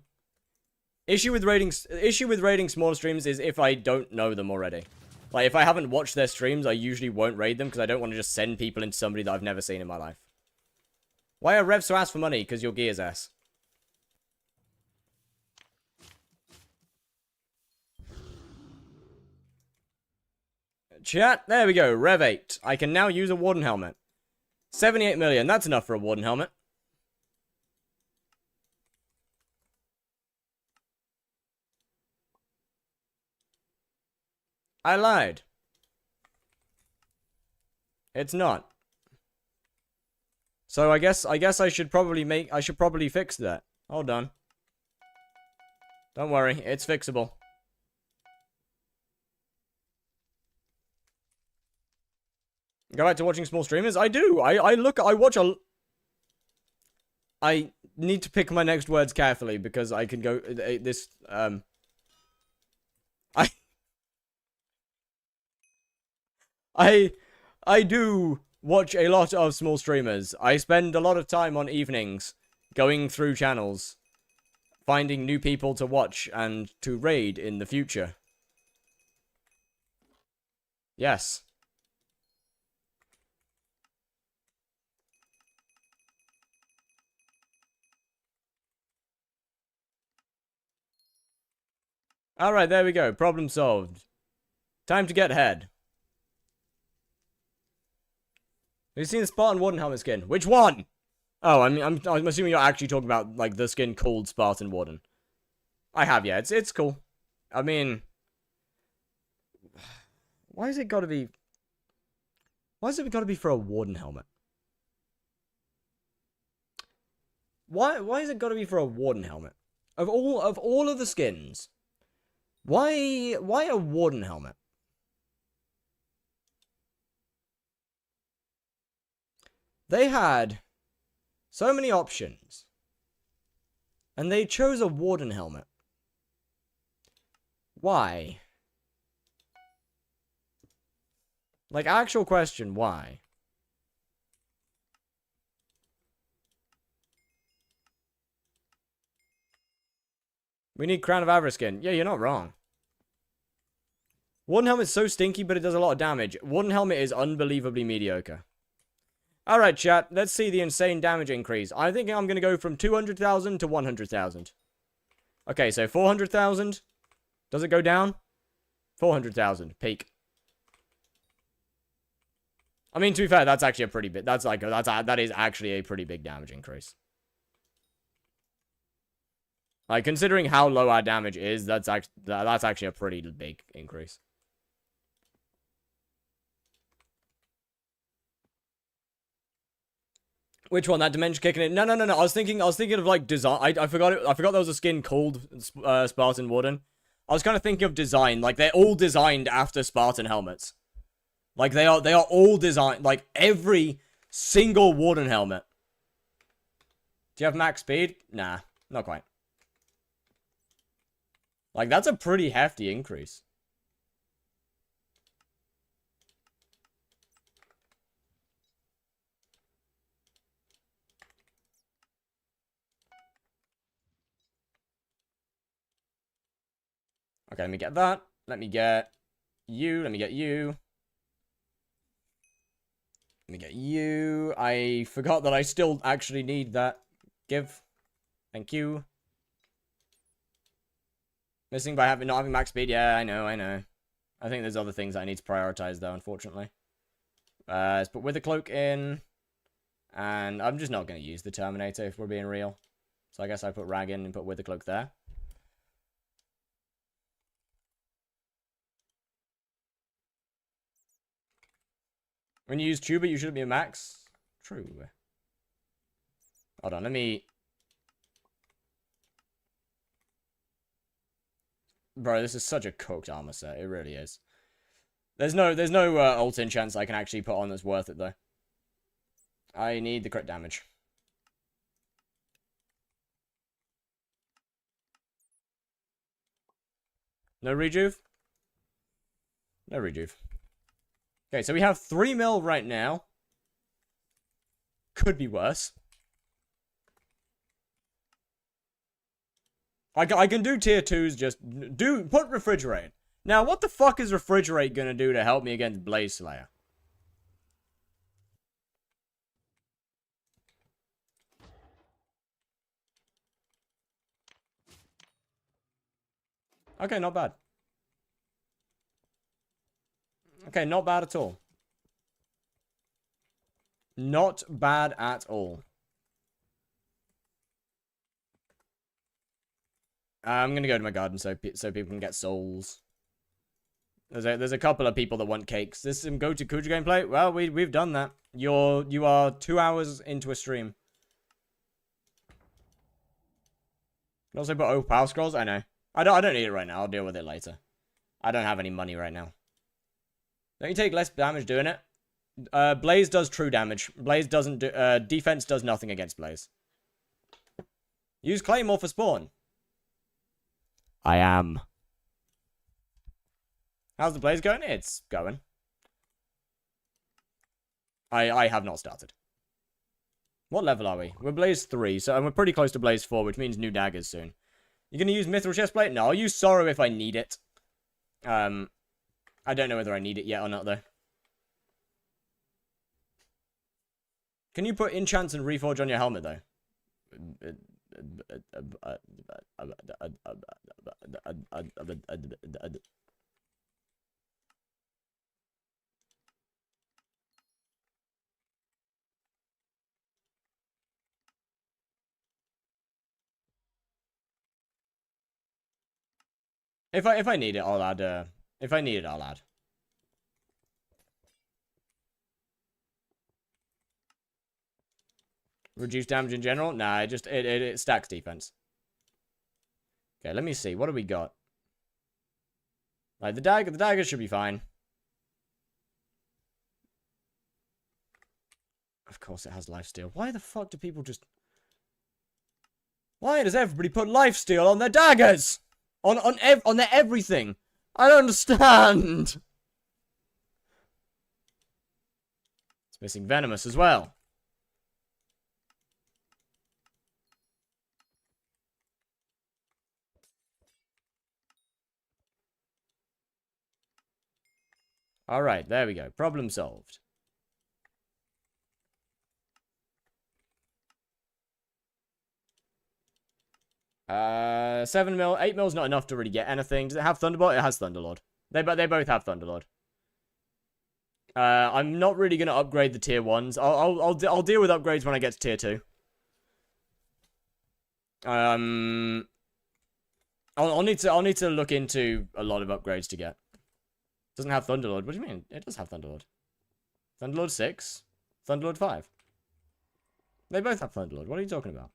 Issue with raiding smaller streamers is if I don't know them already. Like, if I haven't watched their streams, I usually won't raid them because I don't want to just send people into somebody that I've never seen in my life. Why are revs so ass for money? Because your gear's ass. Chat, there we go, Rev 8. I can now use a Warden helmet. 78 million, that's enough for a Warden helmet. I lied. It's not. So I guess I should probably fix that. Hold on. Don't worry, it's fixable. Go back to watching small streamers? I do. I watch a... I need to pick my next words carefully because I can go... I do watch a lot of small streamers. I spend a lot of time on evenings going through channels, finding new people to watch and to raid in the future. Yes. Alright, there we go. Problem solved. Time to get head. Have you seen the Spartan Warden helmet skin? Which one? Oh, I mean, I'm assuming you're actually talking about, like, the skin called Spartan Warden. I have, yeah. It's cool. I mean... Why has it got to be... Why has it got to be for a Warden helmet? Why has it got to be for a Warden helmet? Of all of the skins... Why a Warden helmet? They had so many options. And they chose a Warden helmet. Why? Like, actual question, why? We need Crown of Avarice skin. Yeah, you're not wrong. Warden Helmet's so stinky, but it does a lot of damage. Warden Helmet is unbelievably mediocre. Alright, chat. Let's see the insane damage increase. I think I'm going to go from 200,000 to 100,000. Okay, so 400,000. Does it go down? 400,000. Peak. I mean, to be fair, that's actually a pretty big... That is actually a pretty big damage increase. Like, considering how low our damage is, that's actually a pretty big increase. Which one? That dimension kicking it? No. I was thinking of like design. I forgot it. I forgot there was a skin called Spartan Warden. I was kind of thinking of design. Like they're all designed after Spartan helmets. Like they are all designed. Like every single Warden helmet. Do you have max speed? Nah, not quite. Like that's a pretty hefty increase. Okay, let me get that. Let me get you. Let me get you. Let me get you. I forgot that I still actually need that. Give. Thank you. Missing by not having max speed. Yeah, I know. I think there's other things I need to prioritize, though, unfortunately. Let's put Wither Cloak in. And I'm just not going to use the Terminator, if we're being real. So I guess I put Rag in and put Wither Cloak there. When you use Tuber, you shouldn't be a max. True. Hold on, let me... Bro, this is such a cooked armor set. It really is. There's no ult enchants I can actually put on that's worth it, though. I need the crit damage. No rejuve? No rejuve. Okay, so we have 3 mil right now. Could be worse. I can do tier 2s, just put refrigerate. Now, what the fuck is refrigerate gonna do to help me against Blaze Slayer? Okay, not bad. Okay, not bad at all. Not bad at all. I'm gonna go to my garden so people can get souls. There's a couple of people that want cakes. This is go to KUUDRA gameplay. Well, we've done that. You are 2 hours into a stream. Can also put power scrolls. I know. I don't need it right now. I'll deal with it later. I don't have any money right now. Don't you take less damage doing it? Blaze does true damage. Blaze doesn't do... defense does nothing against Blaze. Use Claymore for spawn. I am. How's the Blaze going? It's going. I have not started. What level are we? We're Blaze 3, and we're pretty close to Blaze 4, which means new daggers soon. You gonna use Mithril Chestplate? No, I'll use Sorrow if I need it. I don't know whether I need it yet or not, though. Can you put enchants and reforge on your helmet, though? If I need it, I'll add. If I need it, I'll add. Reduce damage in general? Nah, it stacks defense. Okay, let me see. What do we got? Like the dagger should be fine. Of course it has lifesteal. Why the fuck do people just... Why does everybody put lifesteal on their daggers? On their everything? I don't understand. It's missing venomous as well. Alright, there we go. Problem solved. $7 mil, $8 mil's not enough to really get anything. Does it have Thunderbolt? It has Thunderlord. They both have Thunderlord. I'm not really gonna upgrade the tier 1s. I'll deal with upgrades when I get to tier 2. I'll need to look into a lot of upgrades to get. Doesn't have Thunderlord. What do you mean? It does have Thunderlord. Thunderlord 6, Thunderlord 5. They both have Thunderlord. What are you talking about?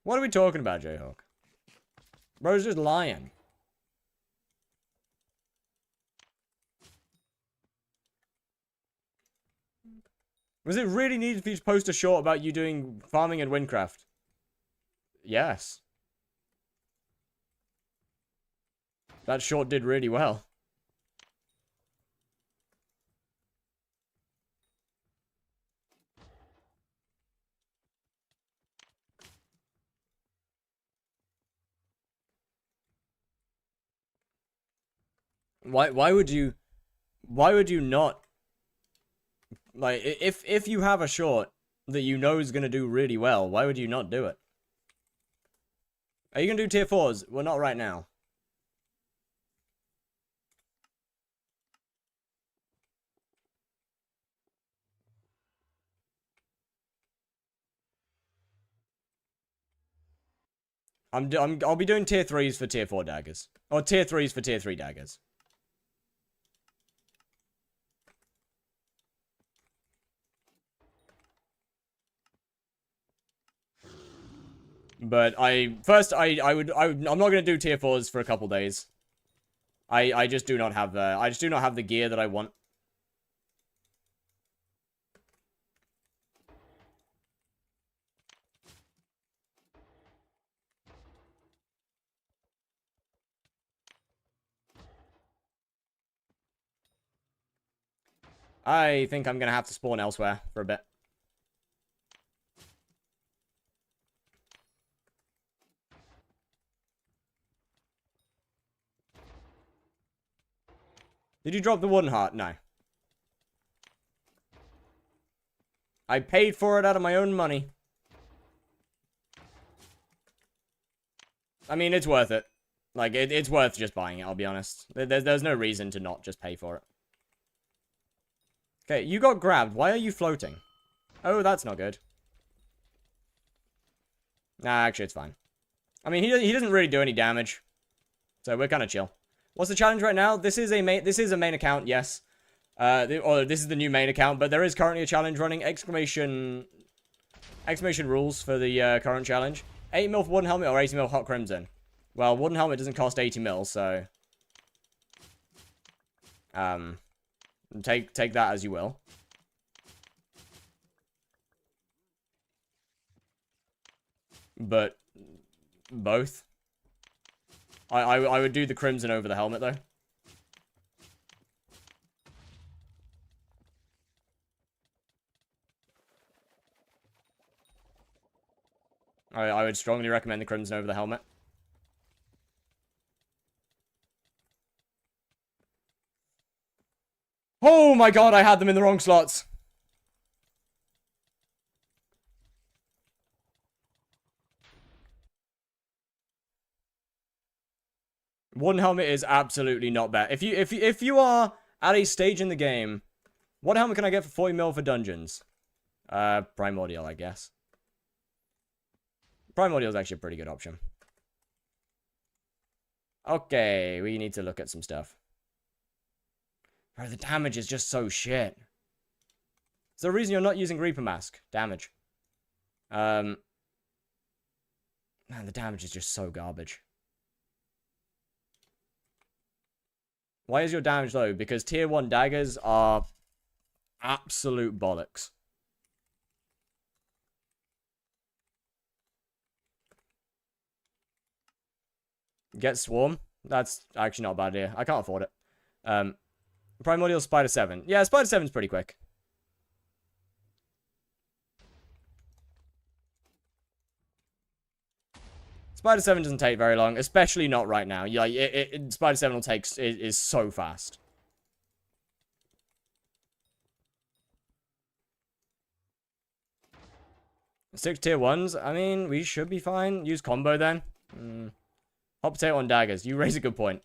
What are we talking about, Jayhawk? Bro's just lying. Was it really needed for you to post a short about you doing farming and Windcraft? Yes. That short did really well. Why would you not, like, if you have a short that you know is going to do really well, why would you not do it? Are you going to do tier 4s? Well, not right now. I'll be doing tier 3s for tier 4 daggers. Or tier 3s for tier 3 daggers. But I'm not gonna do tier 4s for a couple days. I just do not have the gear that I want. I think I'm gonna have to spawn elsewhere for a bit. Did you drop the wooden heart? No. I paid for it out of my own money. I mean, it's worth it. Like, it's worth just buying it, I'll be honest. There's no reason to not just pay for it. Okay, you got grabbed. Why are you floating? Oh, that's not good. Nah, actually, it's fine. I mean, he doesn't really do any damage. So we're kind of chill. What's the challenge right now? This is a main account, yes. Or this is the new main account, but there is currently a challenge running. Exclamation rules for the current challenge. 8 mil for wooden helmet or 80 mil hot crimson. Well, wooden helmet doesn't cost 80 mil, so take that as you will. But both. I would do the crimson over the helmet, though. I would strongly recommend the crimson over the helmet. Oh my god, I had them in the wrong slots. Wooden helmet is absolutely not bad. If you are at a stage in the game, what helmet can I get for 40 mil for dungeons? Primordial, I guess. Primordial is actually a pretty good option. Okay, we need to look at some stuff. Bro, the damage is just so shit. Is there a reason you're not using Reaper Mask? Damage. Man, the damage is just so garbage. Why is your damage low? Because tier 1 daggers are absolute bollocks. Get Swarm? That's actually not a bad idea. I can't afford it. Primordial Spider 7. Yeah, Spider 7's pretty quick. Spider 7 doesn't take very long, especially not right now. Yeah, Spider 7 is so fast. 6 tier 1s? I mean, we should be fine. Use combo then. Hot potato on daggers. You raise a good point.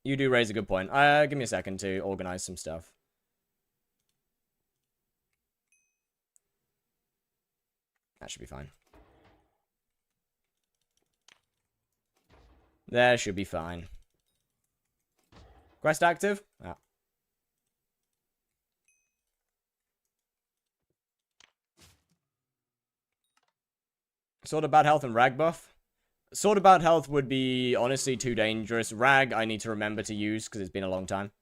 You do raise a good point. Give me a second to organize some stuff. That should be fine. There should be fine. Quest active? Ah. Sword of Bad Health and Rag buff? Sword of Bad Health would be honestly too dangerous. Rag I need to remember to use because it's been a long time.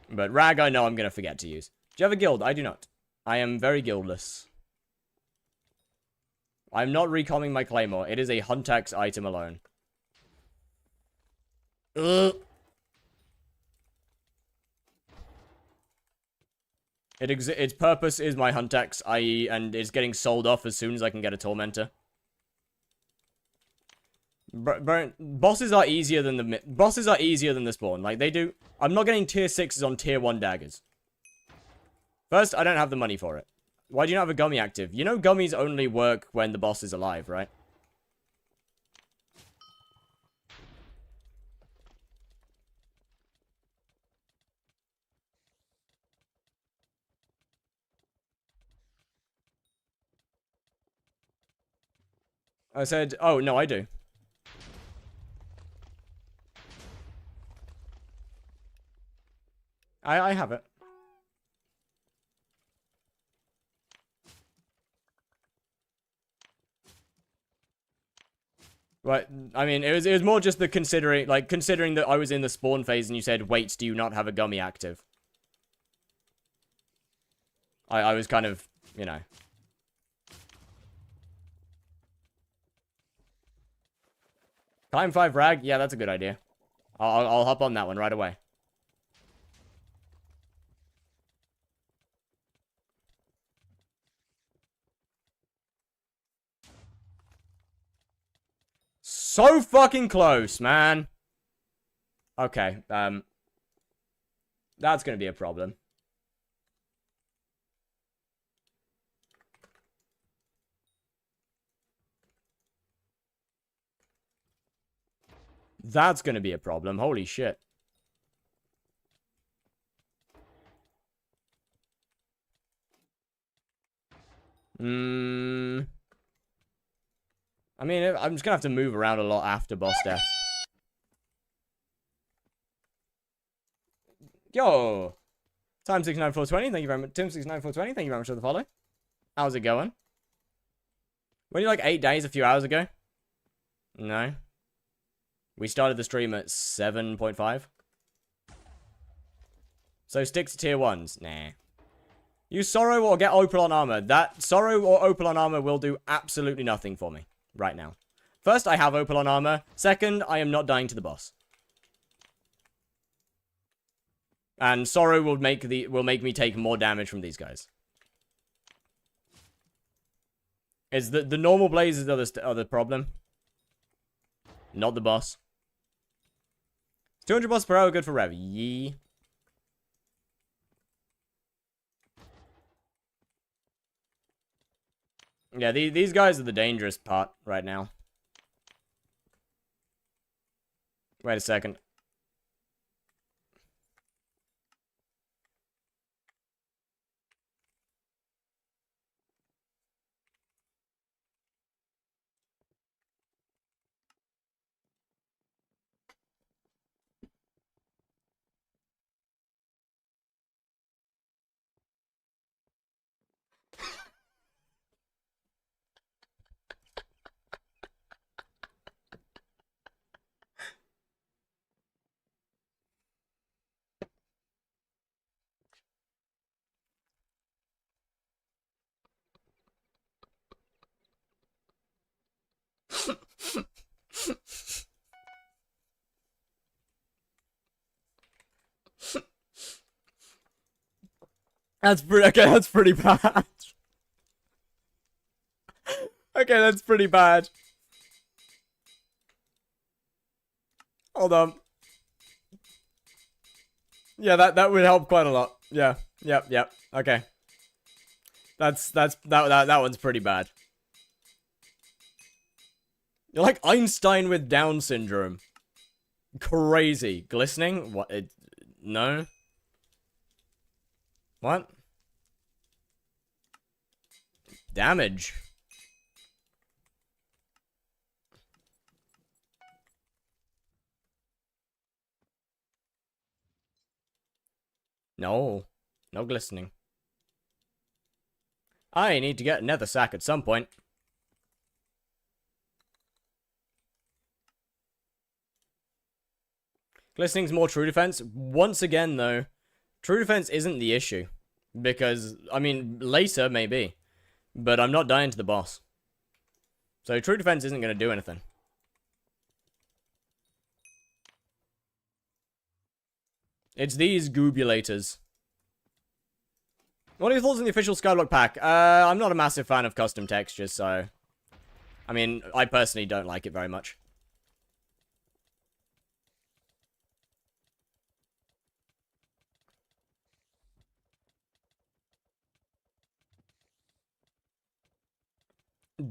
But Rag I know I'm going to forget to use. Do you have a guild? I do not. I am very guildless. I'm not recomming my claymore. It is a Huntax item alone. Its purpose is my Huntax, and it's getting sold off as soon as I can get a Tormentor. Bosses are easier than the spawn. Like, they do. I'm not getting tier 6s on tier 1 daggers. First, I don't have the money for it. Why do you not have a gummy active? You know gummies only work when the boss is alive, right? I said, oh, no, I do. I have it. Right, I mean, it was more just the considering that I was in the spawn phase and you said, wait, do you not have a gummy active? I was kind of, you know. Time 5 rag? Yeah, that's a good idea. I'll hop on that one right away. So fucking close, man. Okay, that's gonna be a problem. That's gonna be a problem. Holy shit. I mean, I'm just gonna have to move around a lot after boss death. Yo! Time69420, thank you very much. Tim69420, thank you very much for the follow. How's it going? Were you like 8 days a few hours ago? No. We started the stream at 7.5. So stick to tier 1s. Nah. Use Sorrow or get Opal on armor. That Sorrow or Opal on armor will do absolutely nothing for me right now. First, I have Opal on armor. Second, I am not dying to the boss. And Sorrow will make me take more damage from these guys. Is the normal blazes are the problem? Not the boss. 200 boss per hour good for Rev. Yee. Yeah, these guys are the dangerous part right now. Wait a second. That's pretty bad. Okay, that's pretty bad. Hold on. Yeah, that would help quite a lot. Yeah, Yep. Okay. That one's pretty bad. You're like Einstein with Down syndrome. Crazy. Glistening? What? No. What? Damage. No. No glistening. I need to get nether sack at some point. Glistening's more true defense. Once again, though, true defense isn't the issue. Because, I mean, later, maybe. But I'm not dying to the boss. So true defense isn't going to do anything. It's these goobulators. What are your thoughts on the official skyblock pack? I'm not a massive fan of custom textures, so... I mean, I personally don't like it very much.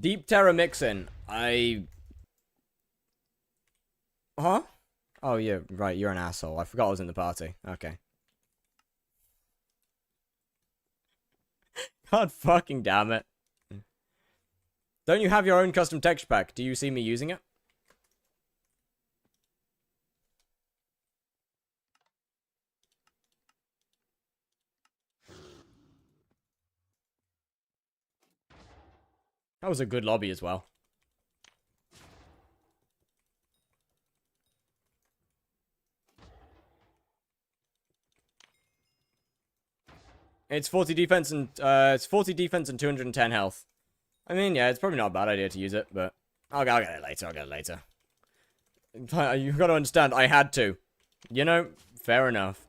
Deep Terra Mixin. Huh? Oh, yeah, right, you're an asshole. I forgot I was in the party. Okay. God fucking damn it. Don't you have your own custom texture pack? Do you see me using it? That was a good lobby as well. It's 40 defense and 210 health. I mean, yeah, it's probably not a bad idea to use it, but I'll get it later. You've got to understand, I had to. You know, fair enough.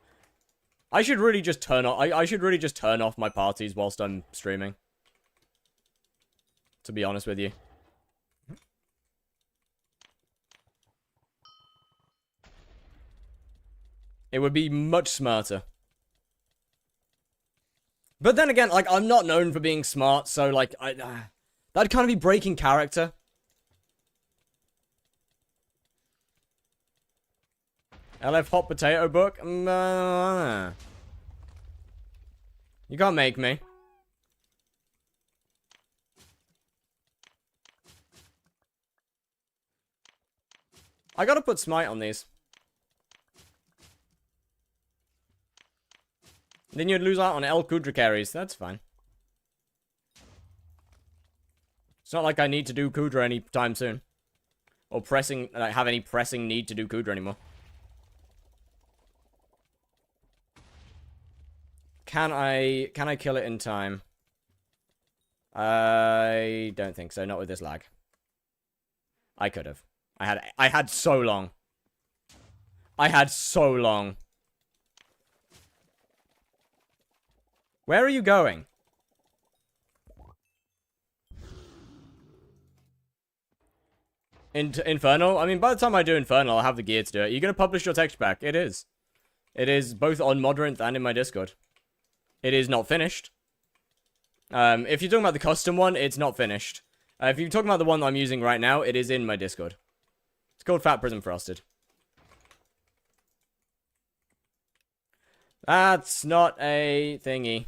I should really just turn off. I should really just turn off my parties whilst I'm streaming. To be honest with you. It would be much smarter. But then again, like, I'm not known for being smart, so, like, that'd kind of be breaking character. LF Hot Potato Book? You can't make me. I gotta put smite on these. Then you'd lose out on KUUDRA carries. That's fine. It's not like I need to do KUUDRA anytime soon. Or have any pressing need to do KUUDRA anymore. Can I kill it in time? I don't think so. Not with this lag. I could have. I had so long. I had so long. Where are you going? Infernal? I mean, by the time I do Infernal, I'll have the gear to do it. Are you going to publish your texture pack? It is. It is both on Modrinth and in my Discord. It is not finished. If you're talking about the custom one, it's not finished. If you're talking about the one that I'm using right now, it is in my Discord. It's called Fat Prism Frosted. That's not a thingy.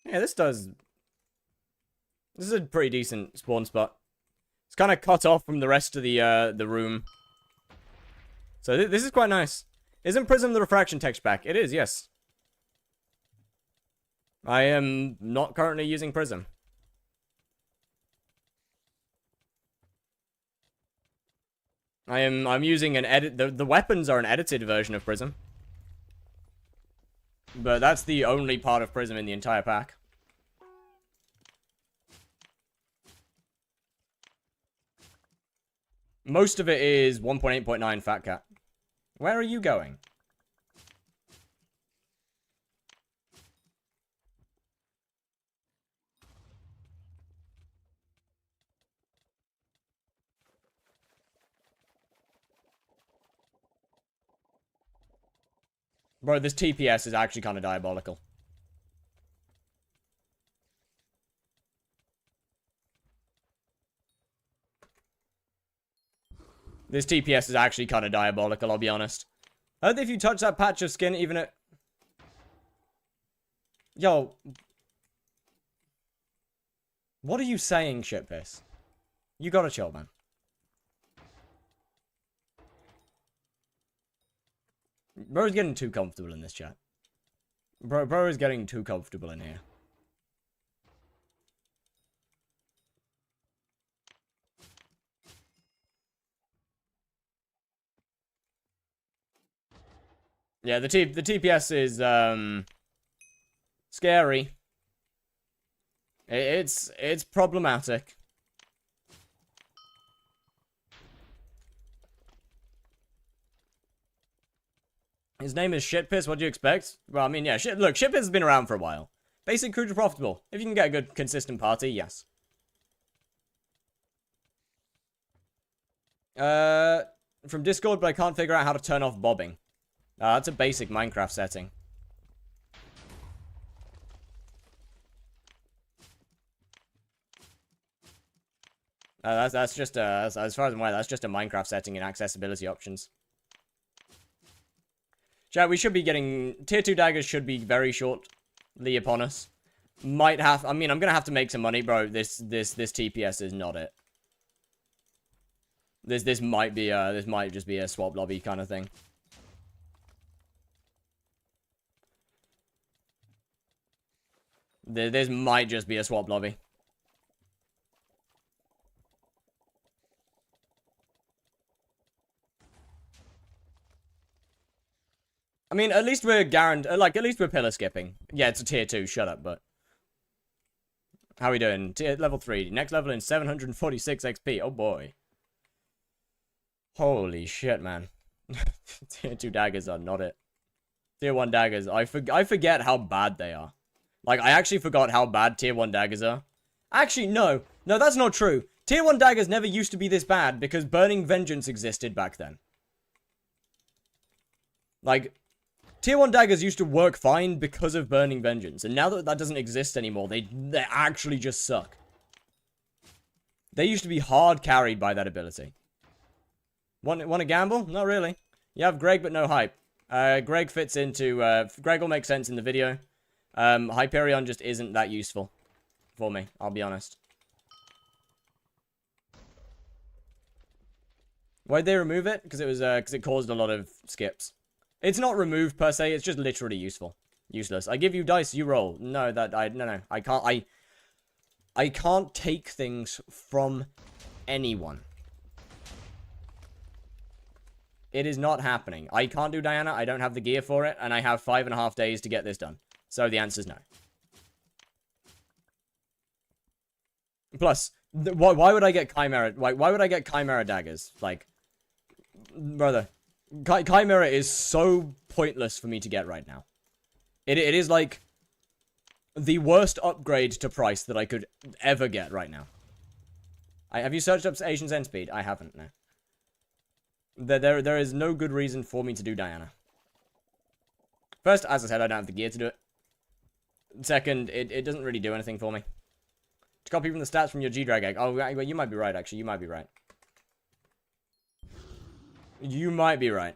Yeah, this is a pretty decent spawn spot. It's kind of cut off from the rest of the room. So this is quite nice. Isn't Prism the refraction texture pack? It is, yes. I am not currently using Prism. I'm using an edit. The weapons are an edited version of Prism. But that's the only part of Prism in the entire pack. Most of it is 1.8.9 Fat Cat. Where are you going? Bro, this TPS is actually kind of diabolical. This TPS is actually kind of diabolical, I'll be honest. I heard that if you touch that patch of skin, even at... Yo. What are you saying, shitpiss? You gotta chill, man. Bro's getting too comfortable in this chat. Bro is getting too comfortable in here. Yeah, the TPS is scary. It's problematic. His name is Shitpiss, what do you expect? Well, I mean, yeah, look, Shitpiss has been around for a while. Basic KUUDRA profitable. If you can get a good, consistent party, yes. From Discord, but I can't figure out how to turn off bobbing. That's a basic Minecraft setting. That's just, as far as I'm aware, that's just a Minecraft setting in accessibility options. Chat, we should be getting... Tier 2 daggers should be very shortly upon us. Might have... I mean, I'm gonna have to make some money, bro. This TPS is not it. This might be, this might just be a swap lobby kind of thing. This might just be a swap lobby. I mean, at least we're guaranteed, like, at least we're pillar skipping. Yeah, it's a tier 2, shut up, but... How are we doing? Level 3, next level in 746 XP, oh boy. Holy shit, man. Tier 2 daggers are not it. Tier 1 daggers, I forget how bad they are. Like, I actually forgot how bad tier 1 daggers are. Actually, no. No, that's not true. Tier 1 daggers never used to be this bad because Burning Vengeance existed back then. Like, tier 1 daggers used to work fine because of Burning Vengeance. And now that that doesn't exist anymore, they actually just suck. They used to be hard carried by that ability. Want to gamble? Not really. You have Greg, but no hype. Greg fits into... Greg will make sense in the video. Hyperion just isn't that useful for me, I'll be honest. Why'd they remove it? Because it was, because it caused a lot of skips. It's not removed per se, it's just literally useful. Useless. I give you dice, you roll. No, no, I can't take things from anyone. It is not happening. I can't do Diana, I don't have the gear for it, and I have 5.5 days to get this done. So the answer's no. Plus, why would I get Chimera? Why would I get Chimera daggers? Like, brother, Chimera is so pointless for me to get right now. It is like the worst upgrade to price that I could ever get right now. Have you searched up Asian Zen Speed? I haven't, no. There is no good reason for me to do Diana. First, as I said, I don't have the gear to do it. Second, it doesn't really do anything for me. To copy from the stats from your G-Drag egg. Oh, you might be right, actually. You might be right. You might be right.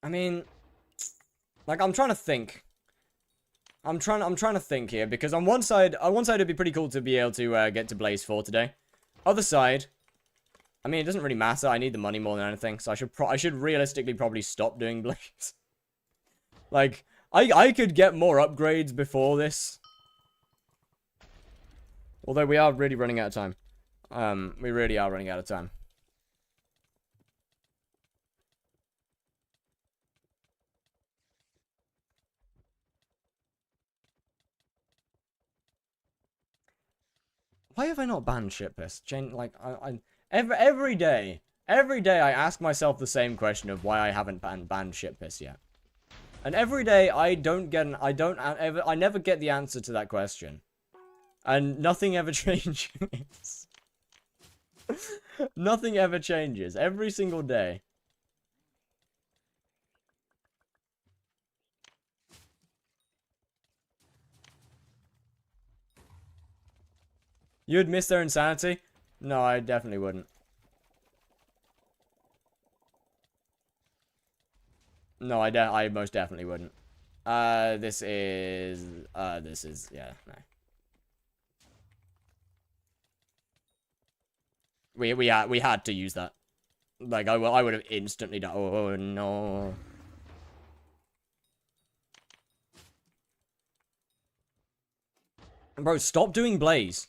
I mean, like, I'm trying to think. I'm trying to think here, because on one side it'd be pretty cool to be able to get to Blaze 4 today. Other side, I mean, it doesn't really matter. I need the money more than anything, so I should realistically probably stop doing Blaze. Like, I could get more upgrades before this. Although we are really running out of time. We really are running out of time. Why have I not banned shitpiss? Jane, like, every day I ask myself the same question of why I haven't banned shitpiss yet. And every day I never get the answer to that question. And nothing ever changes. Nothing ever changes. Every single day. You'd miss their insanity? No, I definitely wouldn't. No, I most definitely wouldn't. This is, yeah, no. We had to use that. Like, I would have instantly done, oh, no. Bro, stop doing Blaze.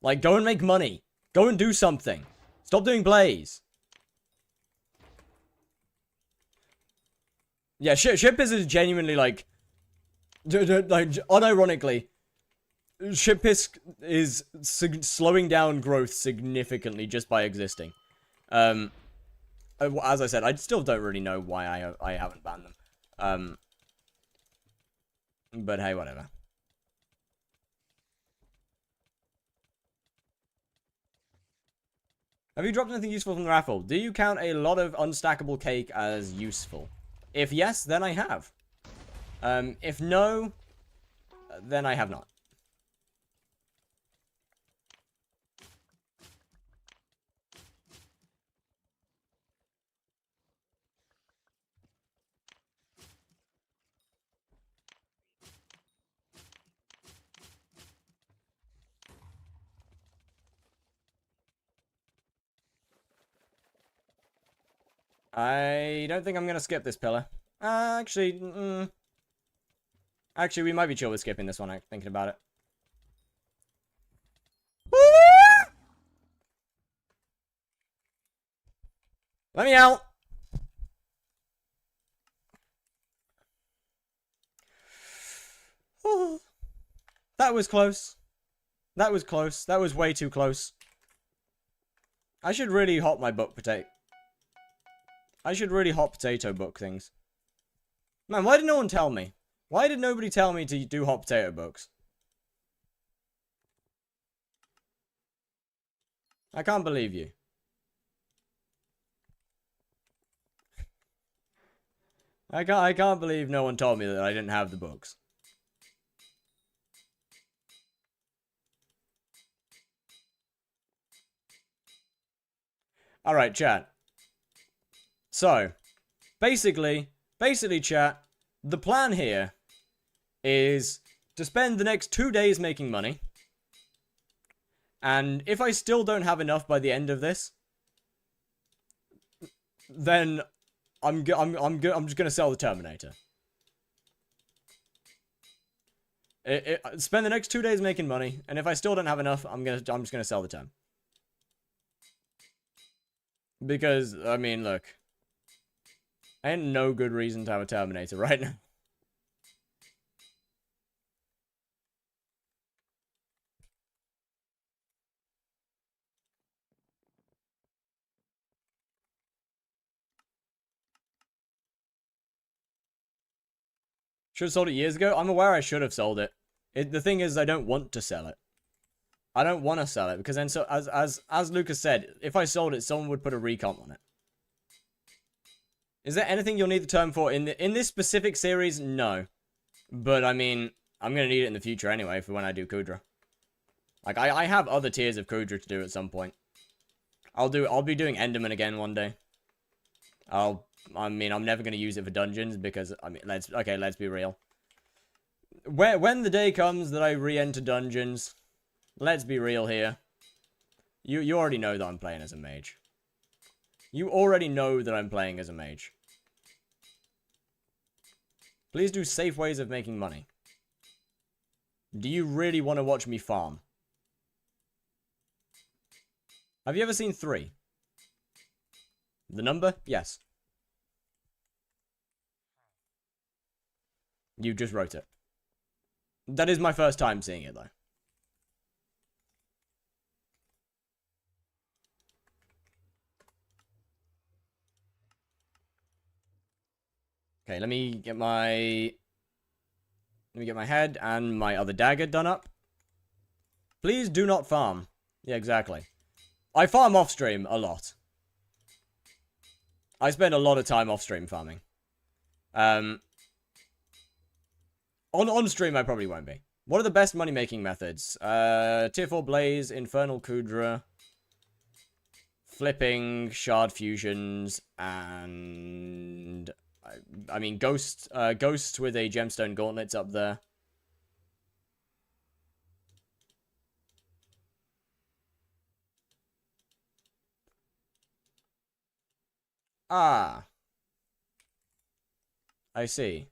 Like, go and make money. Go and do something. Stop doing Blaze. Yeah, Shitpiss is genuinely, like, unironically, Shitpiss is slowing down growth significantly just by existing. As I said, I still don't really know why I haven't banned them. But hey, whatever. Have you dropped anything useful from the raffle? Do you count a lot of unstackable cake as useful? If yes, then I have. If no, then I have not. I don't think I'm gonna skip this pillar. Actually, actually, we might be chill with skipping this one, thinking about it. Let me out! That was close. That was close. That was way too close. I should really hot my book potato. I should really hot potato book things. Man, why did no one tell me? Why did nobody tell me to do hot potato books? I can't believe you. I can't believe no one told me that I didn't have the books. Alright, chat. So, basically, chat, the plan here is to spend the next 2 days making money. And if I still don't have enough by the end of this, then I'm just gonna sell the Terminator. Spend the next 2 days making money, and if I still don't have enough, I'm just gonna sell the Term. Because, I mean, look. I ain't no good reason to have a Terminator right now. Should have sold it years ago? I'm aware I should have sold it. The thing is, I don't want to sell it. I don't want to sell it, because then, so as Lucas said, if I sold it, someone would put a recomp on it. Is there anything you'll need the term for in this specific series? No. But, I mean, I'm going to need it in the future anyway for when I do KUUDRA. Like, I have other tiers of KUUDRA to do at some point. I'll be doing Enderman again one day. I mean, I'm never going to use it for dungeons because, I mean, let's be real. When the day comes that I re-enter dungeons, let's be real here. You already know that I'm playing as a mage. You already know that I'm playing as a mage. Please do safe ways of making money. Do you really want to watch me farm? Have you ever seen 3? The number? Yes. You just wrote it. That is my first time seeing it, though. Okay, let me get my head and my other dagger done up. Please do not farm. Yeah, exactly. I farm off stream a lot. I spend a lot of time off stream farming. On stream I probably won't be. What are the best money making methods? Tier 4 Blaze, Infernal Kudra, flipping, shard fusions, and I mean ghosts with a gemstone gauntlet's up there. Ah. I see.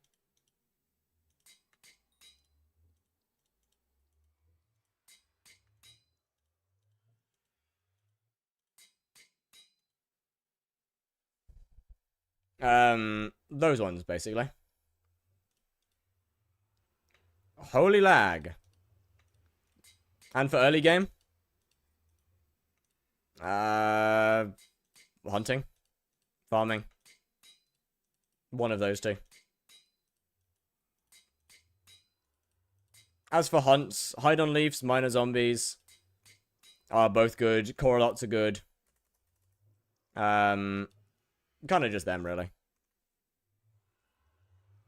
Those ones, basically. Holy lag. And for early game? Hunting. Farming. One of those two. As for hunts, hide on leaves, minor zombies are both good. Coralots are good. Kind of just them, really.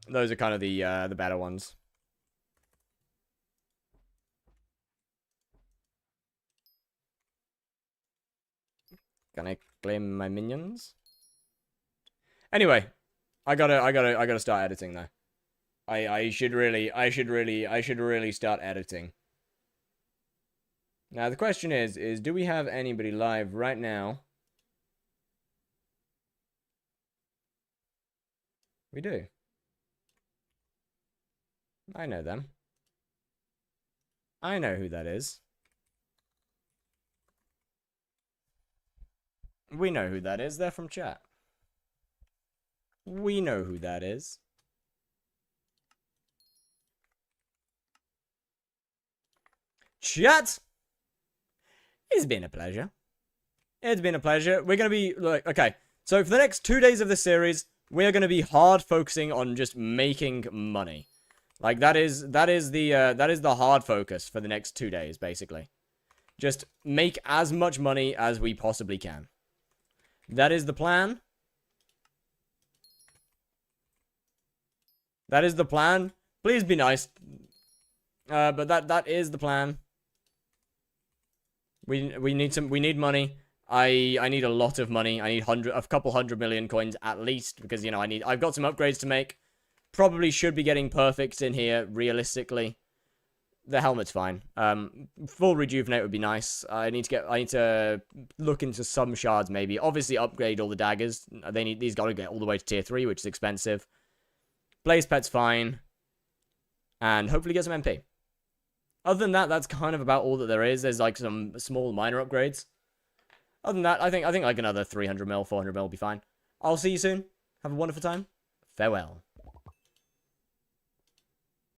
Those are kind of the better ones. Can I claim my minions? Anyway, I gotta start editing though. I should really start editing. Now the question is do we have anybody live right now? We do. I know them. I know who that is. We know who that is. They're from chat. We know who that is. Chat! It's been a pleasure. It's been a pleasure. We're going to be, like, okay. So for the next 2 days of this series, we're going to be hard focusing on just making money. Like, that is the hard focus for the next 2 days, basically. Just make as much money as we possibly can. That is the plan. That is the plan. Please be nice. But that is the plan. We need money. I need a lot of money. I need a couple 100 million coins at least, because you know I've got some upgrades to make. Probably should be getting perfects in here realistically. The helmet's fine. Full rejuvenate would be nice. I need to look into some shards maybe. Obviously upgrade all the daggers. These got to get all the way to tier 3, which is expensive. Blaze pet's fine. And hopefully get some MP. Other than that, that's kind of about all that there is. There's like some small minor upgrades. Other than that, I think like another 300 mil, 400 mil will be fine. I'll see you soon. Have a wonderful time. Farewell.